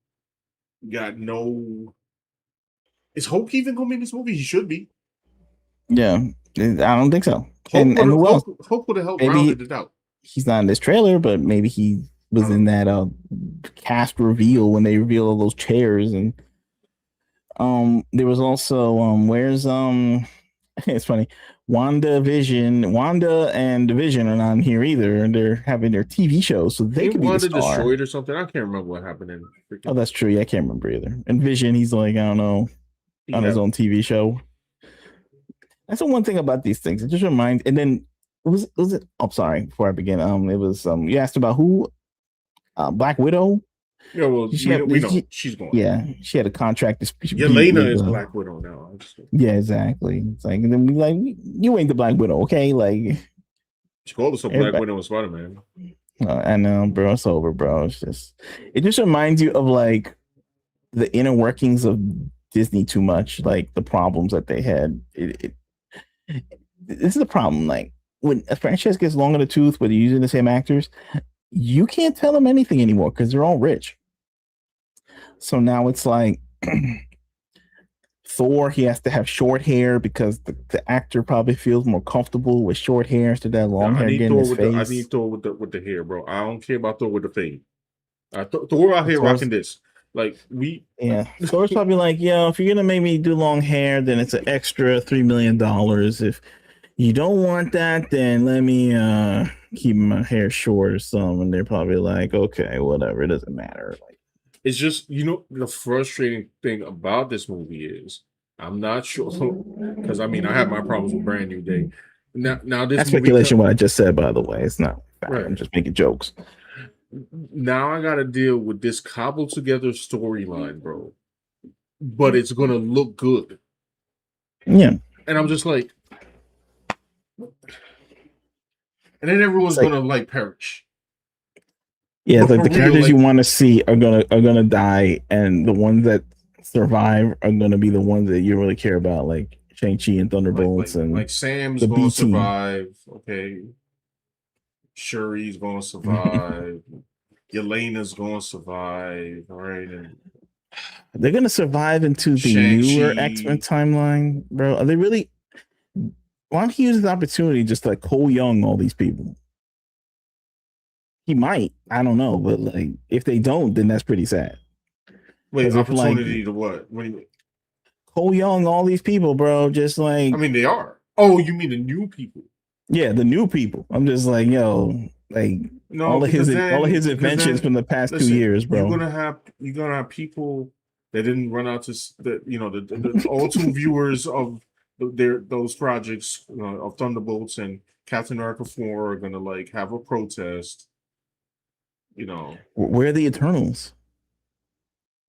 We got no. Is Hulk even gonna be in this movie? He should be. Yeah, I don't think so. And who else? Hulk would have helped rounded it out. He's not in this trailer, but maybe he was in that cast reveal when they reveal all those chairs. And there was also where's it's funny, Wanda and Vision are not here either, and they're having their TV shows, so they could be the star. Destroyed or something. I can't remember what happened in. Oh, that's true. Yeah, I can't remember either. And Vision, he's like, I don't know, on his own TV show. That's the one thing about these things. It just reminds. And then was it? Oh, sorry. Before I begin, it was you asked about who, Black Widow. Yeah, well, we know she's going. Yeah, she had a contract dispute. Yelena is Black Widow now. Yeah, exactly. It's like, and then we like, you ain't the Black Widow, okay? Like, she called herself Black Widow and Spider-Man. I know, bro. It's over, bro. It just reminds you of like the inner workings of Disney too much, like the problems that they had. This is the problem. Like when a franchise gets long in the tooth, but you're using the same actors, you can't tell them anything anymore because they're all rich. So now it's like Thor, he has to have short hair because the actor probably feels more comfortable with short hair instead of that long hair getting his face. I need Thor with the hair, bro. I don't care about Thor with the fade. Thor out here rocking this. Like Thor's probably like, if you're gonna make me do long hair, then it's an extra $3 million. If you don't want that, then let me keep my hair short or something. And they're probably like, okay, whatever, it doesn't matter. Like, it's just, the frustrating thing about this movie is I'm not sure because I have my problems with Brand New Day. Now this that's speculation. What I just said, by the way, it's not fact. Right. I'm just making jokes. Now I got to deal with this cobbled together storyline, bro. But it's gonna look good. Yeah, and I'm just like, and then everyone's gonna like perish. Yeah, like the characters you want to see are gonna die, and the ones that survive are gonna be the ones that you really care about, like Shang-Chi and Thunderbolts, and like Sam's gonna survive. Okay, Shuri's gonna survive. Yelena's gonna survive. All right, and they're gonna survive into the newer X-Men timeline, bro. Are they really? Why don't he use the opportunity just to like Cole Young all these people? He might. I don't know, but like if they don't, then that's pretty sad. Wait, opportunity to what? What do you mean? Cole Young, all these people, bro. Just like they are. Oh, you mean the new people? Yeah, the new people. I'm just like, like all of his inventions from the past 2 years, bro. You're gonna have people that didn't run out to the all two viewers of those projects of Thunderbolts and Captain America 4 are gonna like have a protest. Where are the Eternals?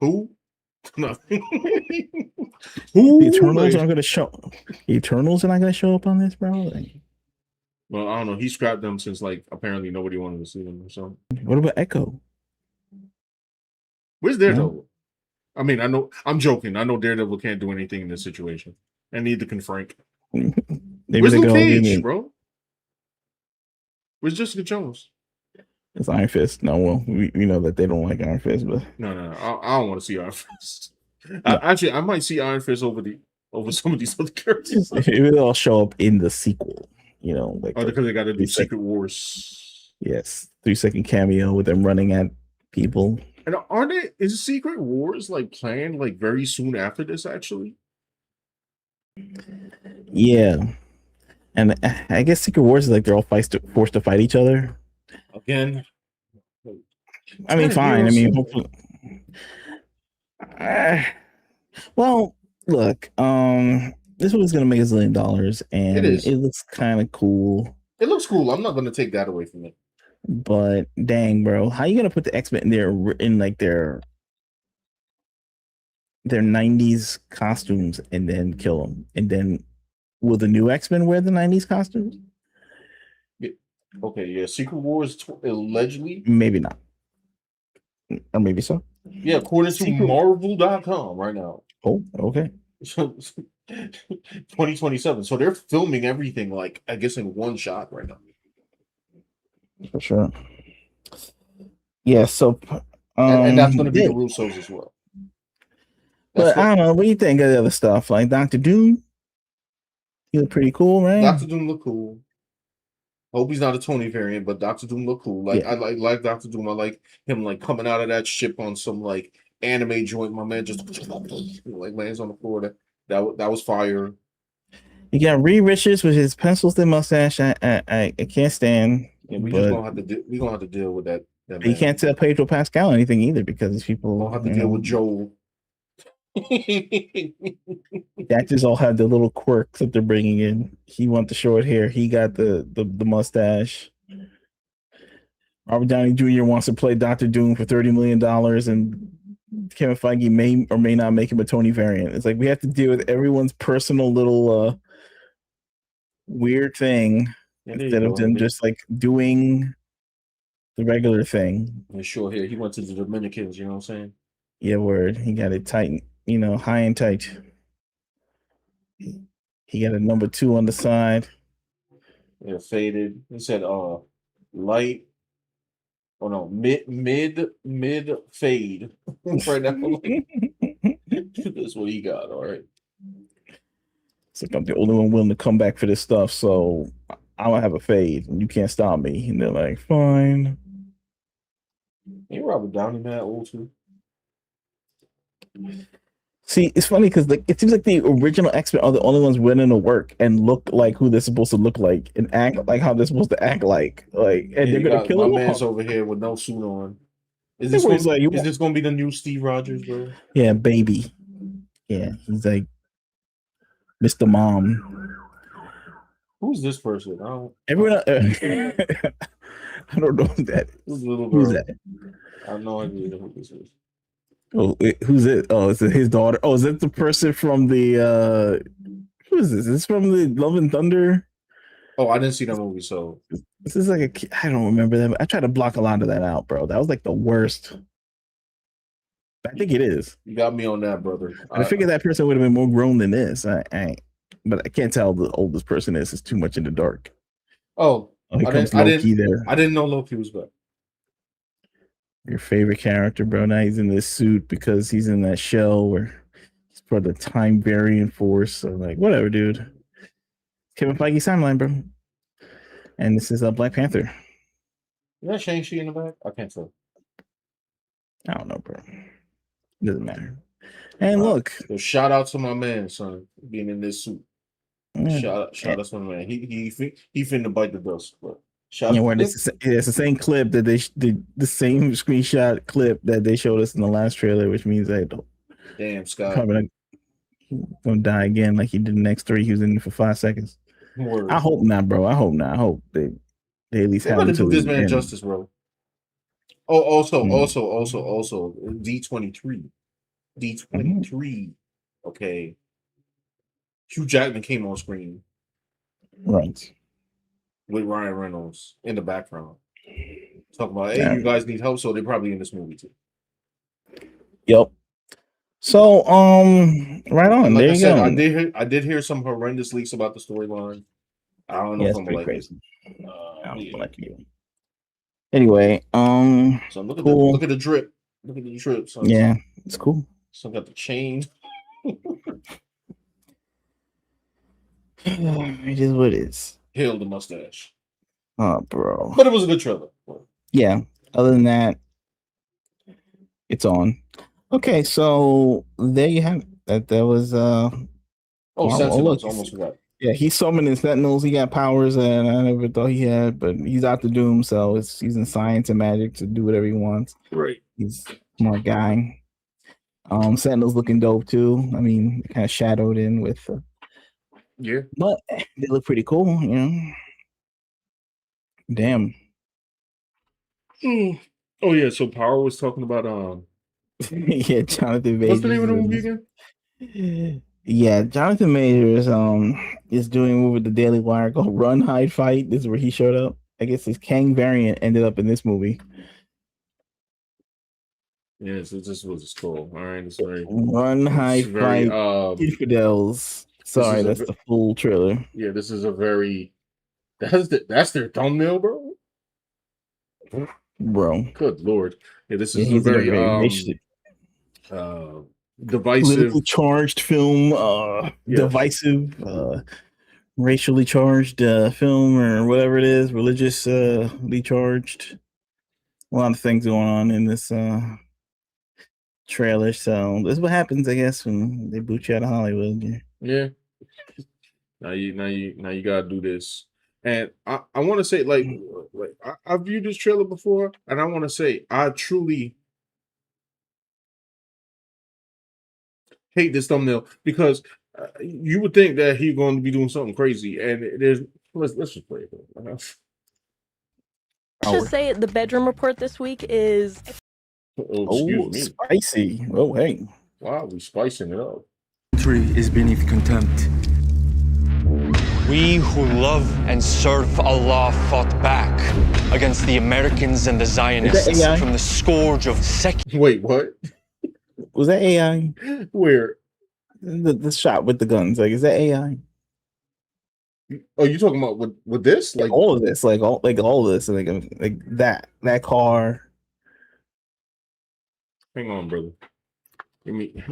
Who? Nothing. Who? The Eternals aren't gonna show. The Eternals are not gonna show up on this, bro. Like, well, I don't know. He scrapped them since like apparently nobody wanted to see them or something. What about Echo? Where's Daredevil? I know I'm joking. I know Daredevil can't do anything in this situation, and neither can Frank. Where's Luke Cage, bro? Where's Jessica Jones? It's Iron Fist. No, well, we know that they don't like Iron Fist, but no, I don't want to see Iron Fist. No. Actually, I might see Iron Fist over some of these other characters. Maybe they'll show up in the sequel. Like because they got to do Secret Wars. Yes, 3-second cameo with them running at people. And is Secret Wars like planned like very soon after this? Actually, yeah, and I guess Secret Wars is like they're all forced to fight each other. Again, fine. Hopefully. Well, look, this one's gonna make $1 zillion, and it looks kind of cool. It looks cool. I'm not gonna take that away from it. But dang, bro, how you gonna put the X-Men in like their 90s costumes and then kill them? And then will the new X-Men wear the 90s costumes? Okay, yeah. Secret Wars allegedly. Maybe not. Or maybe so. Yeah, according to Marvel.com right now. Oh, okay. 2027. So they're filming everything like I guess in one shot right now. For sure. Yeah, so And that's going to be the Russos as well. But I don't know. What do you think of the other stuff? Like Doctor Doom? He look pretty cool, right? Doctor Doom look cool. Hope he's not a Tony variant, but Doctor Doom look cool. Like I like Doctor Doom. I like him like coming out of that ship on some like anime joint. My man just like lands on the floor. That was fire. You got Reed Richards with his pencil thin mustache. I can't stand. Yeah, we just gonna have to deal with that. You can't tell Pedro Pascal anything either because these people don't have to deal with Joel. The actors all have the little quirks that they're bringing in. He want the short hair. He got the mustache. Robert Downey Jr. wants to play Doctor Doom for $30 million, and Kevin Feige may or may not make him a Tony variant. It's like we have to deal with everyone's personal little weird thing instead of them just like doing the regular thing. And short hair. He went to the Dominicans. You know what I'm saying? Yeah, word. He got it tight, high and tight. He got a number 2 on the side. Yeah, faded. He said light. Oh no, mid fade. Right now. That's what he got, all right. It's like I'm the only one willing to come back for this stuff, so I'm gonna have a fade and you can't stop me. And they're like, fine. Ain't Robert Downey man old too? See, it's funny because like it seems like the original X-Men are the only ones willing to work and look like who they're supposed to look like and act like how they're supposed to act like. And they're gonna kill him. My man's over here with no suit on. Is this gonna be the new Steve Rogers, bro? Yeah, baby. Yeah, he's like Mr. Mom. Who's this person? Everyone. I don't know who that is. Who's that? I have no idea who this is. Oh, who's it? Oh, is it his daughter? Oh, is that the person from the who is this? Is this from the Love and Thunder? Oh, I didn't see that movie, so this is like I don't remember that. I tried to block a lot of that out, bro. That was like the worst. I think it is. You got me on that, brother. I figured that person would have been more grown than this. But I can't tell who the oldest person is. It's too much in the dark. Oh, I didn't know Loki was back. Your favorite character, bro. Now he's in this suit because he's in that shell where he's part of the time variant force. So like, whatever, dude. Kevin Feige's timeline, bro. And this is a Black Panther. Is that Shang-Chi in the back? I can't tell. I don't know, bro. Doesn't matter. And look, shout out to my man, son, being in this suit. Shout out to my man. He finna bite the dust, but. It's the same clip that they did, the same screenshot clip that they showed us in the last trailer, which means that damn Scott probably gonna die again like he did in X3. He was in it for 5 seconds. Word. I hope not, bro. I hope not. I hope they at least have to do this man justice, bro. Oh, also D23. Okay. Hugh Jackman came on screen. Right. With Ryan Reynolds in the background. Talking about, hey, you guys need help, so they're probably in this movie too. Yep. So, right on. Like there you go. I did hear some horrendous leaks about the storyline. I don't know if I'm like crazy. Anyway, so look at the drip. Look at the drip. Son. Yeah, it's cool. So got the chain. It is what it is. Hail the mustache. Oh, bro. But it was a good trailer. Yeah. Other than that, it's on. Okay, so there you have it. That was Sentinels, almost forgot. Yeah, he's summoning Sentinels. He got powers that I never thought he had, but he's out the Doom, so he's using science and magic to do whatever he wants. Right. He's a smart guy. Sentinels looking dope too. I mean, kind of shadowed in with yeah. But they look pretty cool, you know. Damn. Oh yeah, so Power was talking about yeah, Jonathan Majors. What's the name of the movie again? Yeah, Jonathan Majors is doing a movie with the Daily Wire called Run, Hide, Fight. This is where he showed up. I guess his Kang variant ended up in this movie. Yeah, so this was a skull. All right, it's very One high very fight infidels. Sorry, is a that's the full trailer. yeah, this is a very that's their thumbnail, bro. Bro. Good lord. Yeah, this Yeah, is a he's in a very very divisive, politically charged film, yes. divisive, racially charged film or whatever it is, religiously charged. A lot of things going on in this trailer. So this is what happens, I guess, when they boot you out of Hollywood. Yeah. Now you gotta do this. And I want to say like I viewed this trailer before, and I want to say I truly hate this thumbnail because you would think that he's going to be doing something crazy, and there's let's just play it. Let's just say the bedroom report this week is. Excuse me. Spicy. Oh, hey. Wow, we spicing it up. Country is beneath contempt. We who love and serve Allah fought back against the Americans and the Zionists from the scourge of Wait, what? Was that AI? Where? The shot with the guns. Like, is that AI? Oh, you talking about with this? Like all of this, like all of this, like that car. Hang on, brother. Give me.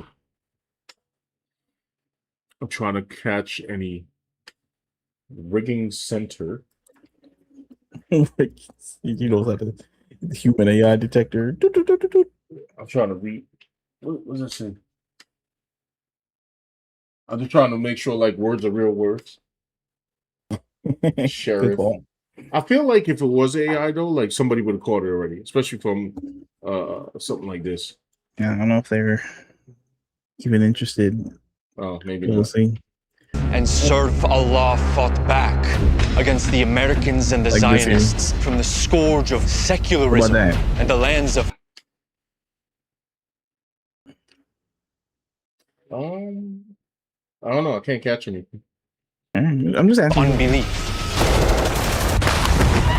I'm trying to catch any rigging center. You know that the human AI detector. I'm trying to read. What's this in? I'm just trying to make sure like words are real words. Sheriff. I feel like if it was AI though, like somebody would have caught it already, especially from something like this. Yeah, I don't know if they're even interested. Oh, maybe we'll see. And serve Allah fought back against the Americans and the Zionists from the scourge of secularism and the lands of. I don't know. I can't catch anything. I'm just asking. Unbelief.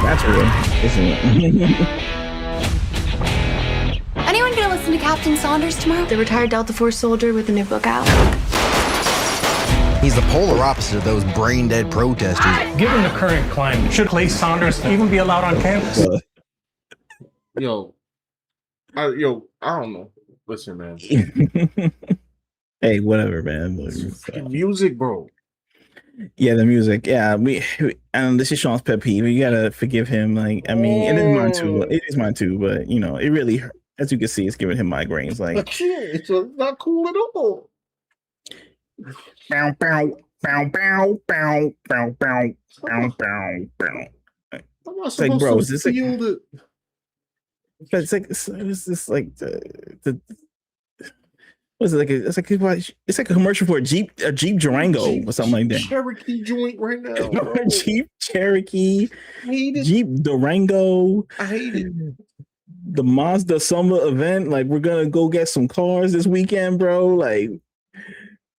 That's real, isn't it? Anyone gonna listen to Captain Saunders tomorrow? The retired Delta Force soldier with a new book out. He's the polar opposite of those brain-dead protesters. Given the current climate, should Clay Saunders even be allowed on campus? I don't know. Listen, man. Hey, whatever, man. Music, bro. Yeah, the music. Yeah, this is Sean's pet peeve. You gotta forgive him. Like, I mean, it is mine too. It is mine too. But you know, it really, as you can see, it's giving him migraines. Like, it's not cool at all. Bow, bow, bow, bow, bow, bow, bow, bow, bow, bow. It's like, bro, is this like? It's like, is this like the what's it like? It's like a commercial for a Jeep Durango or something like that. Cherokee joint right now. Bro. Jeep Cherokee, Jeep Durango. I hate it. The Mazda summer event. Like, we're gonna go get some cars this weekend, bro. Like,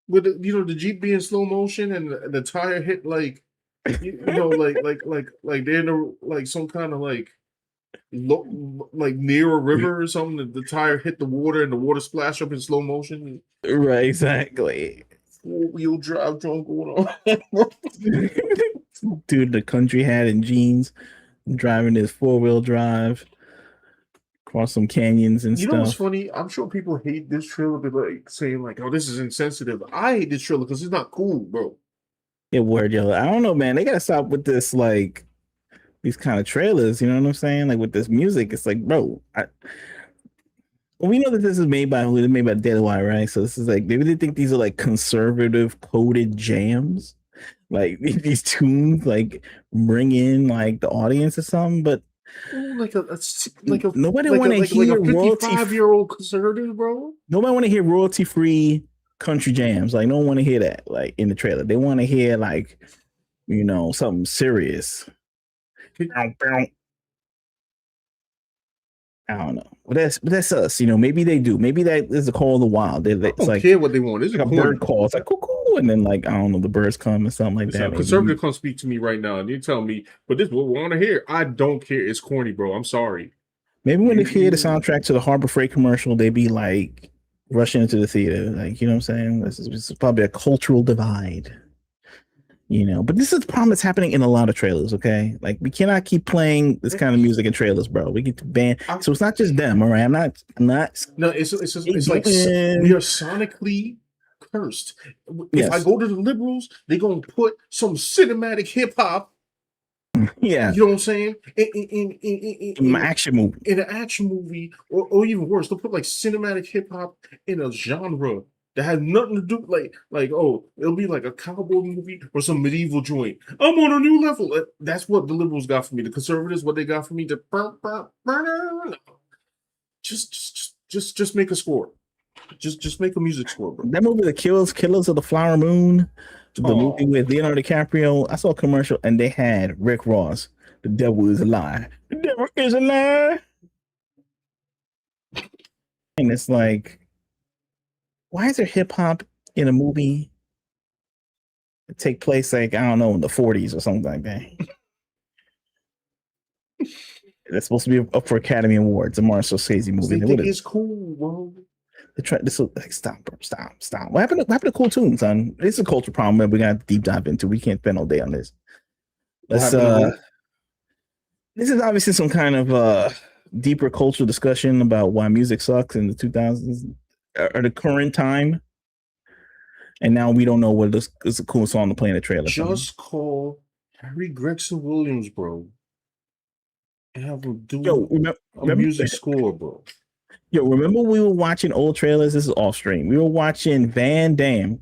with the Jeep being slow motion and the tire hit like like they're in a, some kind of like near a river or something. The tire hit the water and the water splashed up in slow motion. Right, exactly. 4-wheel drive drunk going on. Dude, the country hat and jeans, driving his 4-wheel drive across some canyons and stuff. You know what's funny? I'm sure people hate this trailer, but like saying like, "Oh, this is insensitive." I hate this trailer because it's not cool, bro. Yeah, word, yo. I don't know, man. They gotta stop with this, like, these kind of trailers. You know what I'm saying? Like, with this music, it's like, bro. We know that this is made by Daily Wire, right? So this is like, they really think these are like conservative coded jams, like these tunes, like bring in like the audience or something, but. Nobody want to hear a 55-year-old conservative, bro. Nobody want to hear royalty-free country jams. Like, no one want to hear that. Like, in the trailer, they want to hear like, something serious. I don't know. But that's us. Maybe they do. Maybe that is the call of the wild. I don't care what they want. It's like a bird call. It's like cuckoo, and then like, I don't know, the birds come and something like that. Conservative come speak to me right now, and you tell me, but this is what we want to hear. I don't care. It's corny, bro. I'm sorry. Maybe when they hear the soundtrack to the Harbor Freight commercial, they be like rushing into the theater. Like, you know what I'm saying? This is probably a cultural divide. You know, but this is the problem that's happening in a lot of trailers, okay? Like, we cannot keep playing this kind of music in trailers, bro. We get to ban. So it's not just them, all right? I'm not. No, it's like we are sonically cursed. If I go to the liberals, they're gonna put some cinematic hip hop. Yeah, you know what I'm saying? In an action movie. In an action movie, or even worse, they'll put like cinematic hip hop in a genre that has nothing to do it'll be like a cowboy movie or some medieval joint. I'm on a new level. That's what the liberals got for me. The conservatives, what they got for me, just make a score. Just make a music score, bro. That movie, The Killers of the Flower Moon, the movie with Leonardo DiCaprio. I saw a commercial and they had Rick Ross. The devil is a lie. The devil is a lie. And it's like, why is there hip hop in a movie that take place like, I don't know, in the 40s or something like that? That's supposed to be up for Academy Awards, a Martin Scorsese movie. They think it's cool, bro. This like stop. What happened to cool tunes, son? It's a culture problem that we're gonna have to deep dive into. We can't spend all day on this. This is obviously some kind of deeper cultural discussion about why music sucks in the 2000s or the current time. And now we don't know what is a cool song to play in the trailer. Just call Harry Gregson Williams, bro. And have him do a music score, bro. Yo, remember we were watching old trailers? This is off stream. We were watching Van Damme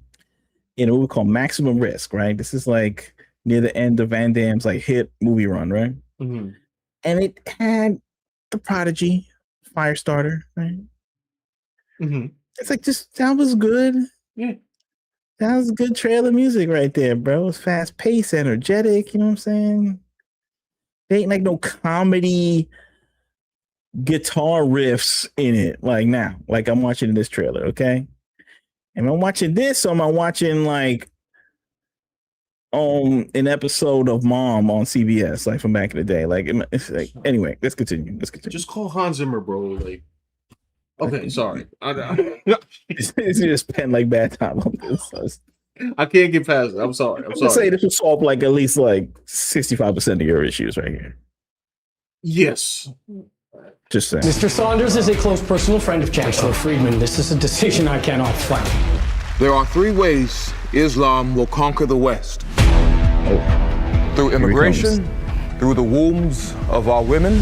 in what we call Maximum Risk, right? This is like near the end of Van Damme's like hit movie run, right? Mm-hmm. And it had The Prodigy, Firestarter, right? Mm-hmm. It's like that was good. Yeah. That was good trailer music right there, bro. It was fast paced, energetic, you know what I'm saying? There ain't like no comedy guitar riffs in it like now. Like I'm watching this trailer, okay? And I'm watching this, or am I watching like an episode of Mom on CBS, like from back in the day? Like it's like anyway, let's continue. Just call Hans Zimmer, bro. Like, okay, sorry. It's just pen like bad time on this. I can't get past it. I'm sorry. I'm gonna say this will solve like at least like 65% of your issues right here. Yes. Just saying. Mr. Saunders is a close personal friend of Chancellor Friedman. This is a decision I cannot fight. There are 3 ways Islam will conquer the West. Through immigration, through the wombs of our women,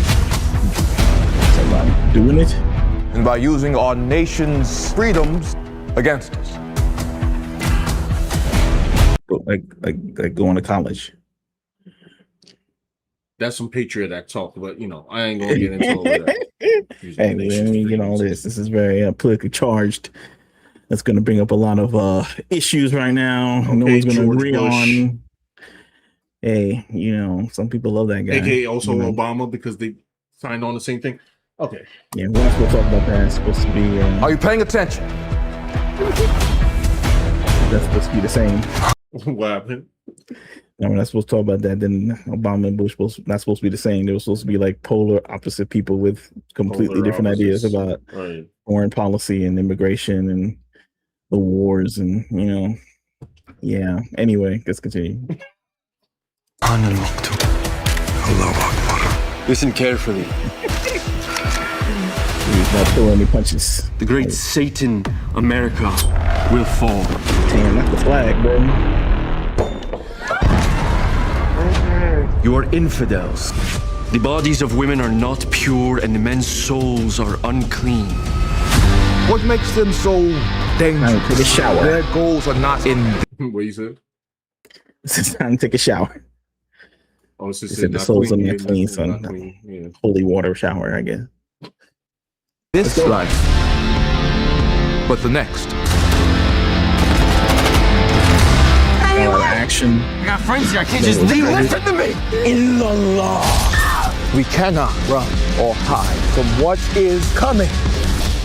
doing it, and by using our nation's freedoms against us. Like going to college. That's some Patriot Act talk, but I ain't gonna get into all of that. Hey, you know this. This is very politically charged. That's going to bring up a lot of issues right now. Okay, no one's going to agree on. Hey, some people love that guy. AKA also Obama, because they signed on the same thing. Okay. Yeah, we're not supposed to talk about that. It's supposed to be. Are you paying attention? That's supposed to be the same. What happened? No, we're not supposed to talk about that. Then Obama and Bush not supposed to be the same. They were supposed to be like polar opposite people with completely different ideas about foreign policy and immigration and the wars and yeah. Anyway, let's continue. Listen carefully. He's not throwing any punches. The great Satan America will fall. Damn, that's the flag, bro. You are infidels. The bodies of women are not pure, and the men's souls are unclean. What makes them so dangerous? Take a shower. Their goals are not in. What you said? It's time to take a shower. Oh, it's just the souls are not clean, son. Yeah. Holy water shower, I guess. This life, but the next. Action. I got friends here. I can't just leave. Listen to me. In the law. We cannot run or hide from what is coming.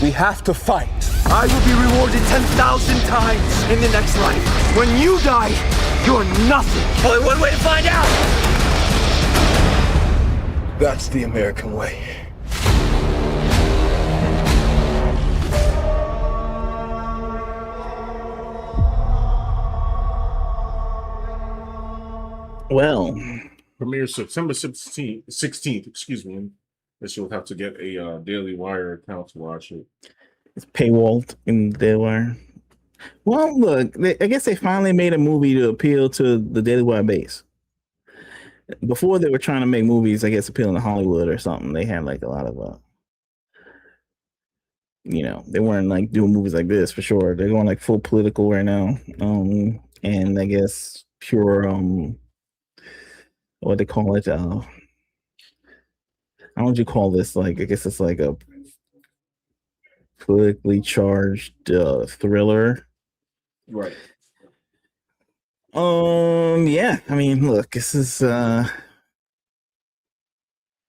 We have to fight. I will be rewarded 10,000 times in the next life. When you die, you're nothing. Only one way to find out. That's the American way. Well, premieres September 16th. Excuse me. Guess you'll have to get a Daily Wire account to watch it. it's paywalled in Daily Wire. Well, look, I guess they finally made a movie to appeal to the Daily Wire base. Before they were trying to make movies, I guess, appealing to Hollywood or something. They had like a lot of, they weren't like doing movies like this for sure. They're going like full political right now. And I guess pure, what they call it? How would you call this? Like, I guess it's like a politically charged thriller. Right. Yeah. I mean, look, this is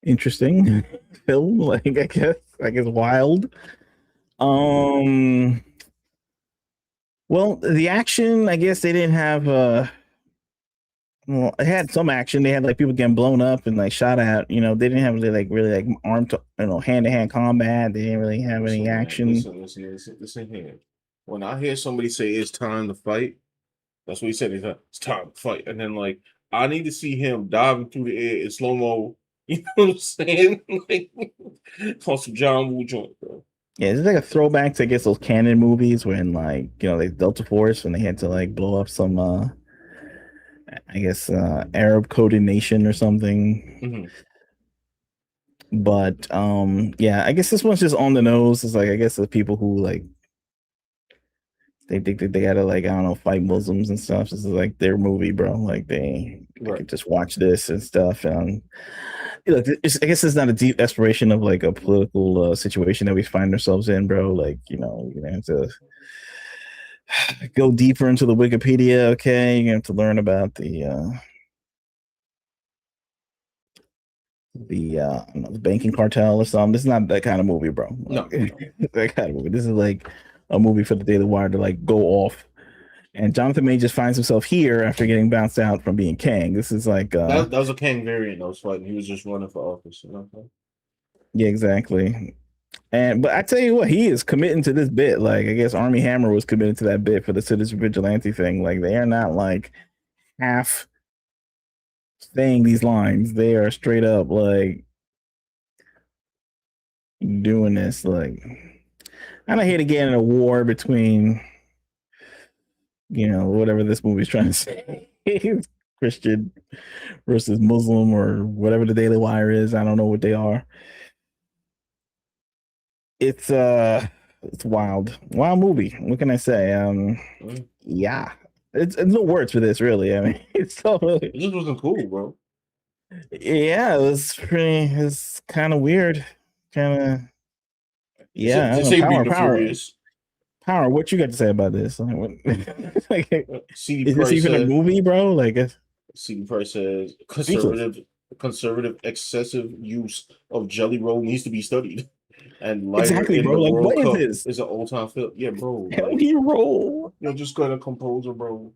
interesting film. Like, I guess wild. Well, the action, I guess they didn't have. Well, it had some action. They had like people getting blown up and like shot at. They didn't have really armed, hand to hand combat. They didn't really have any action. Listen here. When I hear somebody say it's time to fight, that's what he said. It's time to fight, and then like I need to see him diving through the air in slow mo. You know what I'm saying? Like on some John Woo joint, bro. Yeah, it's like a throwback to, I guess, those Cannon movies when like like Delta Force when they had to like blow up some I guess Arab coded nation or something. But yeah, I guess this one's just on the nose. It's like, I guess the people who like they think that they gotta like, I don't know, fight Muslims and stuff. This is like their movie, bro. Like they could just watch this and stuff. And I guess it's not a deep exploration of like a political situation that we find ourselves in, bro. Like, you're gonna have to go deeper into the Wikipedia. Okay, you have to learn about the banking cartel or something. This is not that kind of movie, bro. No. That kind of movie. This is like a movie for the Daily Wire to like go off. And Jonathan May just finds himself here after getting bounced out from being Kang. This is like that was a Kang variant that was fighting. He was just running for office. Yeah, exactly. But I tell you what, he is committing to this bit. Like, I guess Army Hammer was committed to that bit for the Citizen Vigilante thing. Like, they are not like half saying these lines. They are straight up like doing this. Like, I don't hate to get in a war between, whatever this movie's trying to say. Christian versus Muslim or whatever the Daily Wire is. I don't know what they are. It's wild movie. What can I say? Yeah, it's no words for this, really. I mean, it's so really. This wasn't cool, bro. Yeah, it's kind of weird. Yeah. Power. What you got to say about this? Like, is this even a movie, bro? Like, CD Price says conservative excessive use of Jelly Roll needs to be studied. And exactly, bro. Like, what is this? It's an old time film. Yeah, bro. Jelly Roll. You're just gonna composer, bro.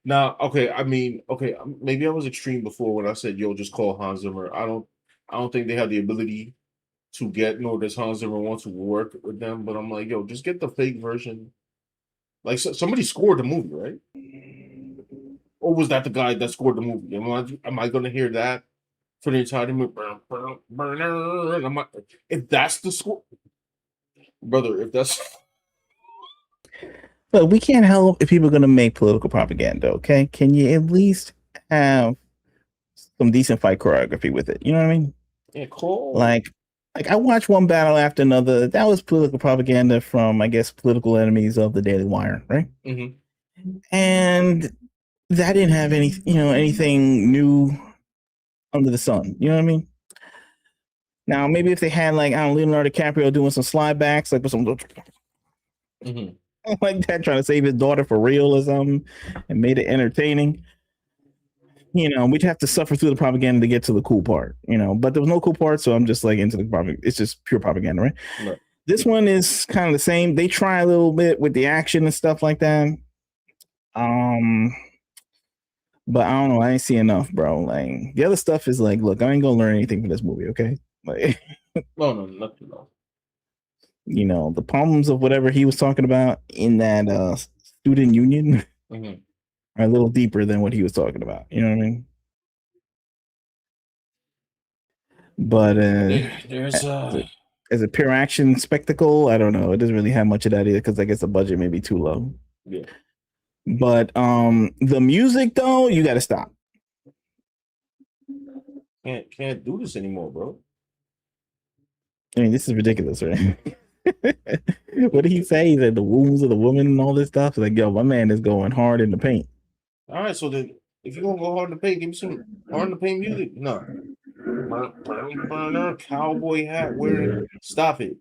Now, okay. I mean, okay. Maybe I was extreme before when I said, "Yo, just call Hans Zimmer." I don't think they have the ability to get, nor does Hans Zimmer want to work with them. But I'm like, yo, just get the fake version. Like somebody scored the movie, right? Or was that the guy that scored the movie? Am I going to hear that for the entire movie? If that's the score, brother, if that's. But we can't help if people are going to make political propaganda, okay? Can you at least have some decent fight choreography with it? You know what I mean? Yeah, cool. Like I watched one battle after another. That was political propaganda from, I guess, political enemies of the Daily Wire, right? And that didn't have anything new under the sun. You know what I mean? Now, maybe if they had like, I don't know, Leonardo DiCaprio doing some slide backs, like with some like that, trying to save his daughter for real or something, and made it entertaining. We'd have to suffer through the propaganda to get to the cool part, but there was no cool part. So I'm just like into the propaganda. It's just pure propaganda, right? This one is kind of the same. They try a little bit with the action and stuff like that. But I don't know. I ain't see enough, bro. Like the other stuff is like, look, I ain't gonna learn anything from this movie, okay? Like, no, nothing. The problems of whatever he was talking about in that student union. Are a little deeper than what he was talking about. You know what I mean? But there's as a pure action spectacle, I don't know. It doesn't really have much of that either because I guess the budget may be too low. Yeah. But the music though, you got to stop. Can't do this anymore, bro. I mean, this is ridiculous, right? What did he say? He said the wounds of the woman and all this stuff. It's like, yo, my man is going hard in the paint. All right, so then if you're gonna go hard in the paint, give me some hard in the paint music. No. Cowboy hat wearing. Stop it.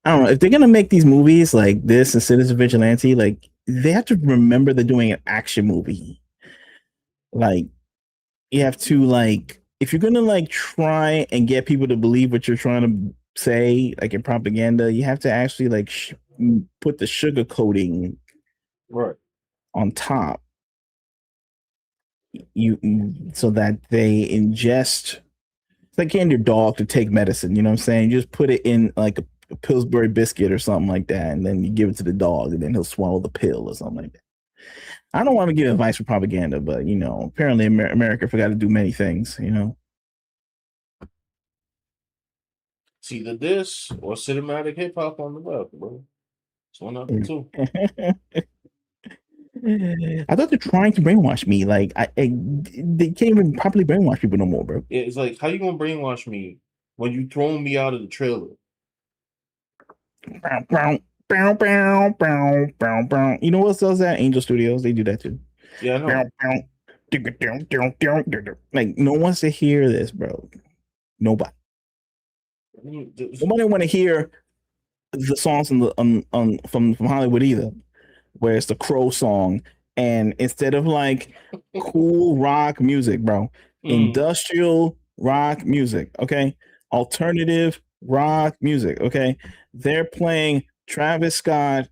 I don't know. If they're gonna make these movies like this and Citizen Vigilante, like they have to remember they're doing an action movie. Like you have to like if you're gonna like try and get people to believe what you're trying to say, like in propaganda, you have to actually like put the sugar coating right on top. So that they ingest. It's like getting your dog to take medicine. You know what I'm saying? You just put it in like a Pillsbury biscuit or something like that, and then you give it to the dog, and then he'll swallow the pill or something like that. I don't want to give advice for propaganda, but you know, apparently America forgot to do many things. You know, it's either this or cinematic hip hop on the left, bro. It's one of the two. I thought they're trying to brainwash me. Like they can't even properly brainwash people no more, bro. Yeah, it's like, how you gonna brainwash me when you throwing me out of the trailer? You know what else that? Angel Studios, they do that too. Yeah, I know. Like no one wants to hear this, bro. Nobody. Nobody want to hear the songs from Hollywood either. Where it's the Crow song, and instead of like cool rock music, bro, industrial rock music, okay, alternative rock music, okay, they're playing Travis Scott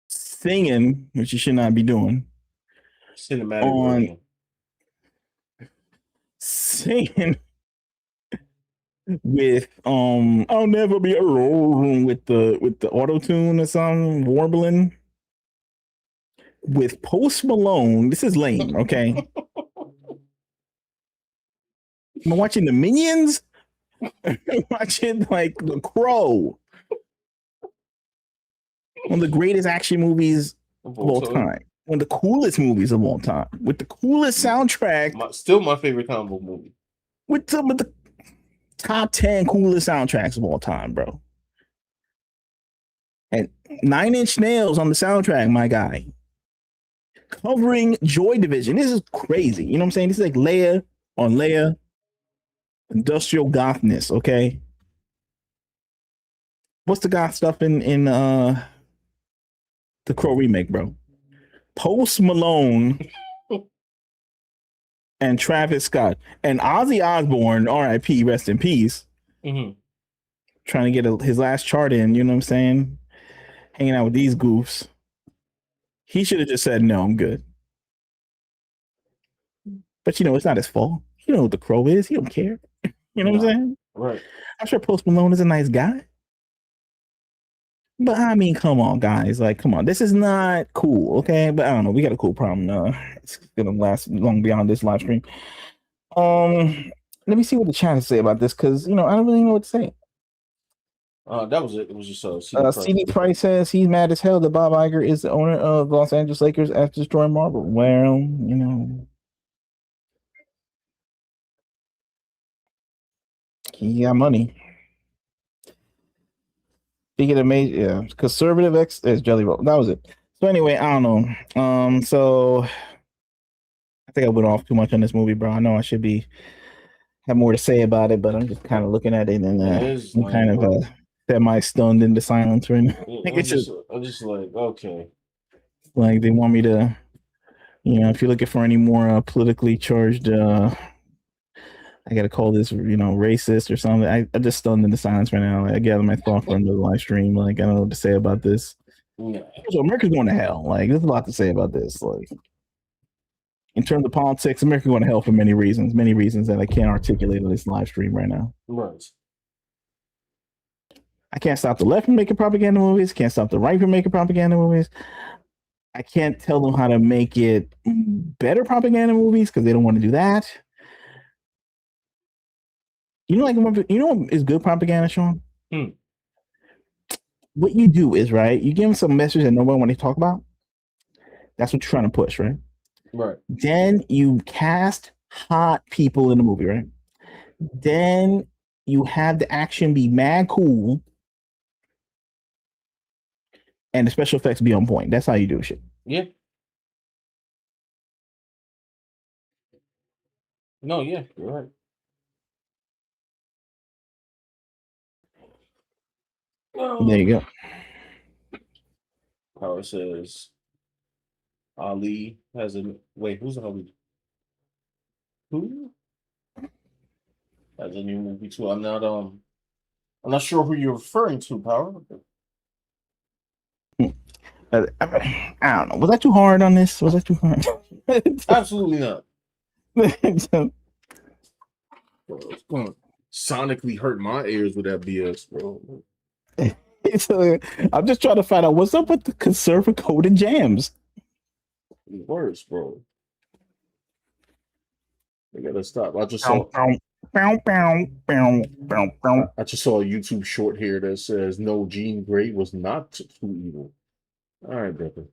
singing, which you should not be doing, cinematic singing with I'll never be alone with the auto tune or something warbling with Post Malone. This is lame, okay? I'm watching the Minions. I'm watching like the Crow, one of the greatest action movies of all time, one of the coolest movies of all time, with the coolest soundtrack. Still my favorite combo movie. With some of the top 10 coolest soundtracks of all time, bro. And 9 Inch Nails on the soundtrack, my guy. Covering Joy Division. This is crazy. You know what I'm saying? This is like layer on layer. Industrial gothness, okay? What's the goth stuff in the Crow remake, bro? Post Malone and Travis Scott and Ozzy Osbourne, R.I.P., rest in peace. Trying to get his last chart in, you know what I'm saying? Hanging out with these goofs. He should have just said, no, I'm good. But you know, it's not his fault. You know what the Crow is. He don't care. You know what I'm saying? Right. I'm sure Post Malone is a nice guy. But I mean, come on, guys. Like, come on. This is not cool, okay? But I don't know. We got a cool problem. It's gonna last long beyond this live stream. Let me see what the chat has to say about this, because you know, I don't really know what to say. That was it. It was just CD Price says he's mad as hell that Bob Iger is the owner of Los Angeles Lakers after destroying Marvel. Well, you know, he got money. Speaking of major, yeah, conservative X is Jelly Roll. That was it. So anyway, I don't know. So I think I went off too much on this movie, bro. I know I should have more to say about it, but I'm just kind of looking at it and I'm kind of semi-stunned into silence right now. I'm just like, okay. Like they want me to, you know, if you're looking for any more politically charged, I gotta call this, you know, racist or something. I just stunned into silence right now. Like, I gather my thoughts from the live stream. Like I don't know what to say about this. Yeah. So America's going to hell. Like there's a lot to say about this. Like in terms of politics, America's going to hell for many reasons that I can't articulate on this live stream right now. Right. I can't stop the left from making propaganda movies. Can't stop the right from making propaganda movies. I can't tell them how to make it better propaganda movies because they don't want to do that. You know, like you know what is good propaganda, Sean? What you do is right. You give them some message that nobody want to talk about. That's what you're trying to push, right? Right. Then you cast hot people in the movie, right? Then you have the action be mad cool, and the special effects be on point. That's how you do shit. Yeah. No, yeah, you're right. There you go. Power says Ali has a wait. Who's Ali? Who has a new movie too? I'm not sure who you're referring to. Power. I don't know. Was that too hard on this? Was that too hard? Absolutely not. Bro, it's gonna sonically hurt my ears with that BS, bro. I'm just trying to find out what's up with the conservative code and jams. Worse, bro. They gotta stop. I just saw a YouTube short here that says no, Jean Grey was not too evil. All right, brother.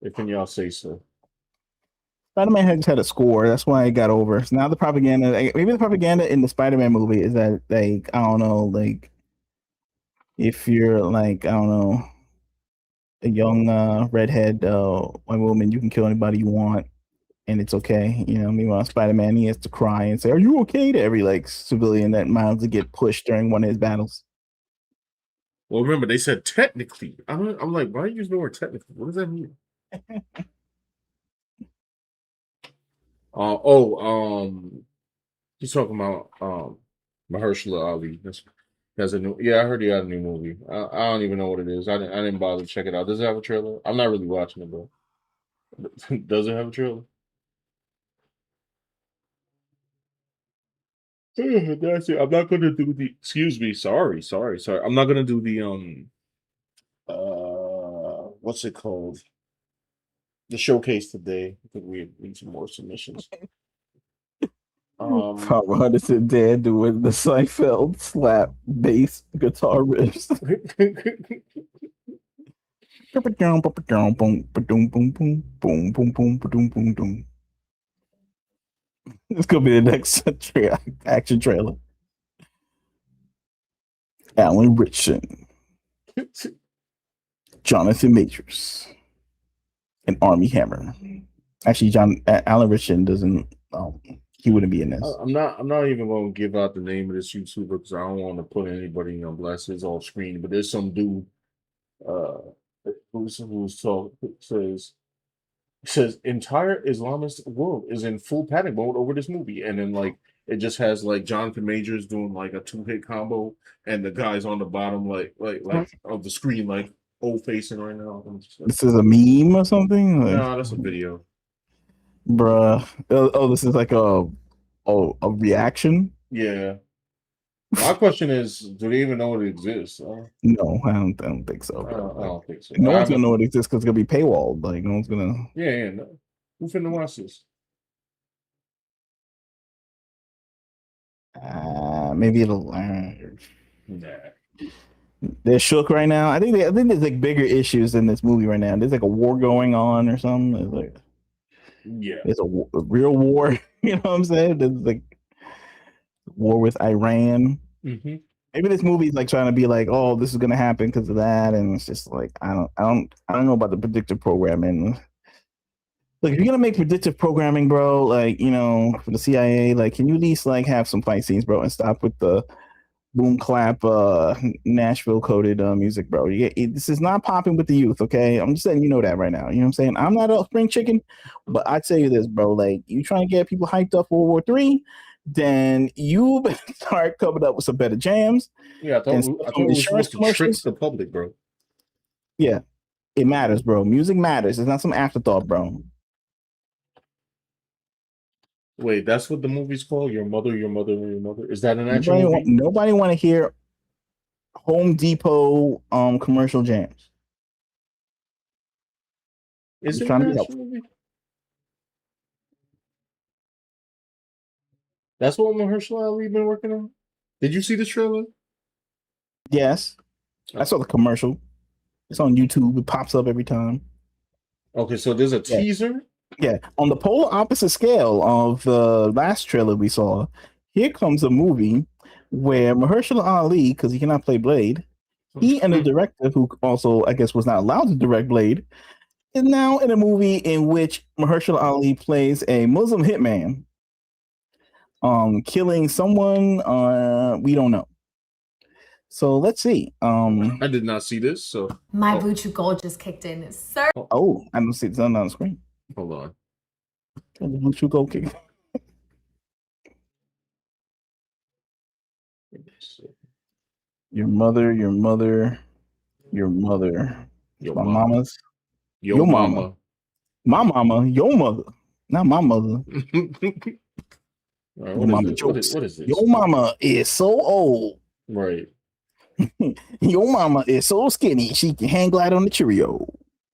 If y'all say so. Spider-Man had a score. That's why it got over. So now the propaganda, maybe the propaganda in the Spider-Man movie is that, like, I don't know, like, if you're like, I don't know, a young redhead white woman, you can kill anybody you want, and it's okay. You know, meanwhile, Spider-Man, he has to cry and say, "Are you okay?" to every like civilian that miles to get pushed during one of his battles. Well, remember they said technically. I'm like, why are you using the word technically? What does that mean? He's talking about Mahershala Ali. That's a new. Yeah, I heard he had a new movie. I don't even know what it is. I didn't bother to check it out. Does it have a trailer? I'm not really watching it, bro. Does it have a trailer? That's it. I'm not gonna do the. Excuse me. Sorry. I'm not gonna do the what's it called? The showcase today. I think we need some more submissions. Power said Dan doing the Seinfeld slap bass guitar riffs. This could be the next action trailer. Alan Richson, Jonathan Majors, and Armie Hammer. Actually, Alan Richson doesn't. He wouldn't be in this. I'm not even going to give out the name of this YouTuber because I don't want to put anybody on blast. It's off screen, but there's some dude who's talk says entire Islamist world is in full panic mode over this movie, and then like it just has like Jonathan Majors doing like a 2-hit combo, and the guys on the bottom like of the screen like old facing right now. This is a meme or something. Like, no, that's a video. Bruh. Oh, this is like a reaction? Yeah. My question is, do they even know it exists? No, I don't think so. I don't think so. No one's gonna know it exists because it's gonna be paywalled. Like no one's gonna. Yeah. No. Who finna watch this? Maybe it'll. Nah. They're shook right now. I think there's like bigger issues in this movie right now. There's like a war going on or something. There's like. Yeah. There's a real war. You know what I'm saying? There's like war with Iran. Mm-hmm. Maybe this movie's like trying to be like, oh, this is gonna happen because of that, and it's just like I don't know about the predictive programming. Like, if you're gonna make predictive programming, bro, like for the CIA, like, can you at least like have some fight scenes, bro, and stop with the boom clap Nashville coded music, bro. This is not popping with the youth, okay? I'm just letting you know that right now. You know what I'm saying? I'm not a spring chicken, but I tell you this, bro. Like, you trying to get people hyped up for World War III, then you better start coming up with some better jams. Yeah, I thought it was supposed to trick the public, bro. Yeah, it matters, bro. Music matters. It's not some afterthought, bro. Wait, that's what the movie's called? Your Mother, Your Mother, Your Mother? Is that an actual movie? Nobody want to hear Home Depot commercial jams. Is He's it trying an to be action helpful. movie? That's what Mahershala Ali been working on. Did you see the trailer? Yes, I saw the commercial. It's on YouTube. It pops up every time. Okay, so there's a Yeah. teaser. Yeah, on the polar opposite scale of the last trailer we saw, here comes a movie where Mahershala Ali, because he cannot play Blade, he and the director, who also I guess was not allowed to direct Blade, is now in a movie in which Mahershala Ali plays a Muslim hitman, killing someone we don't know. So let's see. I did not see this. So My Buchu Gold just kicked in, sir. Oh, I don't see it's on the screen. Hold on. The Buchu Gold kick. Your mother, your mother, your mother. Your My mama. mama's. Your mama. My mama, your mother. Not my mother. Right, Your mama jokes. What is this? Your mama is so old. Right. Your mama is so skinny she can hang glide on the Cheerio.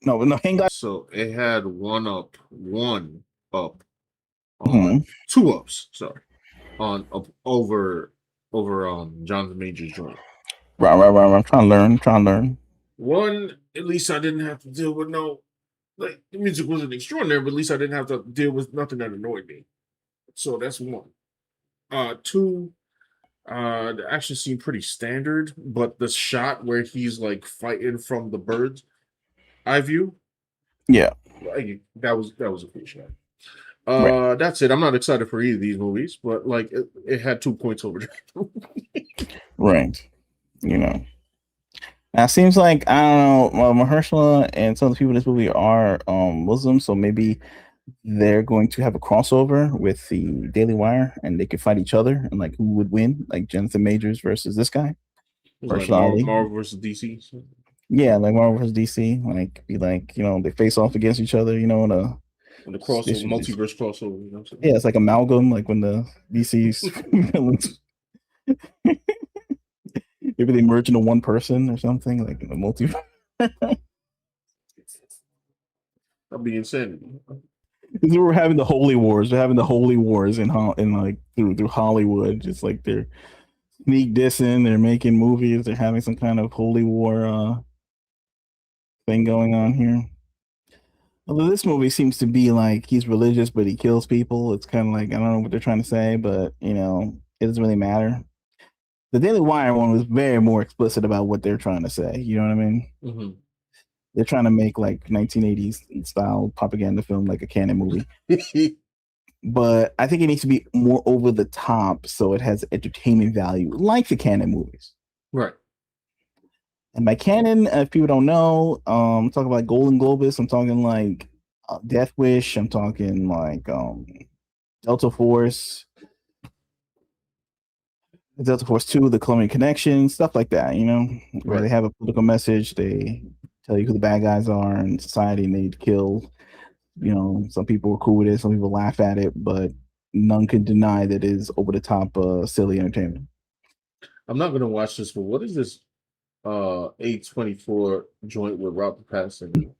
No, hang glide. So it had one up on Mhm. 2 ups. Sorry, on up over Jonathan Major's joint. Right. I'm trying to learn. One, at least I didn't have to deal with the music wasn't extraordinary, but at least I didn't have to deal with nothing that annoyed me. So that's one. 2, the action seemed pretty standard, but the shot where he's like fighting from the bird's eye view, Yeah. like, that was a cool shot. Right. That's it. I'm not excited for either of these movies, but like it had 2 points over there. Right. Now it seems like I don't know, Mahershala and some of the people in this movie are Muslim, so maybe they're going to have a crossover with the Daily Wire, and they could fight each other, and like who would win, like Jonathan Majors versus this guy, Like Mahershala Ali. Marvel versus DC. Yeah, like Marvel versus DC, like be like they face off against each other, in a And the crossover, multiverse crossover. You know what I'm saying? Yeah, it's like amalgam, like when the DC's villains maybe they merge into one person or something, like in the multiverse. That'd be insanity. We're having the holy wars. We're having the holy wars in like through Hollywood. Just like they're sneak dissing, they're making movies, they're having some kind of holy war thing going on here. Although this movie seems to be like he's religious, but he kills people. It's kind of like I don't know what they're trying to say, but it doesn't really matter. The Daily Wire one was very more explicit about what they're trying to say. You know what I mean? Mm-hmm. They're trying to make like 1980s style propaganda film, like a canon movie. But I think it needs to be more over the top so it has entertainment value, like the canon movies. Right. And by canon, if people don't know, I'm talking about Golden Globus. I'm talking like Death Wish. I'm talking like Delta Force. Delta Force 2, The Colombian Connection, stuff like that, where they have a political message, they tell you who the bad guys are in society and they need to kill. Some people are cool with it, some people laugh at it, but none can deny that it is over the top silly entertainment. I'm not gonna watch this, but what is this A24 joint with Robert Pattinson?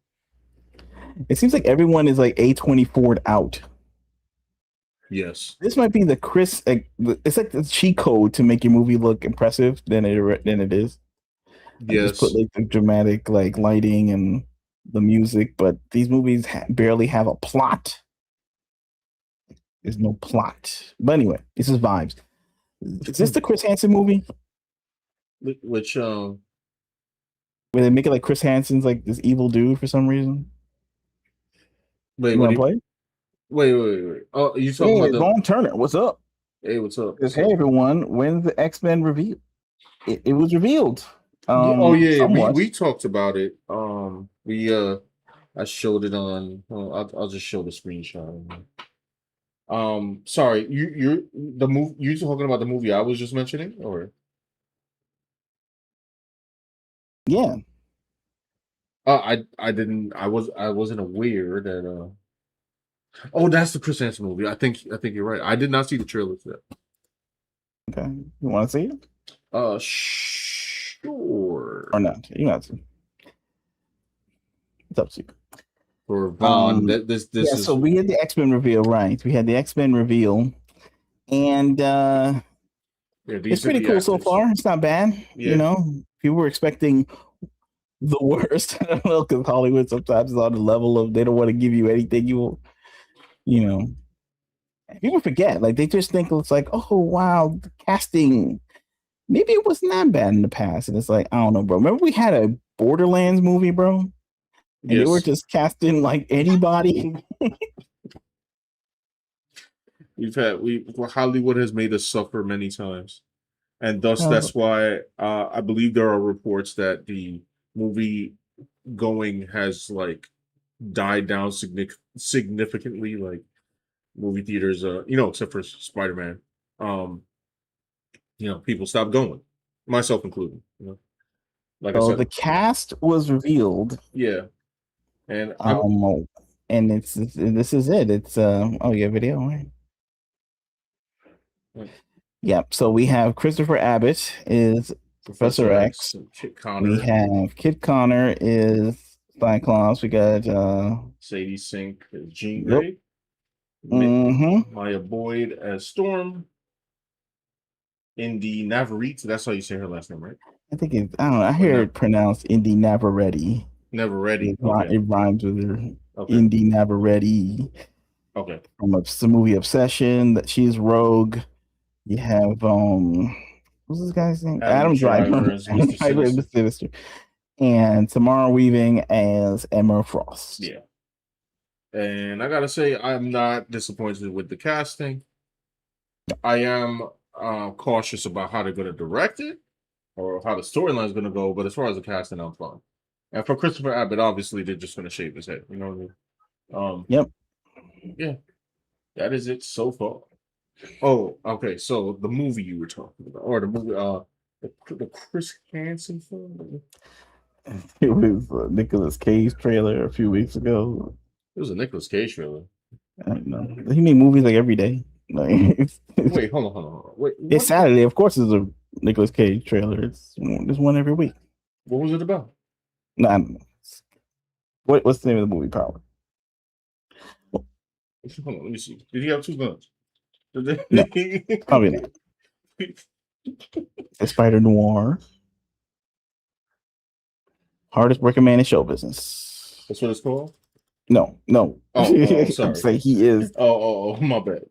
It seems like everyone is like A24'd out. Yes, this might be the Chris. It's like the cheat code to make your movie look impressive than it is. Yes, just put like the dramatic like lighting and the music, but these movies barely have a plot. There's no plot. But anyway, this is vibes. Is this the Chris Hansen movie? Which where they make it like Chris Hansen's like this evil dude for some reason? Wait, you want to play? Wait. Oh, you talking about Vaughn Turner? What's up? Hey, what's up? Hey everyone, when's the X-Men reveal? It was revealed. We talked about it. I showed it on. I'll just show the screenshot. Sorry, you're the movie. You talking about the movie I was just mentioning, or? Yeah. I didn't. I wasn't aware that. Oh, that's the Chris Hansen movie. I think you're right. I did not see the trailer for that. Okay, you want to see it? Sure. Or not? You not to. It's up to you. for Vaughn. This yeah, is so we had the X-Men reveal, right? We had the X-Men reveal, and it's pretty cool so far. It's not bad. Yeah. You know, people were expecting the worst. I don't know, because Hollywood sometimes is on the level of they don't want to give you anything you know. People forget, like they just think it's like, oh wow, the casting. Maybe it wasn't that bad in the past, and it's like I don't know, bro. Remember we had a Borderlands movie, bro, and they were just casting like anybody. Hollywood has made us suffer many times, and thus that's why I believe there are reports that the movie going has like died down significantly, like movie theaters, except for Spider-Man. People stopped going, myself included. Like I said, the cast was revealed. Yeah, and and this is it. It's video, right? Yep. So we have Christopher Abbott is Professor X. Kit Connor. We have Kit Connor is Cyclops. We got Sadie Sink as Jean Grey. Maya Boyd as Storm. Indy Navarrete. That's how you say her last name, right? I think it's, I don't know. I hear it pronounced Indy Navarrete. Navarrete. It rhymes with her. Okay. Indy Navarrete. Okay. From the movie Obsession. That she's Rogue. You have what's this guy's name? Adam Driver as Mr. Sinister. And Tamara Weaving as Emma Frost. Yeah. And I gotta say, I'm not disappointed with the casting. I am cautious about how they're going to direct it or how the storyline is going to go, but as far as the casting, I'm fine. And for Christopher Abbott, obviously they're just going to shave his head. You know what I mean? Yep. Yeah, that is it so far. Oh, okay. So the movie you were talking about, or the movie, the Chris Hansen film. It was a Nicolas Cage trailer a few weeks ago. It was a Nicolas Cage trailer. I don't know. He made movies like every day. Like, wait, hold on. Wait, it's Saturday. Of course, it's a Nicolas Cage trailer. There's one every week. What was it about? No, I don't know. What's the name of the movie? Power. Hold on, let me see. Did he have two guns? No, probably not. A Spider Noir. Hardest working man in show business. That's what it's called? No. Oh, sorry. I'm saying he is. Oh, my bad.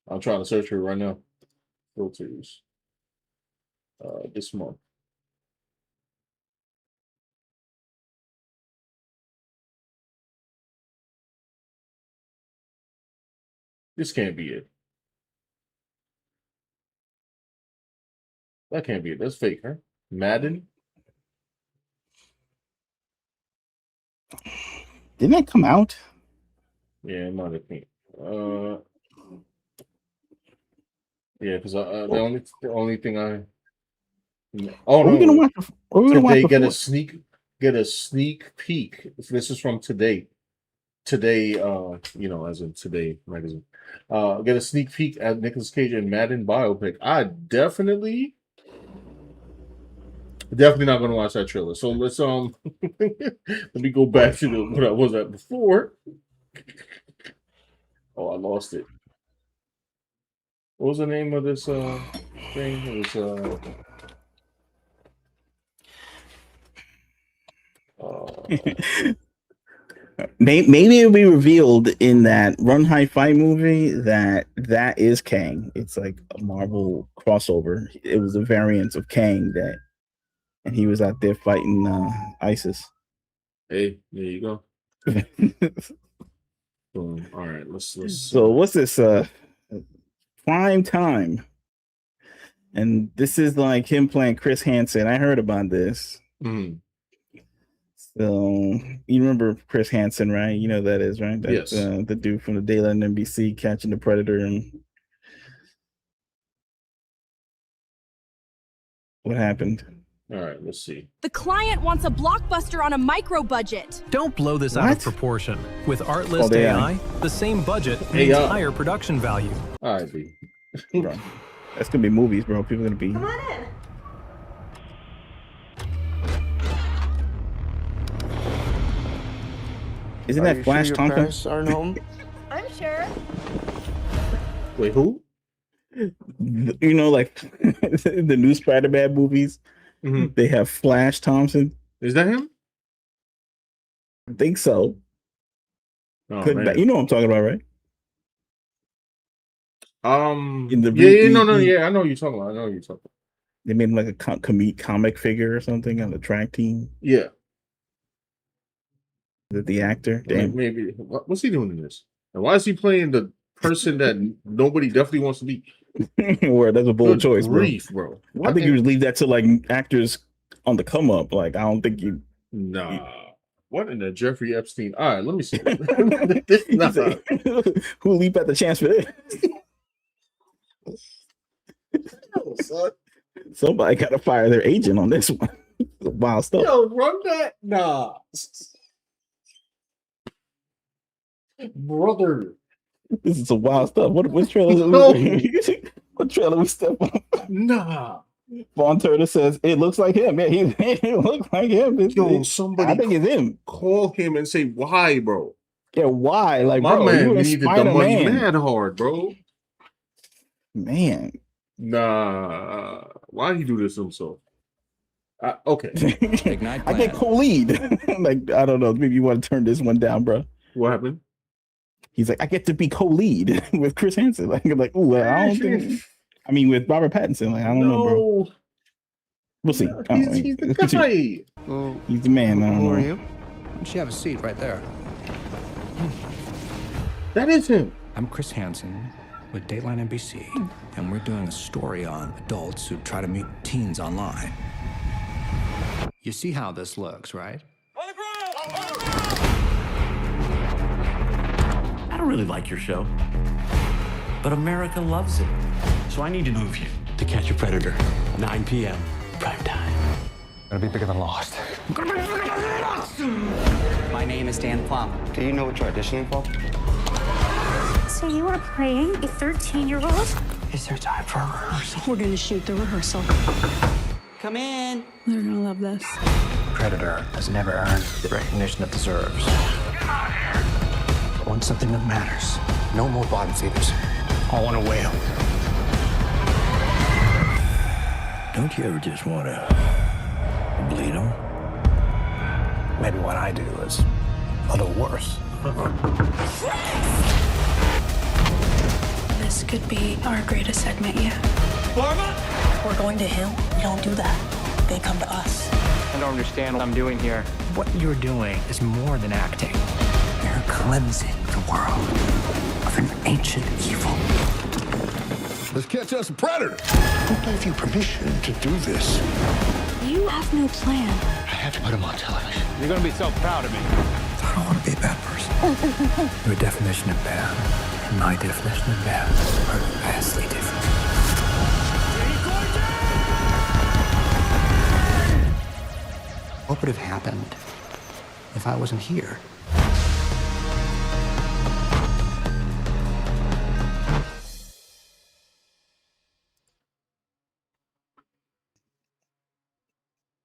I'm trying to search for it right now. Filters. This month. This can't be it. That can't be it. That's fake, huh? Madden? Didn't that come out? Yeah, it might have been. Yeah, because the only thing I. Oh, we're gonna watch. Today, get a sneak peek. This is from today. Today, as in Today magazine. Get a sneak peek at Nicolas Cage and Madden biopic. I definitely not going to watch that trailer. So let's let me go back to what I was at before. Oh, I lost it. What was the name of this thing? It was maybe it'll be revealed in that Run High Fight movie that is Kang. It's like a Marvel crossover. It was a variant of Kang and he was out there fighting ISIS. Hey, there you go. Boom. All right, let's. So what's this? Prime Time, and this is like him playing Chris Hansen. I heard about this. Mm-hmm. So you remember Chris Hansen, right? You know who that is, right? That's, yes. The dude from the Dayland NBC Catching the Predator. And what happened? All right, let's see. The client wants a blockbuster on a micro budget. Don't blow this out of proportion. With Artlist AI, the same budget means higher production value. All right, B. Bro, that's gonna be movies, bro. People are gonna be. Come on in. Isn't that Flash Thompson? aren't home? I'm sure. Wait, who? You know, like the new Spider-Man movies, they have Flash Thompson. Is that him? I think so. Oh, Could man. you know what I'm talking about, right? In the yeah, I know what you're talking about. They made him like a comic figure or something on the track team. Yeah. The actor? Damn. Maybe. What's he doing in this? And why is he playing the person that nobody definitely wants to be? Where that's a bold choice, grief, bro. What I think you would leave that to like actors on the come up. Like, I don't think you. Nah. What in the Jeffrey Epstein? All right, let me see. Who leap at the chance for this? Somebody got to fire their agent on this one. Wild stuff. Yo, run that. Nah. Brother. This is some wild stuff. What trailer? No. What trailer we step on? Nah. Vaughn Turner says it looks like him. Yeah, he looks like him. Yo, somebody I think it's him. Call him and say why, bro. Yeah, why? Like, my bro, man you needed the money mad hard, bro. Man. Nah. Why he do this to himself? Okay. I get co-lead. Like, I don't know. Maybe you want to turn this one down, bro. What happened? He's like, I get to be co-lead with Chris Hansen. Like, I'm like, ooh, I don't think. I mean, with Robert Pattinson, like, I don't know, bro. We'll see. He's the guy. Well, he's the man. I don't who know. are you? Why don't you have a seat right there? That is him. I'm Chris Hansen with Dateline NBC, and we're doing a story on adults who try to meet teens online. You see how this looks, right? I don't really like your show, but America loves it. So I need to move you to Catch a Predator, 9 p.m. prime time. It'll be bigger than Lost. My name is Dan Plum. Do you know what you're auditioning for? So you are playing a 13-year-old? Is there time for a rehearsal? We're going to shoot the rehearsal. Come in. They're going to love this. Predator has never earned the recognition it deserves. But want something that matters. No more bottom feeders. All on a whale. Don't you ever just want to bleed them? Maybe what I do is a little worse. This could be our greatest segment yet. We're going to him. We don't do that. They come to us. I don't understand what I'm doing here. What you're doing is more than acting. You're cleansing the world of an ancient evil. Let's catch us a predator. Who gave you permission to do this? You have no plan. I have to put him on television. You're gonna be so proud of me. I don't want to be a bad person. Your definition of bad and my definition of bad are vastly different. What would have happened if I wasn't here?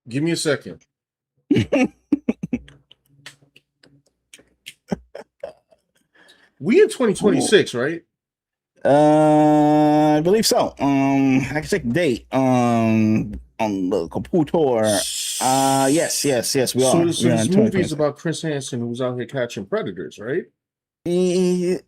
Give me a second. We in 2026, right? I believe so. I can check the date. On the computer. Yes, we are. So We are this in movie is about Chris Hansen, who's out here catching predators, right? He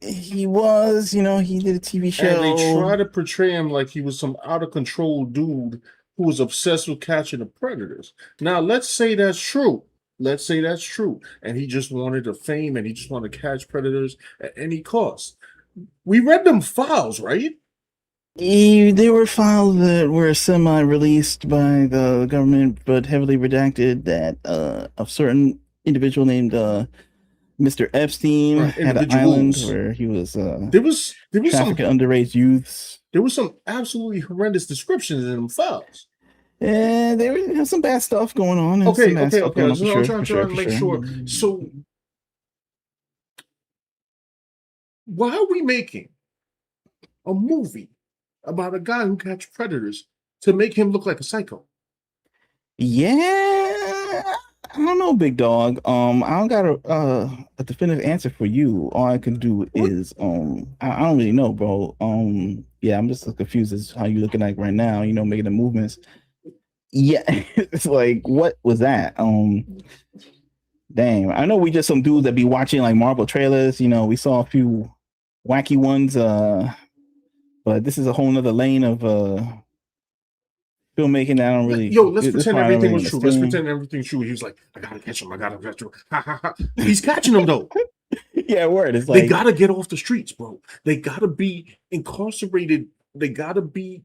was, he did a TV show. And they try to portray him like he was some out of control dude who was obsessed with catching the predators. Now, let's say that's true. And he just wanted the fame and he just wanted to catch predators at any cost. We read them files, right? They were files that were semi-released by the government, but heavily redacted. That a certain individual named Mr. Epstein had an island where he was there was trafficking underage youths. There was some absolutely horrendous descriptions in them files. And there was some bad stuff going on. Okay. I'm trying to make sure. So, why are we making a movie about a guy who catches predators to make him look like a psycho? Yeah, I don't know, big dog. I don't got a definitive answer for you. All I can do is I don't really know, bro. Yeah, I'm just confused as how you looking like right now. You know, making the movements. Yeah, it's like what was that? Dang, I know we just some dudes that be watching like Marvel trailers. You know, we saw a few wacky ones. But this is a whole nother lane of filmmaking that I don't really. Yo, let's This pretend part I don't everything really was true. Let's understand. pretend everything's true. He was like, I gotta catch him. I gotta catch him. Ha ha ha. He's catching them though. Yeah, word. It's They like gotta get off the streets, bro. They gotta be incarcerated. They gotta be.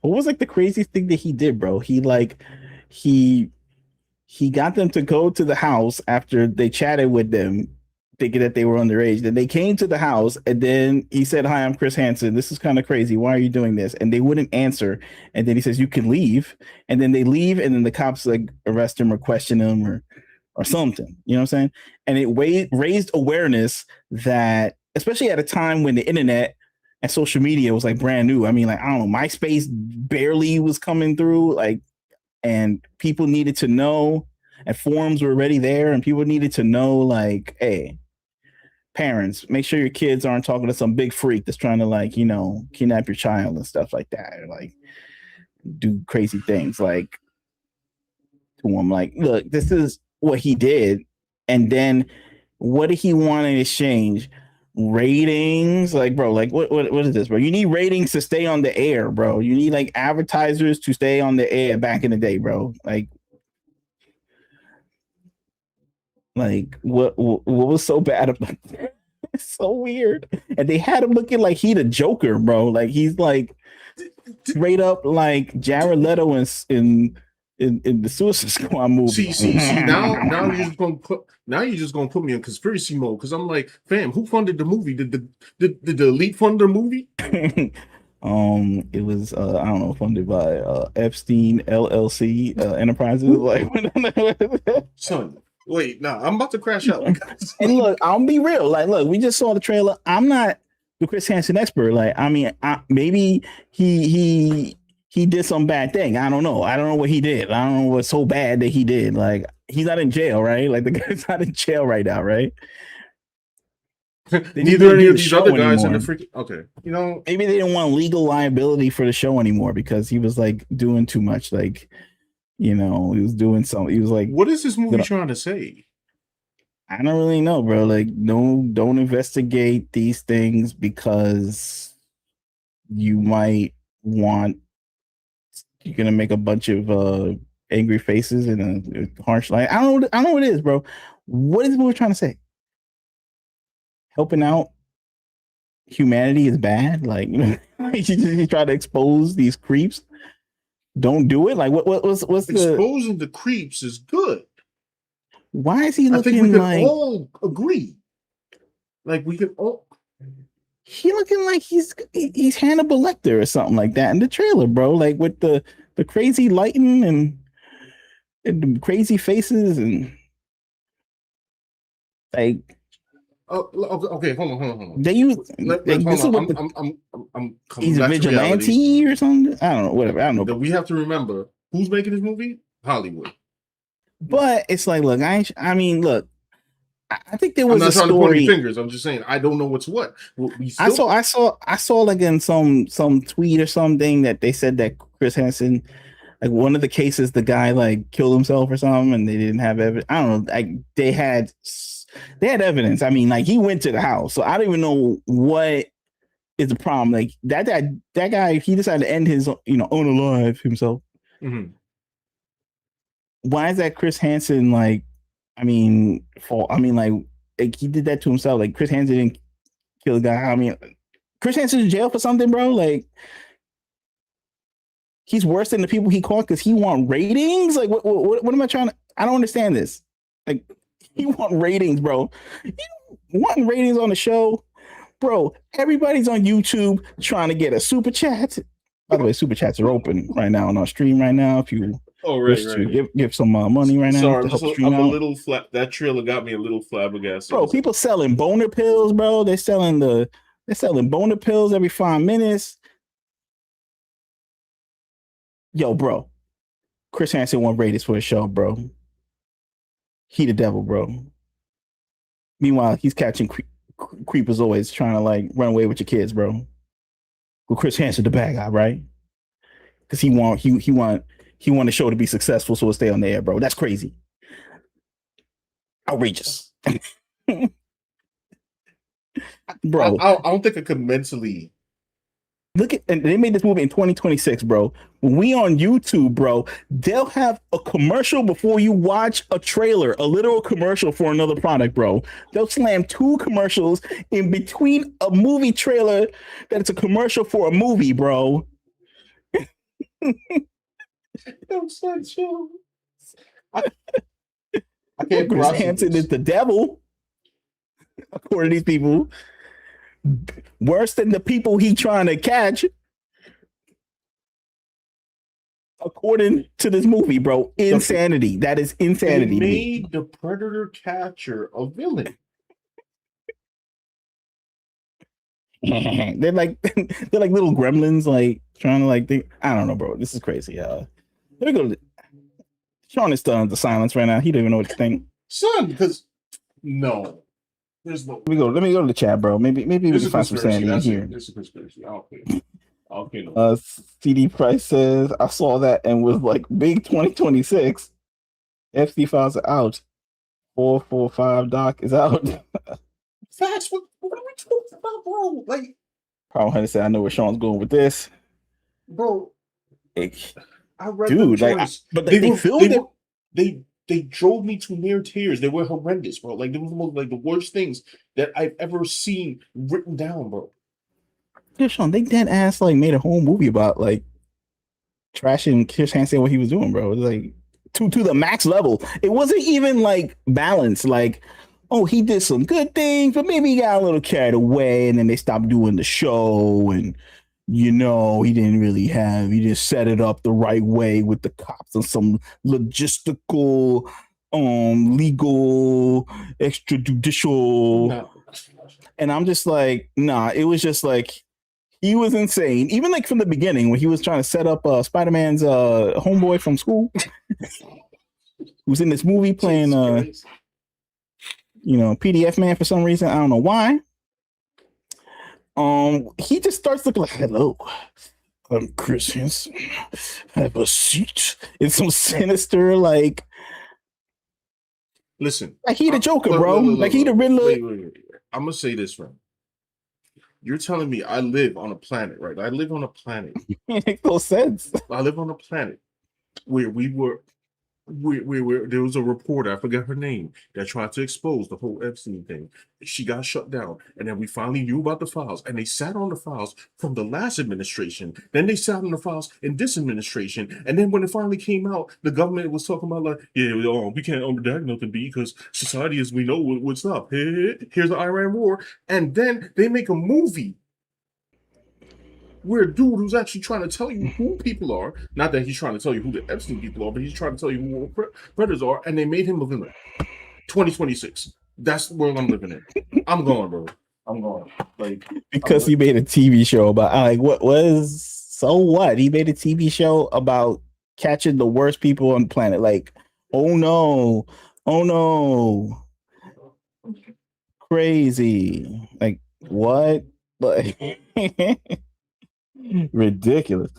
what was like the craziest thing that he did, bro? He got them to go to the house after they chatted with them, thinking that they were underage. Then they came to the house, and then he said, "Hi, I'm Chris Hansen. This is kind of crazy. Why are you doing this?" And they wouldn't answer. And then he says, "You can leave." And then they leave, and then the cops like arrest him or question him or something. You know what I'm saying? And it raised awareness that, especially at a time when the internet and social media was like brand new. I mean, like, I don't know, MySpace barely was coming through, like, and people needed to know, and forums were already there, and people needed to know, like, hey, parents, make sure your kids aren't talking to some big freak that's trying to, like, you know, kidnap your child and stuff like that, or like do crazy things like to him. Like, look, this is what he did, and then what did he want in exchange? Ratings, like, bro, like what is this, bro? You need ratings to stay on the air, bro. You need like advertisers to stay on the air back in the day, bro. Like what was so bad about that? It's so weird. And they had him looking like he the Joker, bro. Like he's like straight up like Jared Leto in the Suicide Squad movie. See. Now you're just gonna put me in conspiracy mode because I'm like, fam, who funded the movie? Did the elite fund the movie? It was I don't know, funded by Epstein LLC Enterprises. Like, son. Wait, nah, I'm about to crash out. And look, I'll be real. Like, look, we just saw the trailer. I'm not the Chris Hansen expert. Like, I mean, maybe he did some bad thing. I don't know. I don't know what he did. I don't know what's so bad that he did. Like, he's not in jail, right? Like, the guy's not in jail right now, right? Neither any of these other guys in the freaking. Okay, you know, maybe they didn't want legal liability for the show anymore because he was like doing too much. Like, you know, he was doing something. He was like, what is this movie trying to say? I don't really know, bro. Like, no, don't investigate these things because you might want. You're gonna make a bunch of angry faces and a harsh light. I don't know what it is, bro. What is the movie trying to say? Helping out humanity is bad. Like, you know, you try to expose these creeps. Don't do it. Like, what's exposing the creeps is good. Why is he looking? I think we like, can all agree. Like, we can all. He looking like he's Hannibal Lecter or something like that in the trailer, bro. Like with the crazy lighting and the crazy faces and like. Oh, okay. Hold on. They use he's a vigilante or something. I don't know. Whatever. I don't know. That we have to remember who's making this movie. Hollywood. But it's like, look, I mean, look. I think there was I'm not trying to point any story. fingers. I'm just saying I don't know what's what. I saw like in some tweet or something that they said that Chris Hansen, like one of the cases, the guy like killed himself or something, and they didn't have evidence. I don't know. Like they had evidence. I mean, like he went to the house, so I don't even know what is the problem. Like that guy, he decided to end his unalive himself. Mm-hmm. Why is that Chris Hansen like? I mean, like he did that to himself. Like Chris Hansen didn't kill the guy. I mean, Chris Hansen's in jail for something, bro. Like he's worse than the people he caught because he want ratings. Like what am I trying to? I don't understand this. Like he want ratings, bro. You want ratings on the show, bro? Everybody's on YouTube trying to get a super chat. By the way, super chats are open right now on our stream right now. If you wish to give some money right now. Sorry, I'm a little flat. That trailer got me a little flabbergasted. Bro, people selling boner pills, bro. They're selling boner pills every 5 minutes. Yo, bro. Chris Hansen won ratings for his show, bro. He the devil, bro. Meanwhile, he's catching creepers always trying to like run away with your kids, bro. Well, Chris Hansen the bad guy, right? Because he want the show to be successful, so it'll stay on the air, bro. That's crazy. Outrageous. Bro, I don't think I could mentally. Look at, and they made this movie in 2026, bro. When we on YouTube, bro, they'll have a commercial before you watch a trailer, a literal commercial for another product, bro. They'll slam 2 commercials in between a movie trailer that it's a commercial for a movie, bro. I can't. Chris Hansen is the devil, according to these people. Worse than the people he trying to catch, according to this movie, bro. Insanity. That is insanity. They made the Predator catcher a villain. they're like little gremlins, like trying to like think. I don't know, bro. This is crazy. Let me go. Sean is still in the silence right now. He don't even know what to think. Son, because no. There's no. Let me go to the chat, bro. Maybe we can find some sanity in here. This is a conspiracy. Okay. No. CD Price says I saw that and was like big 2026. FC files are out. 445 doc is out. Facts. What are we talking about, bro? Like, Power Hunter said I know where Sean's going with this, bro. I read dude, like, but they filmed it. They drove me to near tears. They were horrendous, bro. Like, they were like the worst things that I've ever seen written down, bro. Yeah, Sean, they dead ass like made a whole movie about like trashing Chris Hansen what he was doing, bro. It was like to the max level. It wasn't even like balanced. Like, oh, he did some good things, but maybe he got a little carried away, and then they stopped doing the show, and he just set it up the right way with the cops and some logistical, legal, extrajudicial. No. And I'm just like, nah, it was just like, he was insane. Even like from the beginning when he was trying to set up Spider-Man's homeboy from school, who's in this movie playing, PDF man for some reason. I don't know why. He just starts looking like, hello, I'm Chris Hansen. Have a seat. It's some sinister, like, listen, like he the Joker, bro. Like he the Riddler. Wait. I'm gonna say this, right? You're telling me I live on a planet, right? I live on a planet. It makes no sense. I live on a planet where there was a reporter, I forgot her name, that tried to expose the whole Epstein thing. She got shut down, and then we finally knew about the files, and they sat on the files from the last administration. Then they sat on the files in this administration, and then when it finally came out, the government was talking about like, yeah, we can't redact nothing because society as we know would stop. Here's the Iran war, and then they make a movie where a dude who's actually trying to tell you who people are, not that he's trying to tell you who the Epstein people are, but he's trying to tell you who predators are, and they made him a villain. 2026. That's the world I'm living in. I'm going, bro. I'm going. Like, because he made a TV show about like so what? He made a TV show about catching the worst people on the planet. Like, oh no, crazy. Like what? Like. Ridiculous.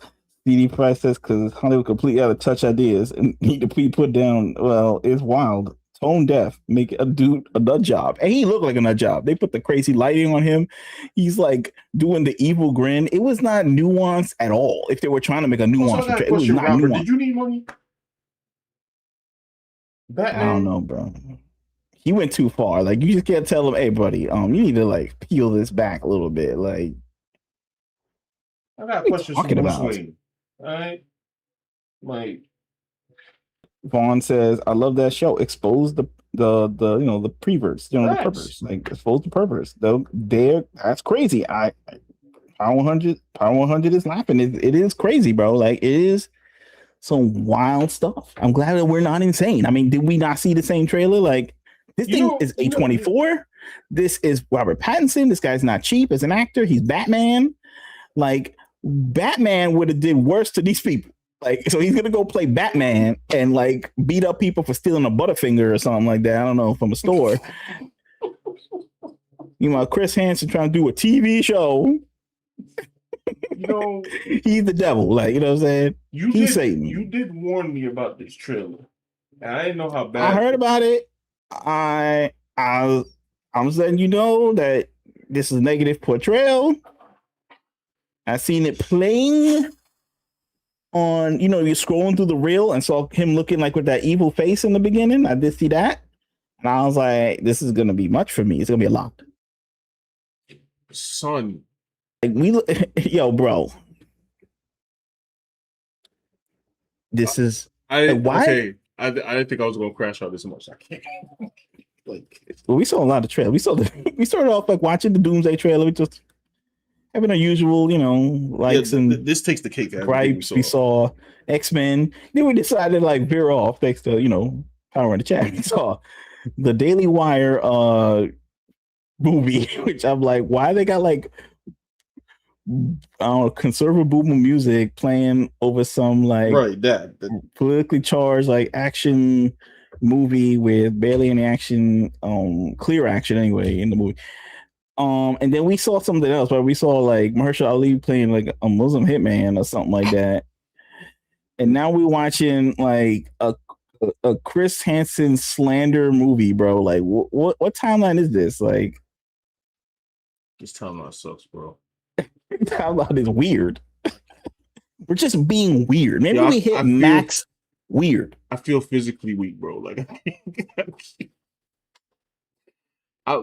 CD Price says because Hollywood completely out of touch ideas and need to be put down. Well, it's wild. Tone deaf, make a dude a nut job. And he looked like a nut job. They put the crazy lighting on him. He's like doing the evil grin. It was not nuanced at all. If they were trying to make a nuance, it was not nuanced. Did you need money? Batman? I don't know, bro. He went too far. Like you just can't tell him, hey, buddy, you need to like peel this back a little bit. Like, I got questions for Bruce Wayne. All right, like Vaughn says, I love that show. Expose the the perverts, the perverts. Like expose the perverts. That's crazy. Power 100 is laughing. It is crazy, bro. Like it is some wild stuff. I'm glad that we're not insane. I mean, did we not see the same trailer? Like this thing is A24. This is Robert Pattinson. This guy's not cheap as an actor. He's Batman. Like Batman would have did worse to these people. Like, so he's gonna go play Batman and like beat up people for stealing a Butterfinger or something like that. I don't know, from a store. You know, Chris Hansen trying to do a TV show. You know, he's the devil. Like, you know what I'm saying? He's Satan. You did warn me about this trailer, and I didn't know how bad. I heard about it. I'm letting you know that this is negative portrayal. I seen it playing on, you know, you're scrolling through the reel and saw him looking like with that evil face in the beginning. I did see that. And I was like, this is going to be much for me. It's going to be a lot. Son. Like yo, bro. This is... why? Okay. I didn't think I was going to crash out this much. I can't. Like, well, we saw a lot of trailers. We started off like watching the Doomsday trailer. We just having our usual, you know, likes and this takes the cake. Gripes. We saw X-Men. Then we decided to like veer off thanks to, you know, power in the chat. We saw the Daily Wire movie, which I'm like, why they got like conservative boom music playing over some like politically charged like action movie with barely any action, clear action anyway in the movie. And then we saw something else, but we saw like Mahershala Ali playing like a Muslim hitman or something like that. And now we're watching like a Chris Hansen slander movie, bro. Like what timeline is this? Like, this timeline sucks, bro. Timeline is weird. We're just being weird. Maybe we hit max weird. I feel physically weak, bro. Like,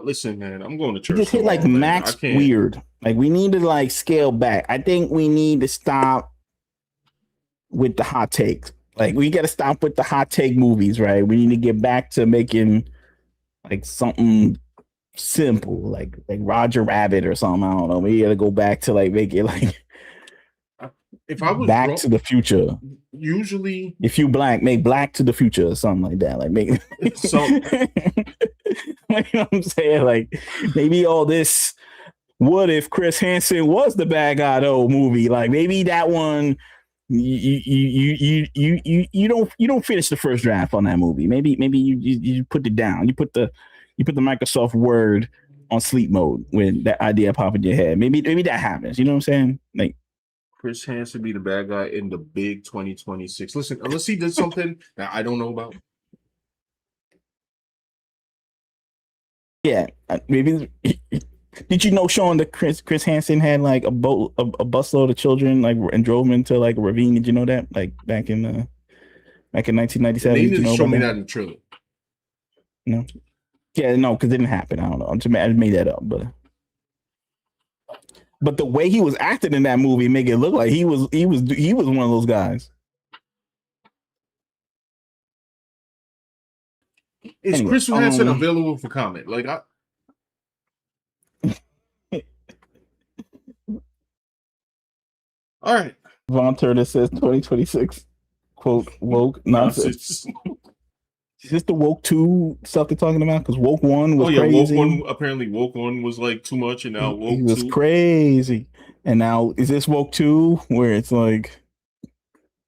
listen, man. I'm going to church. Just hit like max weird. Like, we need to like scale back. I think we need to stop with the hot takes. Like, we got to stop with the hot take movies, right? We need to get back to making like something simple, like Roger Rabbit or something. I don't know. We got to go back to like make it like if I was Back to the Future. Usually, if you black, make Black to the Future or something like that. Like make like, you know what I'm saying? Like maybe all this. What if Chris Hansen was the bad guy though movie? Like maybe that one. You don't finish the first draft on that movie. Maybe you put it down. You put the Microsoft Word on sleep mode when that idea pops in your head. Maybe that happens. You know what I'm saying? Like Chris Hansen be the bad guy in the big 2026. Listen, unless he did something that I don't know about. Yeah, maybe. Did you know, Sean, that Chris Hansen had like a busload of children, like, and drove them into like a ravine? Did you know that? Like back in 1997. They didn't show me that in the trailer. No. Yeah, no, because it didn't happen. I don't know. I made that up, but the way he was acting in that movie make it look like he was one of those guys. Is anyway, Chris Hansen available for comment? Like all right. Von Turner says 2026, quote, woke nonsense. Is this the woke 2 stuff they're talking about? Because woke 1 was crazy. Woke 1 was like too much, and now woke 2 was crazy. And now is this woke 2 where it's like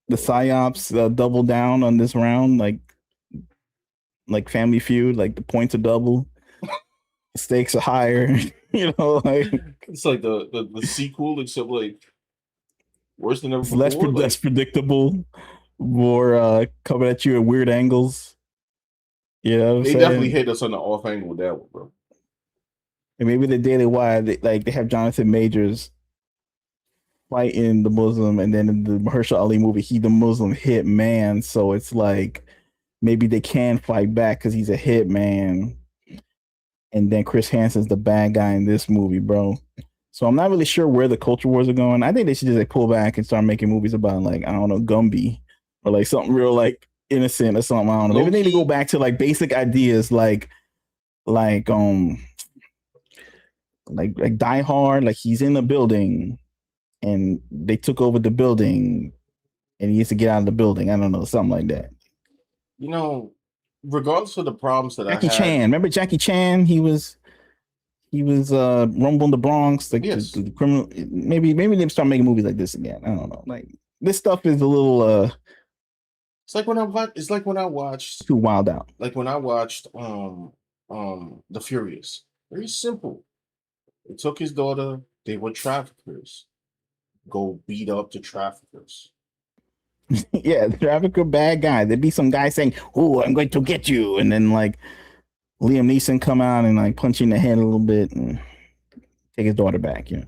the psyops double down on this round, like Family Feud, like the points are double, the stakes are higher. You know, like it's like the sequel, except like worse than ever before. Less predictable, more coming at you at weird angles. You know what I'm saying? Definitely hit us on the off angle with that one, bro. And maybe the Daily Wire, they have Jonathan Majors fighting the Muslim, and then in the Mahershala Ali movie, he the Muslim hit man. So it's like maybe they can fight back because he's a hit man. And then Chris Hansen's the bad guy in this movie, bro. So I'm not really sure where the culture wars are going. I think they should just like pull back and start making movies about like, I don't know, Gumby or like something real like innocent or something. I don't know. Maybe they need to go back to like basic ideas like Die Hard, like he's in the building and they took over the building and he needs to get out of the building. I don't know, something like that. You know, regardless of the problems that Jackie Chan, remember Jackie Chan? He was Rumble in the Bronx, like the criminal. Maybe they start making movies like this again. I don't know. Like this stuff is a little It's like when I watched too wild out. like when I watched The Furious. Very simple. He took his daughter, they were traffickers. Go beat up the traffickers. Yeah, the trafficker bad guy. There'd be some guy saying, "Oh, I'm going to get you," and then like Liam Neeson come out and like punch you in the head a little bit and take his daughter back. You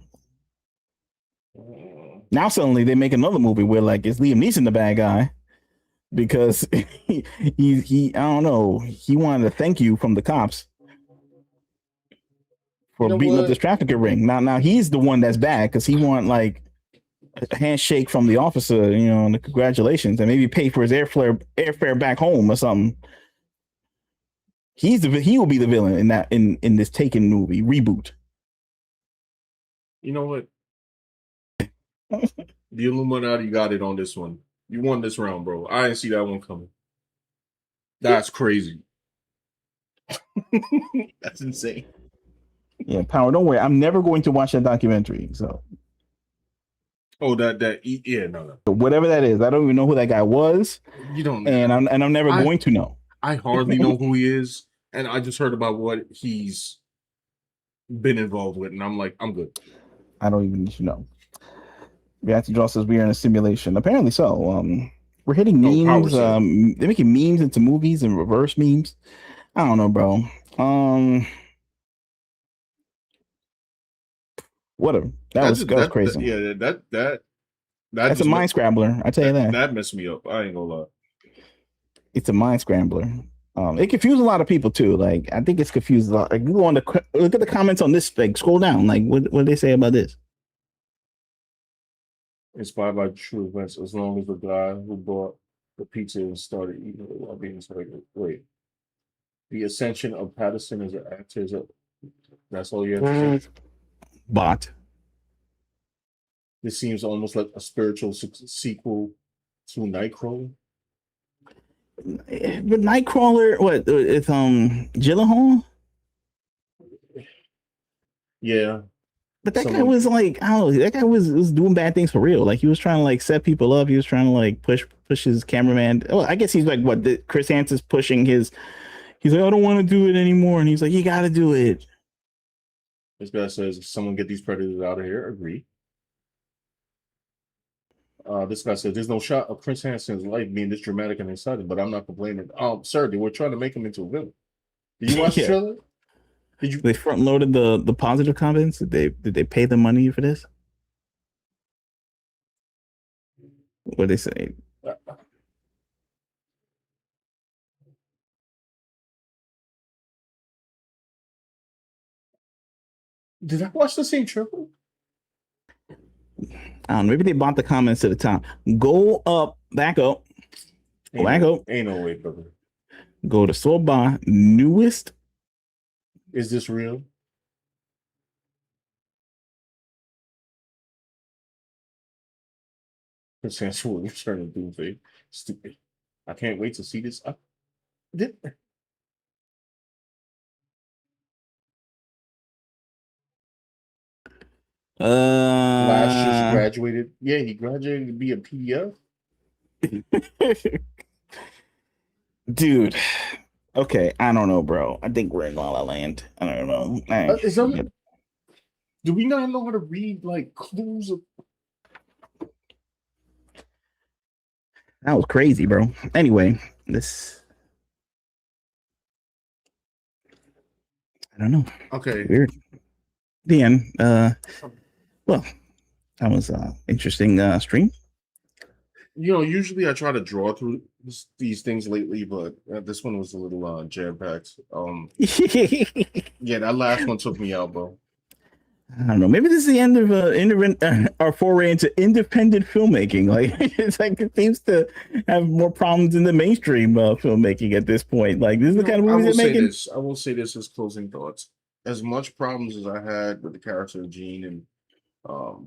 know. Now suddenly they make another movie where like it's Liam Neeson the bad guy because he I don't know, he wanted to thank you from the cops for beating up this trafficker ring. Now he's the one that's bad because he want like a handshake from the officer, you know, and the congratulations, and maybe pay for his airfare back home or something. He will be the villain in this Taken movie reboot. You know what? The Illuminati got it on this one. You won this round, bro. I didn't see that one coming. That's crazy. That's insane. Yeah, Power, don't worry. I'm never going to watch that documentary. So. Oh, yeah, no. Whatever that is, I don't even know who that guy was. You don't know. And I'm never going to know. I hardly know who he is, and I just heard about what he's been involved with, and I'm like, I'm good. I don't even need to know. Reactor Draw says we are in a simulation. Apparently so. We're hitting memes. They're making memes into movies and reverse memes. I don't know, bro. Whatever. That was crazy. That's a mind scrambler. I tell you that. That messed me up. I ain't gonna lie. It's a mind scrambler. It confused a lot of people too. Like I think it's confused a lot. Like you go on look at the comments on this. Like scroll down. Like what do they say about this? Inspired by true events, as long as the guy who bought the pizza and started eating it while being inspired. Wait. The ascension of Patterson as an actor that's all you have to say. Bot. This seems almost like a spiritual sequel to Nightcrawler. But Nightcrawler, what? It's Gyllenhaal. Yeah. But that guy was like, I don't know, that guy was doing bad things for real. Like he was trying to like set people up. He was trying to like push his cameraman. Well, I guess he's like Chris Hansen's pushing his. He's like, I don't want to do it anymore, and he's like, you got to do it. This guy says, someone get these predators out of here. Agree. This guy said, there's no shot of Chris Hansen's life being this dramatic and exciting, but I'm not complaining. Sir, they were trying to make him into a villain. Did you watch the trailer? They front loaded the positive comments? Did they pay the money for this? What they say? Did I watch the same triple? I don't know. Maybe they bought the comments at the time. Go up, back up, back up. Ain't no way, brother. Go to Soba newest. Is this real? Chris Hansen will return to Doomsday. Stupid. I can't wait to see this. Last just graduated. Yeah, he graduated to be a PDF. Dude. Okay, I don't know, bro. I think we're in La La Land. I don't know. Do we not know how to read like clues? That was crazy, bro. Anyway, this. I don't know. Okay. Weird. The end. Well, that was interesting stream. You know, usually I try to draw through these things lately, but this one was a little jam-packed. Yeah, that last one took me out, bro. I don't know. Maybe this is the end of our foray into independent filmmaking. Like it's like it seems to have more problems in the mainstream filmmaking at this point. Like this is the kind of movies they're making. I will say this as closing thoughts. As much problems as I had with the character of Gene and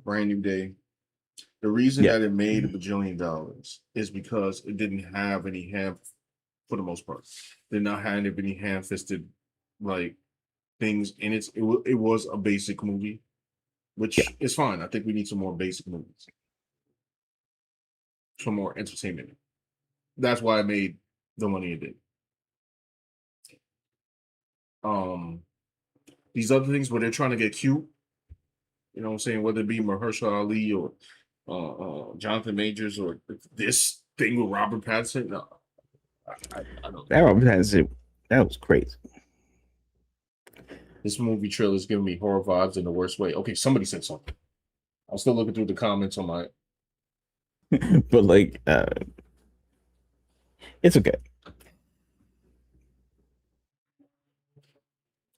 Brand New Day, the reason that it made $1 bajillion is because it didn't have any for the most part, did not have any ham-fisted like things in it. It was a basic movie, which is fine. I think we need some more basic movies. for more entertainment. That's why I made the money it did. These other things where they're trying to get cute, you know what I'm saying? Whether it be Mahershala Ali or Jonathan Majors or this thing with Robert Pattinson, no, I don't. That Robert Pattinson, that was crazy. This movie trailer is giving me horror vibes in the worst way. Okay, somebody said something. I'm still looking through the comments on my. But like, it's okay.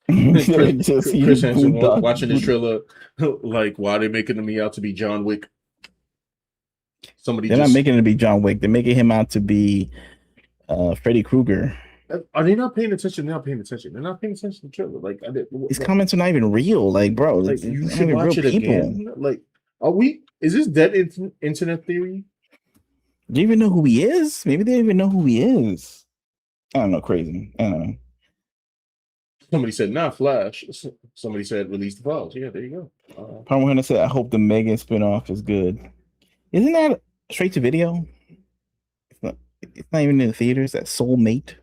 Chris Hansen watching this trailer, like, why are they making me out to be John Wick? They're not making it to be John Wick. They're making him out to be Freddy Krueger. Are they not paying attention? They're not paying attention. They're not paying attention to the trailer. Like, These comments are not even real. Like, bro, like, you should watch it again. Like, is this dead internet theory? Do you even know who he is? Maybe they don't even know who he is. I don't know. Crazy. I don't know. Somebody said, not Flash. Somebody said, release the files. Yeah, there you go. Palmer Hunter said, I hope the Megan spinoff is good. Isn't that straight to video? It's not even in the theaters. That Soulmate.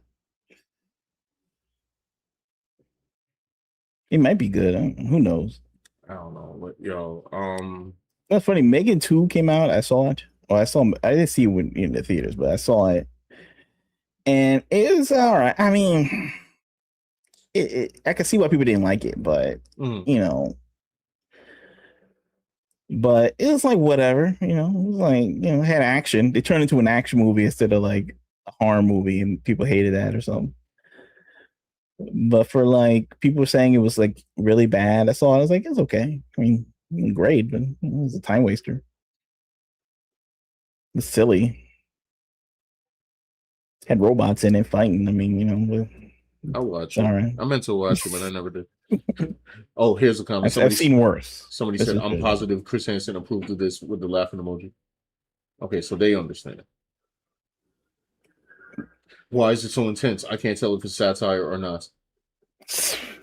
It might be good. Who knows? I don't know. But, that's funny. Megan 2 came out. I saw it. Well, I didn't see it in the theaters, but I saw it. And it was all right. I mean, I can see why people didn't like it, but you know, but it was like whatever, you know, it was like, you know, it had action. They turned into an action movie instead of like a horror movie, and people hated that or something. But for like people were saying it was like really bad, I saw it. I was like, it's okay. I mean, great, but it was a time waster. It's silly. It had robots in it fighting. I mean, you know, I'll watch it. Right. I meant to watch it, but I never did. Oh, here's a comment. I've seen worse. Somebody said, I'm positive Chris Hansen approved of this with the laughing emoji. Okay, so they understand. Why is it so intense? I can't tell if it's satire or not.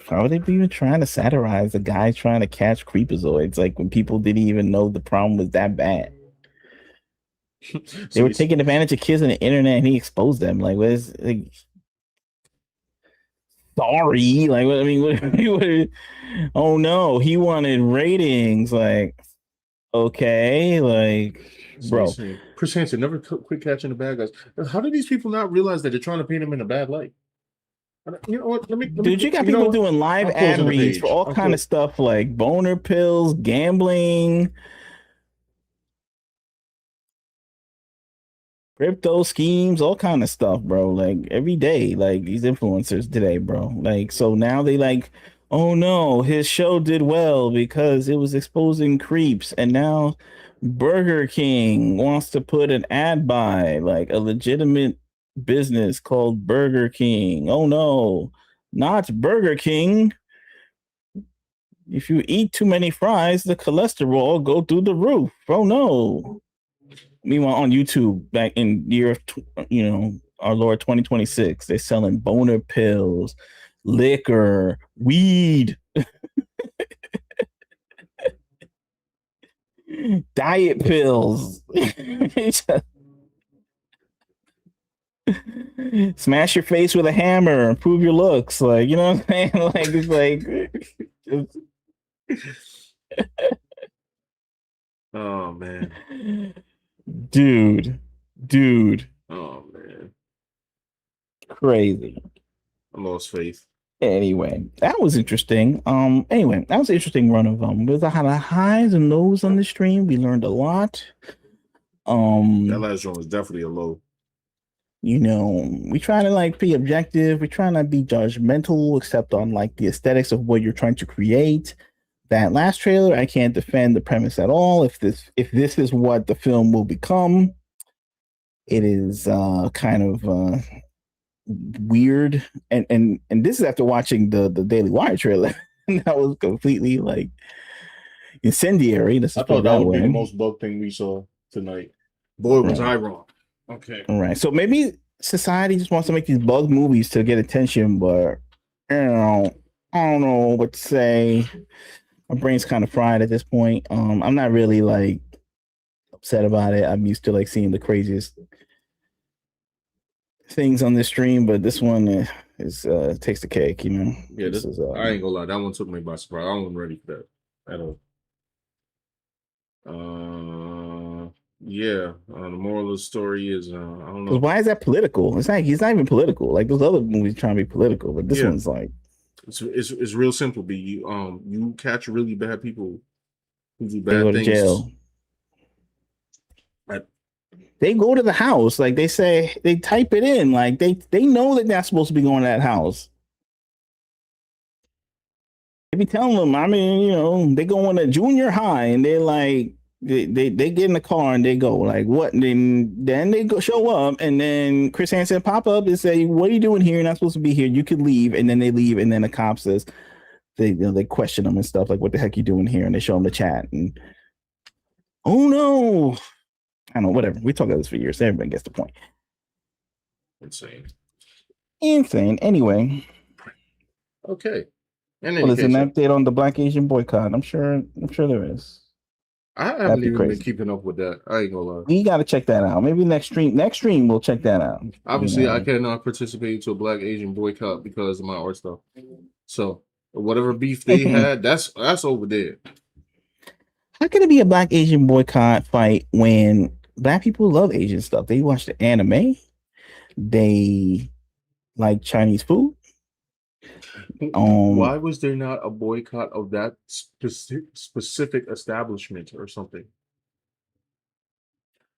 Why would they be even trying to satirize the guy trying to catch creepazoids? Like when people didn't even know the problem was that bad. They were taking advantage of kids on the internet, and he exposed them. Like, what is like? Sorry, like what? I mean, what, oh no, he wanted ratings. Like, okay, like, bro. Chris Hansen never quit catching the bad guys. How do these people not realize that they're trying to paint him in a bad light? You know what? Dude, you got people doing live ad reads for all kind of stuff like boner pills, gambling, crypto schemes, all kind of stuff, bro. Like every day, like these influencers today, bro. Like, so now they like, oh no, his show did well because it was exposing creeps, and now Burger King wants to put an ad by like a legitimate business called Burger King. Oh no, not Burger King. If you eat too many fries, the cholesterol go through the roof. Oh no. Meanwhile, on YouTube, back in year of, you know, our Lord 2026, they're selling boner pills, liquor, weed, diet pills. Smash your face with a hammer, improve your looks. Like, you know what I'm saying? Like, it's like. Oh, man. Dude. Oh man. Crazy. I lost faith. Anyway, that was interesting. Anyway, that was an interesting run of with a lot of highs and lows on the stream. We learned a lot. That last one was definitely a low. You know, we try to like be objective. We try not to be judgmental, except on like the aesthetics of what you're trying to create. That last trailer, I can't defend the premise at all. If this is what the film will become, it is kind of weird. And this is after watching the Daily Wire trailer. That was completely like incendiary. I thought that would be the most bug thing we saw tonight. Boy, was I wrong. Okay. All right. So maybe society just wants to make these bug movies to get attention, but you know, I don't know what to say. My brain's kind of fried at this point. I'm not really like upset about it. I'm used to like seeing the craziest things on this stream, but this one is takes the cake, you know. Yeah, this is. I ain't gonna lie, that one took me by surprise. I wasn't ready for that at all. Yeah. The moral of the story is, I don't know. Why is that political? It's not. He's not even political. Like those other movies trying to be political, but this one's like. It's real simple. B. You catch really bad people who do bad they go things. To jail. They go to the house, like they say, they type it in, like they know that they're supposed to be going to that house. They be telling them, I mean, you know, they go in a junior high and they're like, they get in the car and they go like, what? And then they go show up, and then Chris Hansen pop up and say, what are you doing here? You're not supposed to be here. You could leave. And then they leave, and then the cop says, they question them and stuff like, what the heck you doing here? And they show them the chat, and oh no. I don't know, whatever. We talk about this for years. Everybody gets the point. Insane. Anyway. Okay. And there's an update on the Black Asian boycott. I'm sure there is. I haven't even been keeping up with that. I ain't gonna lie. We gotta check that out. Maybe next stream we'll check that out. Obviously, you know? I cannot participate to a Black Asian boycott because of my art stuff. So whatever beef they had, that's over there. How can it be a Black Asian boycott fight when Black people love Asian stuff? They watch the anime. They like Chinese food. Why was there not a boycott of that specific establishment or something?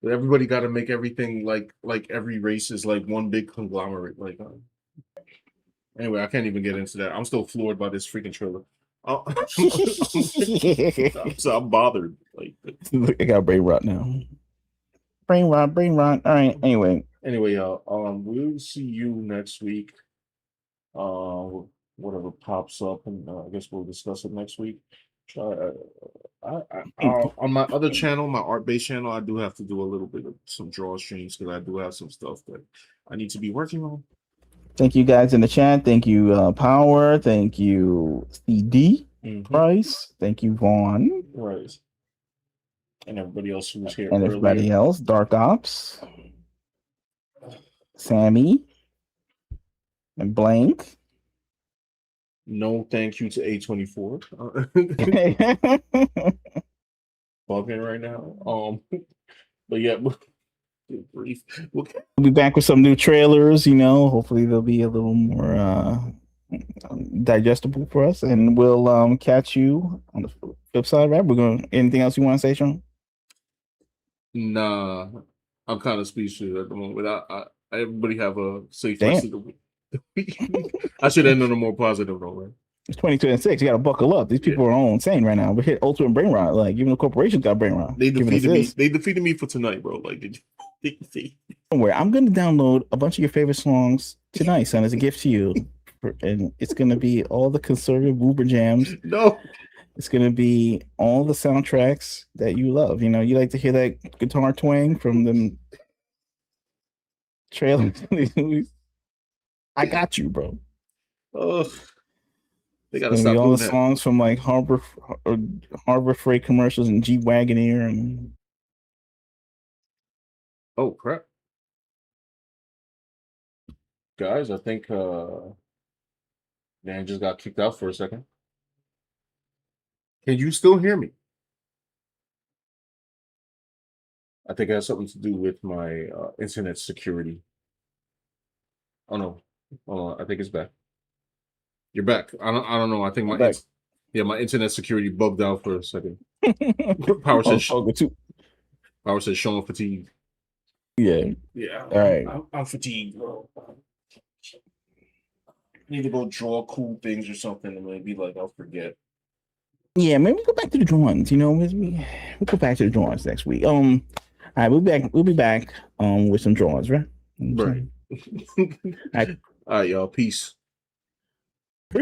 Everybody got to make everything like every race is like one big conglomerate. Like, anyway, I can't even get into that. I'm still floored by this freaking trailer. So I'm bothered. Like, look, I got brain rot now. Brain rot. All right. Anyway, y'all. We'll see you next week. Whatever pops up, and I guess we'll discuss it next week. On my other channel, my art-based channel, I do have to do a little bit of some draw streams because I do have some stuff that I need to be working on. Thank you guys in the chat. Thank you, Power. Thank you, CD Price. Thank you, Vaughn. Right. And everybody else who was here. And everybody else, Dark Ops, Sammy, and Blank. No thank you to A24. Bugging right now. But yeah, we'll be back with some new trailers, you know. Hopefully they'll be a little more digestible for us, and we'll catch you on the flip side, right? Anything else you want to say, Sean? Nah, I'm kind of speechless at the moment. I everybody have a safe rest of the week. I should end on a more positive note, right? It's 2026. You got to buckle up. These people are all insane right now. We hit ultimate brain rot. Like, even the corporations got brain rot. They defeated me. They defeated me for tonight, bro. Like, did you see? Don't worry. I'm gonna download a bunch of your favorite songs tonight, son, as a gift to you, and it's gonna be all the conservative Uber jams. No. It's gonna be all the soundtracks that you love. You know, you like to hear that guitar twang from the trailers. I got you, bro. Oh, they gotta stop doing all the that. songs from like Harbor Freight commercials and Jeep Wagoneer and. Oh crap, guys! I think Dan just got kicked out for a second. Can you still hear me? I think it has something to do with my internet security. Oh no, I think it's back. You're back. I don't know. I think my my internet security bugged out for a second. Power says Power says Sean fatigued. Yeah. All right. I'm fatigued, bro. I need to go draw cool things or something, and maybe like I'll forget. Yeah, maybe go back to the drawings. You know, we'll go back to the drawings next week. All right, we'll be back with some drawings, right? Right. All right, y'all. Peace.